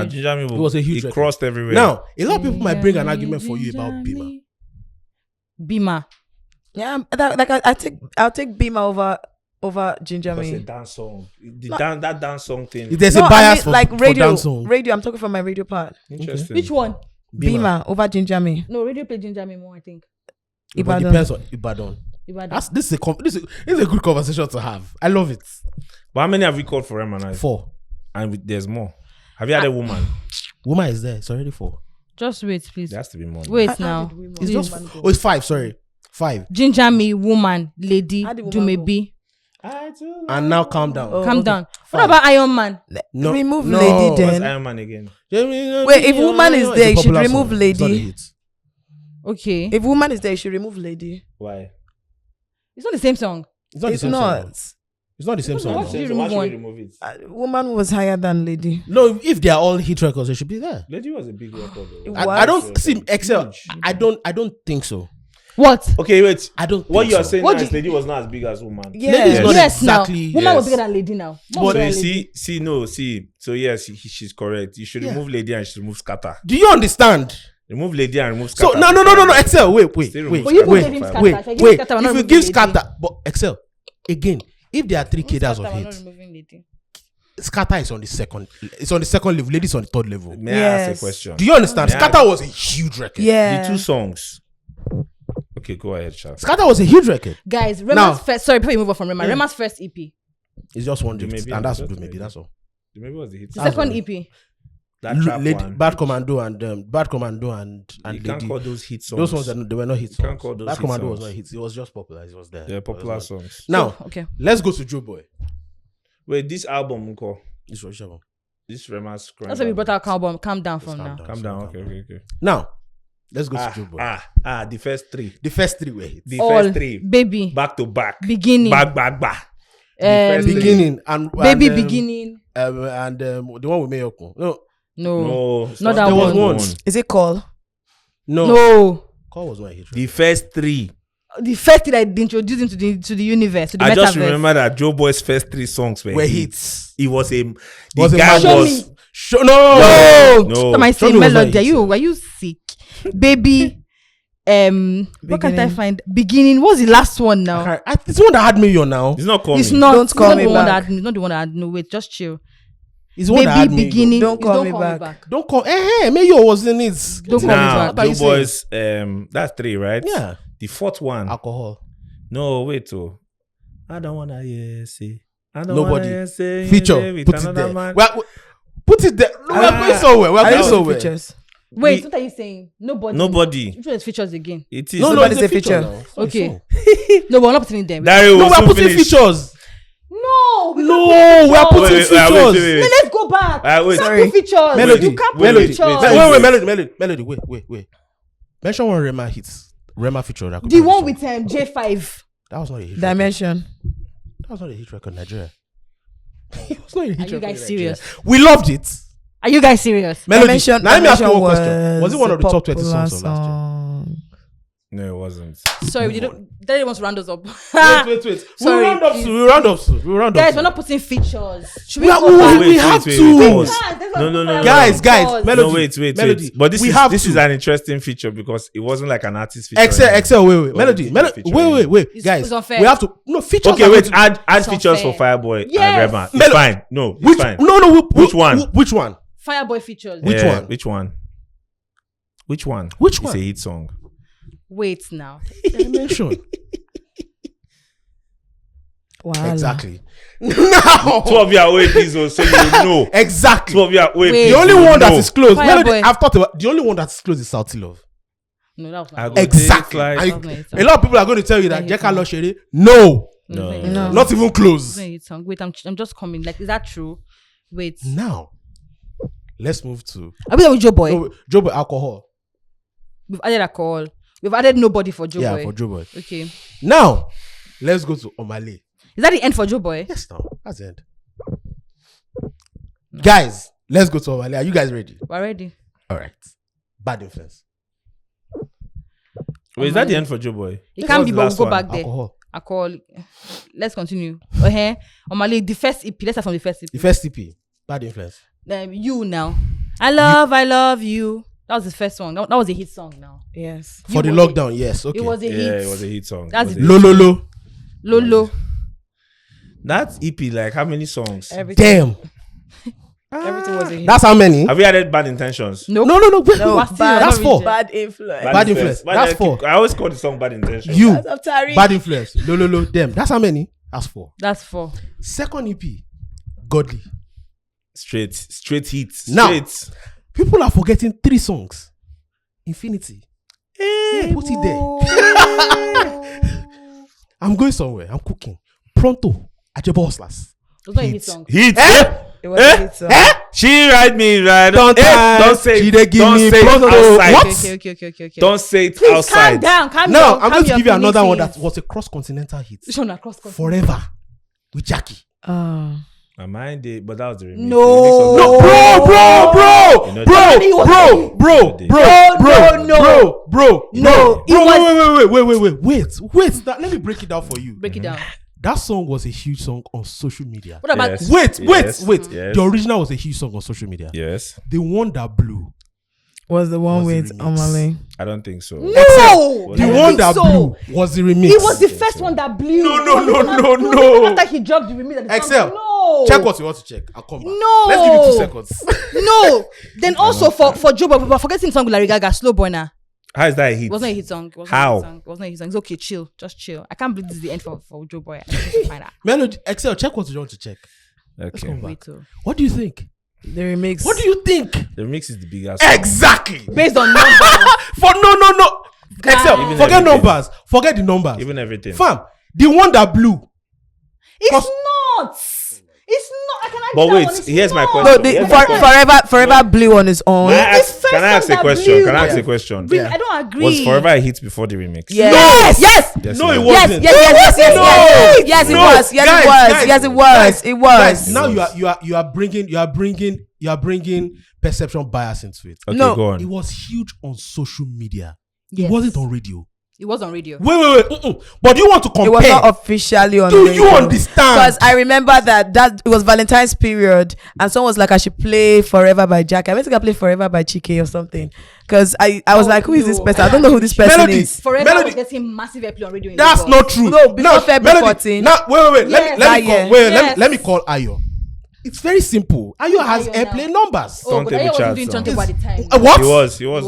S2: Ginger Me
S1: It was a huge
S2: It
S1: record.
S2: crossed everywhere.
S1: Now, a lot of people might bring an argument for you about Bima.
S3: Bima.
S4: Yeah, I'll take Bima over Ginger
S2: Because a
S4: Me.
S2: dance song.
S4: No.
S2: That dance song thing.
S1: If there's
S4: No,
S1: a
S4: I
S1: bias
S4: mean,
S1: for,
S4: like
S1: for
S4: radio.
S1: dance song,
S4: Radio. I'm talking from my radio part.
S2: Interesting.
S3: Which one?
S4: Bima over Ginger Me.
S3: No, radio play Ginger Me more, I think.
S1: it
S4: Ibadan.
S1: depends on Ibadan.
S3: Ibadan.
S1: This is a good conversation to have. I love it.
S2: But how many have we called for Rema now?
S1: 4.
S2: And there's more. Have you had a woman?
S1: Woman is there. It's already 4.
S3: Just wait, please.
S2: There has to be more.
S3: Wait now.
S1: It's just it's 5. Sorry, 5.
S3: Ginger Me, woman, lady,
S4: How did
S3: do
S4: woman
S3: maybe.
S1: And now calm down.
S4: Oh.
S3: Calm
S4: okay.
S3: down.
S1: Fine.
S3: What about Iron Man?
S1: No,
S4: Remove
S1: no.
S4: Lady
S2: What's
S4: then.
S2: Iron Man again?
S4: Wait, if woman is
S1: It's
S4: there,
S1: a
S4: you should
S1: popular
S4: remove
S1: song. It's not a
S4: Lady.
S1: hit.
S3: Okay.
S4: If woman is there, you should remove Lady.
S2: Why?
S3: It's not the same song.
S1: It's not the
S4: It's
S1: same
S4: not.
S1: song. It's not the same
S3: Why
S1: song.
S3: should you
S2: So why
S3: remove
S2: should we
S3: one?
S2: remove it?
S4: Woman was higher than Lady.
S1: No, if they are all hit records, they should be there.
S2: Lady was a big record. though.
S4: It
S1: I don't
S2: was.
S1: see Excel.
S2: Huge.
S1: I don't think so.
S3: What?
S2: Okay, wait.
S1: I don't.
S2: What
S1: think
S2: you are
S1: so.
S2: saying
S3: What
S2: now
S3: do
S2: is Lady was not as big as woman.
S1: Lady is
S4: Yes.
S1: not
S3: Yes,
S1: exactly.
S3: now. Woman was
S2: yes.
S3: bigger than lady now.
S1: But
S3: Woman was
S2: So
S3: bigger
S2: you
S3: than lady.
S2: see. So yes, she's correct. You should
S1: Yeah.
S2: remove Lady and you should remove Scatter.
S1: Do you understand?
S2: Remove Lady and remove
S1: So
S2: Scatter.
S1: no. Excel. Wait.
S2: Still
S1: Wait.
S2: remove
S3: But you
S2: Scatter.
S3: gave him Scatter.
S1: Wait.
S3: If I give
S1: Wait.
S3: Scatter, we're not
S1: If you
S3: removing
S1: give
S3: Lady.
S1: scatter, but Excel again. If there are 3 cadres of
S3: Scatter, we're not
S1: hits,
S3: removing lady.
S1: scatter is on the second. It's on the second level. Ladies on the third level.
S2: May I ask
S4: Yes.
S2: a question?
S1: Do you understand?
S2: Yeah.
S1: Scatter was a huge record.
S4: Yeah.
S2: The 2 songs. Okay, go ahead, Charles.
S1: Scatter was a huge record.
S3: Guys,
S1: Now-
S3: Rema's first. Sorry, before you move on from Rema,
S1: Yeah.
S3: Rema's first EP.
S1: It's just one
S2: Do
S1: hit,
S2: maybe
S1: and that's
S2: just
S1: good. Maybe
S2: maybe.
S1: that's all.
S2: Maybe was the hit.
S3: The
S1: That's
S3: second
S1: one.
S3: EP.
S2: That trap one.
S1: Bad Commando and
S2: You can't
S1: Lady.
S2: call those hit songs.
S1: Those ones they were not hit
S2: You can't
S1: songs.
S2: call those
S1: Bad
S2: hit
S1: Commando was
S2: songs.
S1: not hits. It was just popular. It was there.
S2: They're
S1: It was
S2: popular
S1: not-
S2: songs.
S1: Now
S3: Okay.
S1: let's go to Joe Boy.
S2: Wait, this album, Uncle.
S1: This was Shabba.
S2: This Rema's Crime.
S3: That's why we brought out album. Calm down
S1: Just
S3: from now.
S2: Calm down. Okay.
S1: Now let's go to Joe Boy.
S2: The first 3.
S1: The first 3 were hits.
S2: The
S3: All
S2: first 3.
S3: baby
S2: Back to back.
S3: beginning.
S2: Back. first three.
S1: Beginning and
S3: Baby
S1: and,
S3: beginning.
S1: and the one with Mayoko. No,
S3: No.
S2: It's
S3: Not that
S1: there was
S3: one.
S1: one.
S4: Is it call?
S1: no.
S3: No.
S1: Call was not a hit.
S2: The first 3.
S3: The first thing I introduced him to the universe, to the
S2: I
S3: metaverse.
S2: just remember that Joe Boy's first 3 songs were
S1: hits.
S2: It was a.
S1: Was
S2: The
S1: a
S2: guy
S1: man-
S3: Show
S2: was.
S3: me.
S1: No.
S2: No.
S3: What am I
S1: Show
S3: saying?
S1: me was not
S3: Melody.
S1: a hit.
S3: Are you sick? Baby. What can't I
S4: Beginning.
S3: find? Beginning. What's the last one now?
S1: It's the one that had million now.
S2: It's not coming.
S3: It's not.
S4: Don't
S3: it's
S4: call
S3: not
S4: me
S3: the one
S4: back.
S3: that. It's not the one that. No, wait. Just chill.
S1: It's the one that had
S3: Baby
S1: million.
S3: beginning.
S4: Don't
S3: It's
S4: call me back.
S1: Don't call. Mayo was in it.
S3: Don't call me
S2: Now,
S3: back.
S1: What are you
S2: Joe Boy's. That's 3, right?
S1: Yeah.
S2: The 4th one.
S1: Alcohol.
S2: No, wait. I don't wanna hear say. I don't
S1: Nobody.
S2: wanna hear say.
S1: Feature.
S2: with
S1: Put it
S2: another
S1: there.
S2: man.
S1: Put it there. No, we're going somewhere. We're
S4: Are
S1: going
S4: you
S1: somewhere.
S4: features?
S3: Wait.
S2: We-
S3: What are you saying? Nobody.
S2: Nobody.
S3: Which one is features again?
S2: It is.
S1: No,
S4: Nobody's
S1: it's
S4: a feature.
S1: now. It's not a
S3: Okay.
S1: song.
S3: No, we're not putting them.
S2: Dario
S1: No,
S2: will
S1: we're
S2: soon
S1: putting
S2: finish.
S1: features.
S3: No. No,
S1: we are putting features.
S3: No, let's go back.
S2: Wait,
S3: sorry. Features.
S1: Melody.
S3: You can't put
S1: Melody.
S3: features.
S1: Melody. Wait. Mention one Rema hits. Rema feature. That
S3: The one with J5.
S1: That was not a hit.
S4: Dimension.
S1: That was not a hit record in Nigeria. It was not a hit record.
S3: Are you guys serious?
S1: We loved it.
S3: Are you guys serious?
S1: Melody.
S4: Dimension,
S1: now let me ask you one
S4: was
S1: question. Was it one of the top 20 songs from last year?
S2: No, it wasn't.
S3: Sorry, Daddy wants to round us up.
S1: Wait.
S3: Sorry,
S1: We'll round up soon.
S3: Guys, we're not putting features. Should we
S1: We have to.
S2: No.
S1: Guys, Melody.
S2: No, wait.
S1: Melody.
S2: But this is an interesting feature because it wasn't like an artist feature.
S1: Excel. Wait. Melody. Wait. Guys,
S3: it's unfair.
S1: we have to. No features.
S2: Okay, wait. Add
S3: It's
S2: features
S3: unfair.
S2: for Fireboy
S3: Yes.
S2: and Rema. It's fine. No, it's fine.
S1: No.
S2: Which one?
S1: Which one?
S3: Fireboy features.
S1: Which one?
S2: Which one?
S1: Which one?
S2: It's a hit song.
S3: Wait now.
S1: Dimension.
S4: Wow.
S1: Exactly. Now.
S2: 12 year old so you know.
S1: Exactly.
S2: 12 year old.
S3: Wait.
S1: The only one that is close.
S3: Fireboy.
S1: Melody, I've thought about the only one that is close is Salty Love.
S3: No, that was
S2: I
S3: not.
S2: go
S1: Exactly.
S2: Like,
S1: A lot of people are going to tell you that
S3: Yeah,
S1: Jeka Lo Shere. No.
S2: No.
S1: Not even close.
S3: Wait, I'm just coming. Like, is that true? Wait.
S1: Now, let's move to
S3: Are we done with Joe Boy?
S1: Joe Boy alcohol.
S3: We've added alcohol. We've added nobody for Joe Boy.
S1: For Joe Boy.
S3: Okay.
S1: Now, let's go to O.A.P.
S3: Is that the end for Joe Boy?
S1: Yes, now. That's the end. Guys, let's go to O.A.P. Are you guys ready?
S3: We're ready.
S1: All right. Bad influence.
S2: Wait, is that the end for Joe Boy?
S3: It can't be, but we'll
S2: last
S3: go
S2: one?
S3: back there. Alcohol. Let's continue. O.A.P. The first EP. Let's start from the first EP.
S1: The first EP. Bad influence.
S3: You now. I love you. That was the first one. That was a hit song now.
S4: Yes.
S1: For the lockdown, yes. Okay.
S3: It was a hit.
S2: Yeah, it was a hit song.
S3: That's
S2: It was a
S3: it.
S2: hit.
S3: Lolo.
S2: That EP, like how many songs?
S1: Damn.
S4: Everything was a hit.
S1: That's how many?
S2: Have you added Bad Intentions?
S3: Nope.
S1: No. Wait,
S4: No,
S1: wait.
S3: Still
S1: That's
S3: not
S1: four.
S3: reject.
S4: Bad influence.
S1: Bad influence. That's four.
S2: I always call the song Bad Intentions.
S1: You.
S4: That's of Tariq.
S1: Bad influence. Lo. Damn. That's how many? That's four.
S3: That's 4.
S1: Second EP. Godly.
S2: Straight hits.
S1: Now.
S2: Straight.
S1: People are forgetting 3 songs. Infinity. Put it there. I'm going somewhere. I'm cooking. Pronto. Ajebo Allstars.
S3: It was not a hit song.
S2: Hit.
S4: It was a hit song.
S2: She ride me right.
S1: Don't
S2: say
S1: she dey give
S2: don't
S1: me
S2: say it
S1: Pronto.
S2: outside.
S1: What?
S3: Okay.
S2: Don't say it
S3: Please
S2: outside.
S3: calm down.
S1: Now, I'm going to
S3: your
S1: give you another one that
S3: feelings.
S1: was a cross-continental hit.
S3: Which one across country?
S1: Forever. With Jackie.
S2: My mind did, but that was the remix.
S3: No.
S1: No, wait. Let me break it down for you.
S3: Break it down.
S1: That song was a huge song on social media.
S3: What about
S2: Yes.
S1: Wait.
S2: Yes.
S1: The original was a huge song on social media.
S2: Yes.
S1: The one that blew.
S4: Was the one
S1: Was the
S4: with
S1: remix.
S4: Omale.
S2: I don't think so.
S3: No.
S2: The
S1: The
S3: I
S1: one
S3: think
S1: that
S3: so.
S1: blew was the remix.
S3: It was the first one that blew.
S1: No.
S3: After he dropped the remix.
S1: Excel.
S3: No.
S1: Check what you want to check. I'll come back.
S3: No.
S1: Let's give you 2 seconds.
S3: No. Then also for Joe Boy, we're forgetting the song with Larry Gaga, Slow Boy now.
S2: How is that a hit?
S3: It wasn't a hit song. It wasn't
S2: How?
S3: A hit song. It wasn't a hit song. It's okay, chill. Just chill. I can't believe this is the end for Joe Boy. I need to find out.
S1: Melody, Excel, check what you want to check.
S2: Okay.
S1: come back.
S3: Wait till.
S1: What do you think?
S4: The remix.
S1: What do you think?
S2: The remix is the biggest. song.
S1: Exactly.
S3: Based on numbers.
S1: For no. Excel,
S3: Even
S1: forget
S2: everything.
S1: numbers. Forget the numbers.
S2: Even everything.
S1: Fam, the one that blew.
S3: It's
S1: Cause-
S3: not. It's not. I can
S2: But
S3: argue
S2: wait,
S3: that one. It's
S2: here's my
S3: not.
S2: question.
S4: No, the
S2: Yes, my
S4: forever blew on his own.
S3: It's first
S2: Can I ask
S3: song
S2: a
S3: that
S2: question?
S3: blew.
S2: Can I ask
S1: Yeah.
S2: a question?
S3: Really, I don't agree.
S2: Was Forever a hit before the remix?
S4: Yes.
S2: Yes,
S1: No,
S2: it
S1: it
S2: was.
S1: wasn't.
S4: Yes, it was. Yes, it was.
S1: Guys, you are bringing perception bias into it.
S2: Okay,
S4: No.
S2: go on.
S1: It was huge on social media.
S3: Yes.
S1: It wasn't on radio.
S3: It was on radio.
S1: Wait. But you want to compare?
S4: It was not officially on
S1: Do
S4: radio.
S1: you understand?
S4: Because I remember that it was Valentine's period, and someone was like, I should play Forever by Jack. I went to go play Forever by Chike or something. Because I was like, who is this person? I don't know who this person
S1: Melody.
S4: is.
S3: Forever
S1: Melody.
S3: was getting massive airplay on radio. In
S1: That's
S3: Lagos.
S1: not true.
S4: No, before
S1: Now,
S4: February
S1: Melody,
S4: 14.
S1: Now, wait.
S3: Yes.
S1: Let me call Ayo. It's very simple. Ayo has
S3: Ayo
S1: airplay
S3: now?
S1: numbers.
S3: Oh, but
S2: Turntable
S3: I wasn't
S2: charts
S3: doing
S2: now.
S3: turntable at the time.
S1: What?
S2: He was.
S3: It was.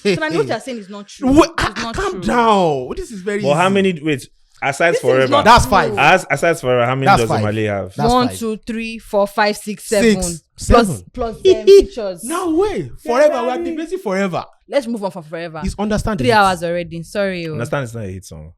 S3: So now what you're saying is not true.
S1: Wait,
S3: It's not
S1: calm
S3: true.
S1: down. This is very.
S2: Well, how
S1: easy.
S2: many? Wait, aside
S3: This is
S2: Forever.
S3: not
S1: That's
S3: true.
S1: 5.
S2: Aside Forever, how many
S1: That's
S2: does
S1: 5.
S2: O.A.P have?
S1: That's
S3: 1,
S1: 5.
S3: 2, 3, 4, 5, 6, 7.
S1: 7.
S3: Plus features.
S1: Now wait. Forever. We are debating forever.
S3: Let's move on from Forever.
S1: He's understanding.
S3: 3 hours already. Sorry.
S2: Understand it's not a hit song.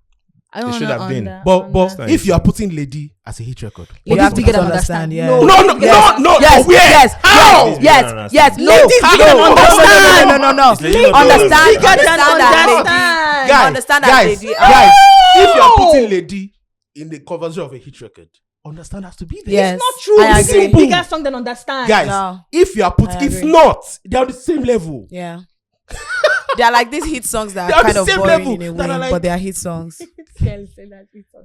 S3: I don't
S2: It should
S3: know
S2: have been.
S1: But if you are putting Lady as a hit record,
S4: You
S1: what
S4: have
S1: is
S4: to
S1: it?
S4: get understand. Yeah.
S1: No,
S4: Yes,
S1: where?
S4: yes,
S1: How?
S4: yes. No,
S3: Ladies bigger than understand.
S4: no.
S2: It's Lady not
S4: Understand,
S2: bigger
S3: than
S4: that lady.
S1: Guys,
S4: Understand that lady.
S1: guys, if you are putting Lady in the conversation of a hit record, understand has to be there.
S4: Yes.
S3: It's not true.
S4: I
S3: It's
S4: agree.
S3: a bigger song than understand.
S1: Guys,
S4: No.
S1: if you are putting,
S4: I
S1: it's
S4: agree.
S1: not. They're on the same level.
S4: Yeah. They are like these hit songs that
S1: They're
S4: are
S1: on
S4: kind
S1: the
S4: of
S1: same
S4: boring
S1: level,
S4: in a
S1: that
S4: way,
S1: are like-
S4: but they are hit songs.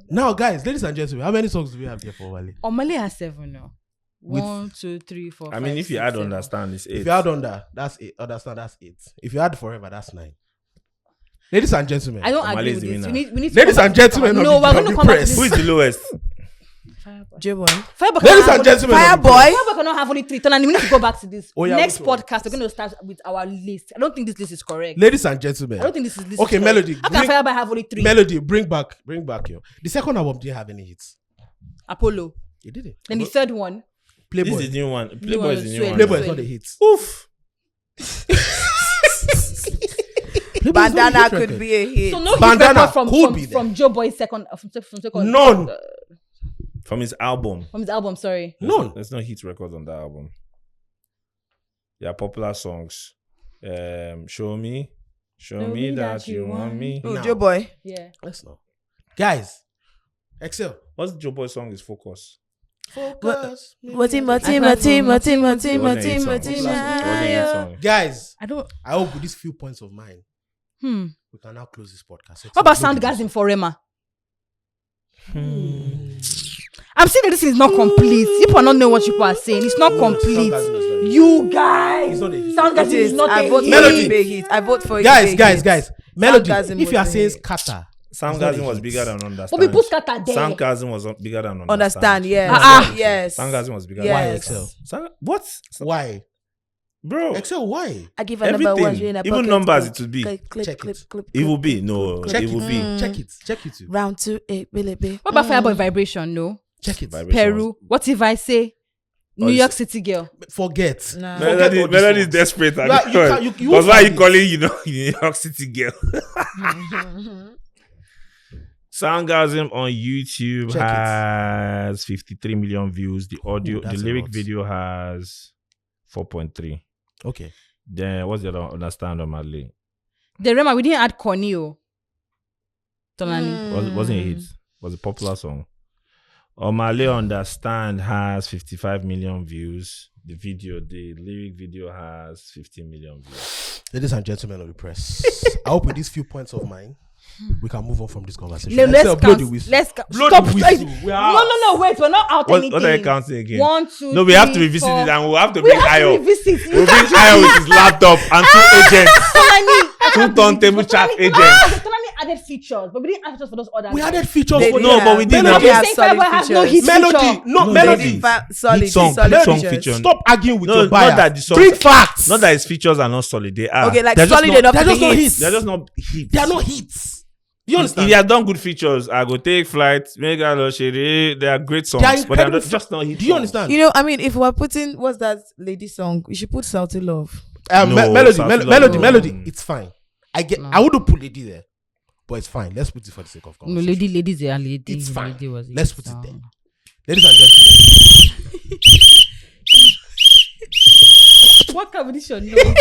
S1: Now, guys, ladies and gentlemen, how many songs do we have here for Wale?
S3: Omale has 7 now.
S1: With-
S3: 1, 2, 3, 4,
S2: I mean,
S3: 5,
S2: if you
S3: 6,
S2: add
S3: 7.
S2: understand, it's 8.
S1: If you add under, that's 8. Understand, that's 8. If you add forever, that's 9. Ladies and gentlemen,
S3: I don't
S2: Omale
S3: agree
S2: is
S3: with
S2: the
S3: this.
S2: winner.
S3: We need to
S1: Ladies
S3: come
S1: and
S3: back to
S1: gentlemen
S3: this.
S1: of
S3: No,
S1: the-
S3: we're
S1: of
S3: going to
S1: the
S3: come back to
S1: press.
S3: this.
S2: Who is the lowest?
S4: J-Boy.
S1: ladies and gentlemen, of the press.
S3: Fireboy cannot have only 3. And we need to go back to this.
S1: Oh, yeah,
S3: Next
S1: which one?
S3: podcast, we're going to start with our list. I don't think this list is correct.
S1: Ladies and gentlemen,
S3: I don't think this is list.
S1: Okay,
S3: is correct.
S1: Melody,
S3: How can
S1: bring-
S3: Fireboy have only 3?
S1: Melody, bring back your. The second album didn't have any hits.
S3: Apollo.
S1: It didn't.
S3: Then the third one.
S2: This
S1: Playboy.
S2: is the new one. Playboy is the new
S3: Sway.
S2: one.
S1: Playboy is not a hit.
S2: Oof.
S1: Playboy is not a
S4: Bandana
S1: hit
S4: could
S1: record.
S4: be a hit.
S3: So no hit
S1: Bandana
S3: record from
S1: could be there.
S3: from Joe Boy's second from second
S1: None.
S2: From his album.
S3: from his album. Sorry.
S1: None.
S2: There's no hit record on that album. Yeah, popular songs. Show me that you want me.
S4: Oh,
S1: Now.
S4: J-Boy.
S3: Yeah.
S1: Let's know. Guys, Excel.
S2: What's Joe Boy song is Focus?
S1: Focus. Guys,
S3: I don't.
S1: I hope with these few points of mine,
S3: Hmm.
S1: we can now close this podcast.
S3: What about Soundgasm for Rema? I'm saying that this is not complete. People are not knowing what people are saying. It's not complete.
S1: Soundgasm is not a hit.
S3: You guys.
S1: It's not a hit.
S3: Soundgasm is not
S4: I
S3: a
S4: vote for
S1: Melody.
S4: it to be a hit. I vote for it.
S1: Guys,
S4: to be a hit.
S1: guys. Melody,
S4: Soundgasm
S1: if you are
S4: was a
S1: saying
S4: hit.
S1: scatter,
S2: Soundgasm was bigger than Understand.
S3: But we put scatter there.
S2: Soundgasm was bigger than Understand.
S4: Understand, yes.
S3: Ah.
S4: Yes.
S2: Soundgasm was bigger
S4: Yes.
S1: why
S2: than
S1: Excel?
S2: What?
S1: Why?
S2: Bro.
S1: Excel, why?
S4: I give a number
S2: Everything.
S4: one. In a
S2: Even
S4: pocket,
S2: numbers
S4: click,
S2: it would be.
S4: Click, click,
S1: Check
S4: click,
S1: it.
S4: click,
S2: It will
S4: click.
S2: be. No,
S1: Check
S2: it will be.
S1: Check it. Check it.
S4: Round 2, 8, will it be?
S3: What about Fireboy Vibration? No.
S1: Check it.
S2: Vibration
S3: Peru.
S2: was-
S3: What if I say New
S2: it's-
S3: York City girl?
S1: Forget.
S4: Nah.
S1: Forget
S2: Melody
S1: all these
S2: is
S1: songs.
S2: desperate.
S1: You can't- you
S2: Because
S1: won't
S2: why are you
S1: find
S2: calling, New York City girl? Soundgasm on YouTube
S1: Check it.
S2: has 53 million views. The audio,
S1: that's
S2: the
S1: a
S2: lyric
S1: lot.
S2: video has 4.3.
S1: Okay.
S2: Then what's the other Understand on Madly?
S3: The Rema, we didn't add Corneo. Tonani.
S2: Wasn't a hit. Was a popular song. Omale Understand has 55 million views. The lyric video has 15 million views.
S1: Ladies and gentlemen of the press, I hope with these few points of mine, we can move on from this conversation.
S3: No,
S1: Excel,
S3: let's
S1: blow the
S3: count.
S1: whistle.
S3: Let's count.
S1: Blow
S3: Stop.
S1: the whistle. We are out.
S3: No. Wait, we're not out anything.
S2: What are you counting again?
S3: 1, 2,
S2: No, we have to
S3: 3,
S2: revisit
S3: 4.
S2: it and we'll have to
S3: We
S2: bring
S3: have to
S2: Ayo.
S3: revisit.
S2: We'll bring Ayo with his laptop and 2 agents. Two turntable chat agents.
S3: Tonani added features, but we didn't add features for those other.
S1: We
S3: guys.
S1: added features.
S4: They
S1: for
S4: did
S2: No,
S4: have-
S2: but we didn't
S1: Melody
S4: They
S2: have
S4: have
S3: Saying
S4: solid
S3: Fireboy has no
S4: features.
S3: hit
S1: Melody,
S3: feature.
S1: no,
S2: No,
S1: Melody.
S2: they did.
S4: Solid,
S2: Hit song,
S4: solid
S2: hit song
S4: features.
S2: feature.
S1: Stop arguing with
S2: No,
S1: your
S2: not
S1: bias.
S2: that the songs-
S1: Bring facts.
S2: Not that his features are not solid. They are.
S4: Okay, like
S2: They're just
S4: solid
S2: not-
S4: enough
S1: they're
S4: to
S1: just
S4: be
S1: not
S4: hits.
S1: hits.
S2: They're just not hits.
S1: They are not hits. You
S2: If
S1: understand?
S2: they had done good features, I go take flight. Mega Loshiri. They are great songs,
S1: They are
S2: but they're
S1: incredible
S2: not, just not hits.
S1: Do you understand?
S4: You know, I mean, if we're putting, what's that lady song? We should put Salty Love.
S2: No,
S1: Melody,
S2: South Love.
S1: Melody.
S2: No.
S1: It's fine. I wouldn't put Lady there, but it's fine. Let's put it for the sake of
S3: No,
S1: conversation.
S3: ladies are lady.
S1: It's fine.
S3: Lady was
S1: Let's
S3: it.
S1: put it there. Ladies and gentlemen,
S3: What competition? No.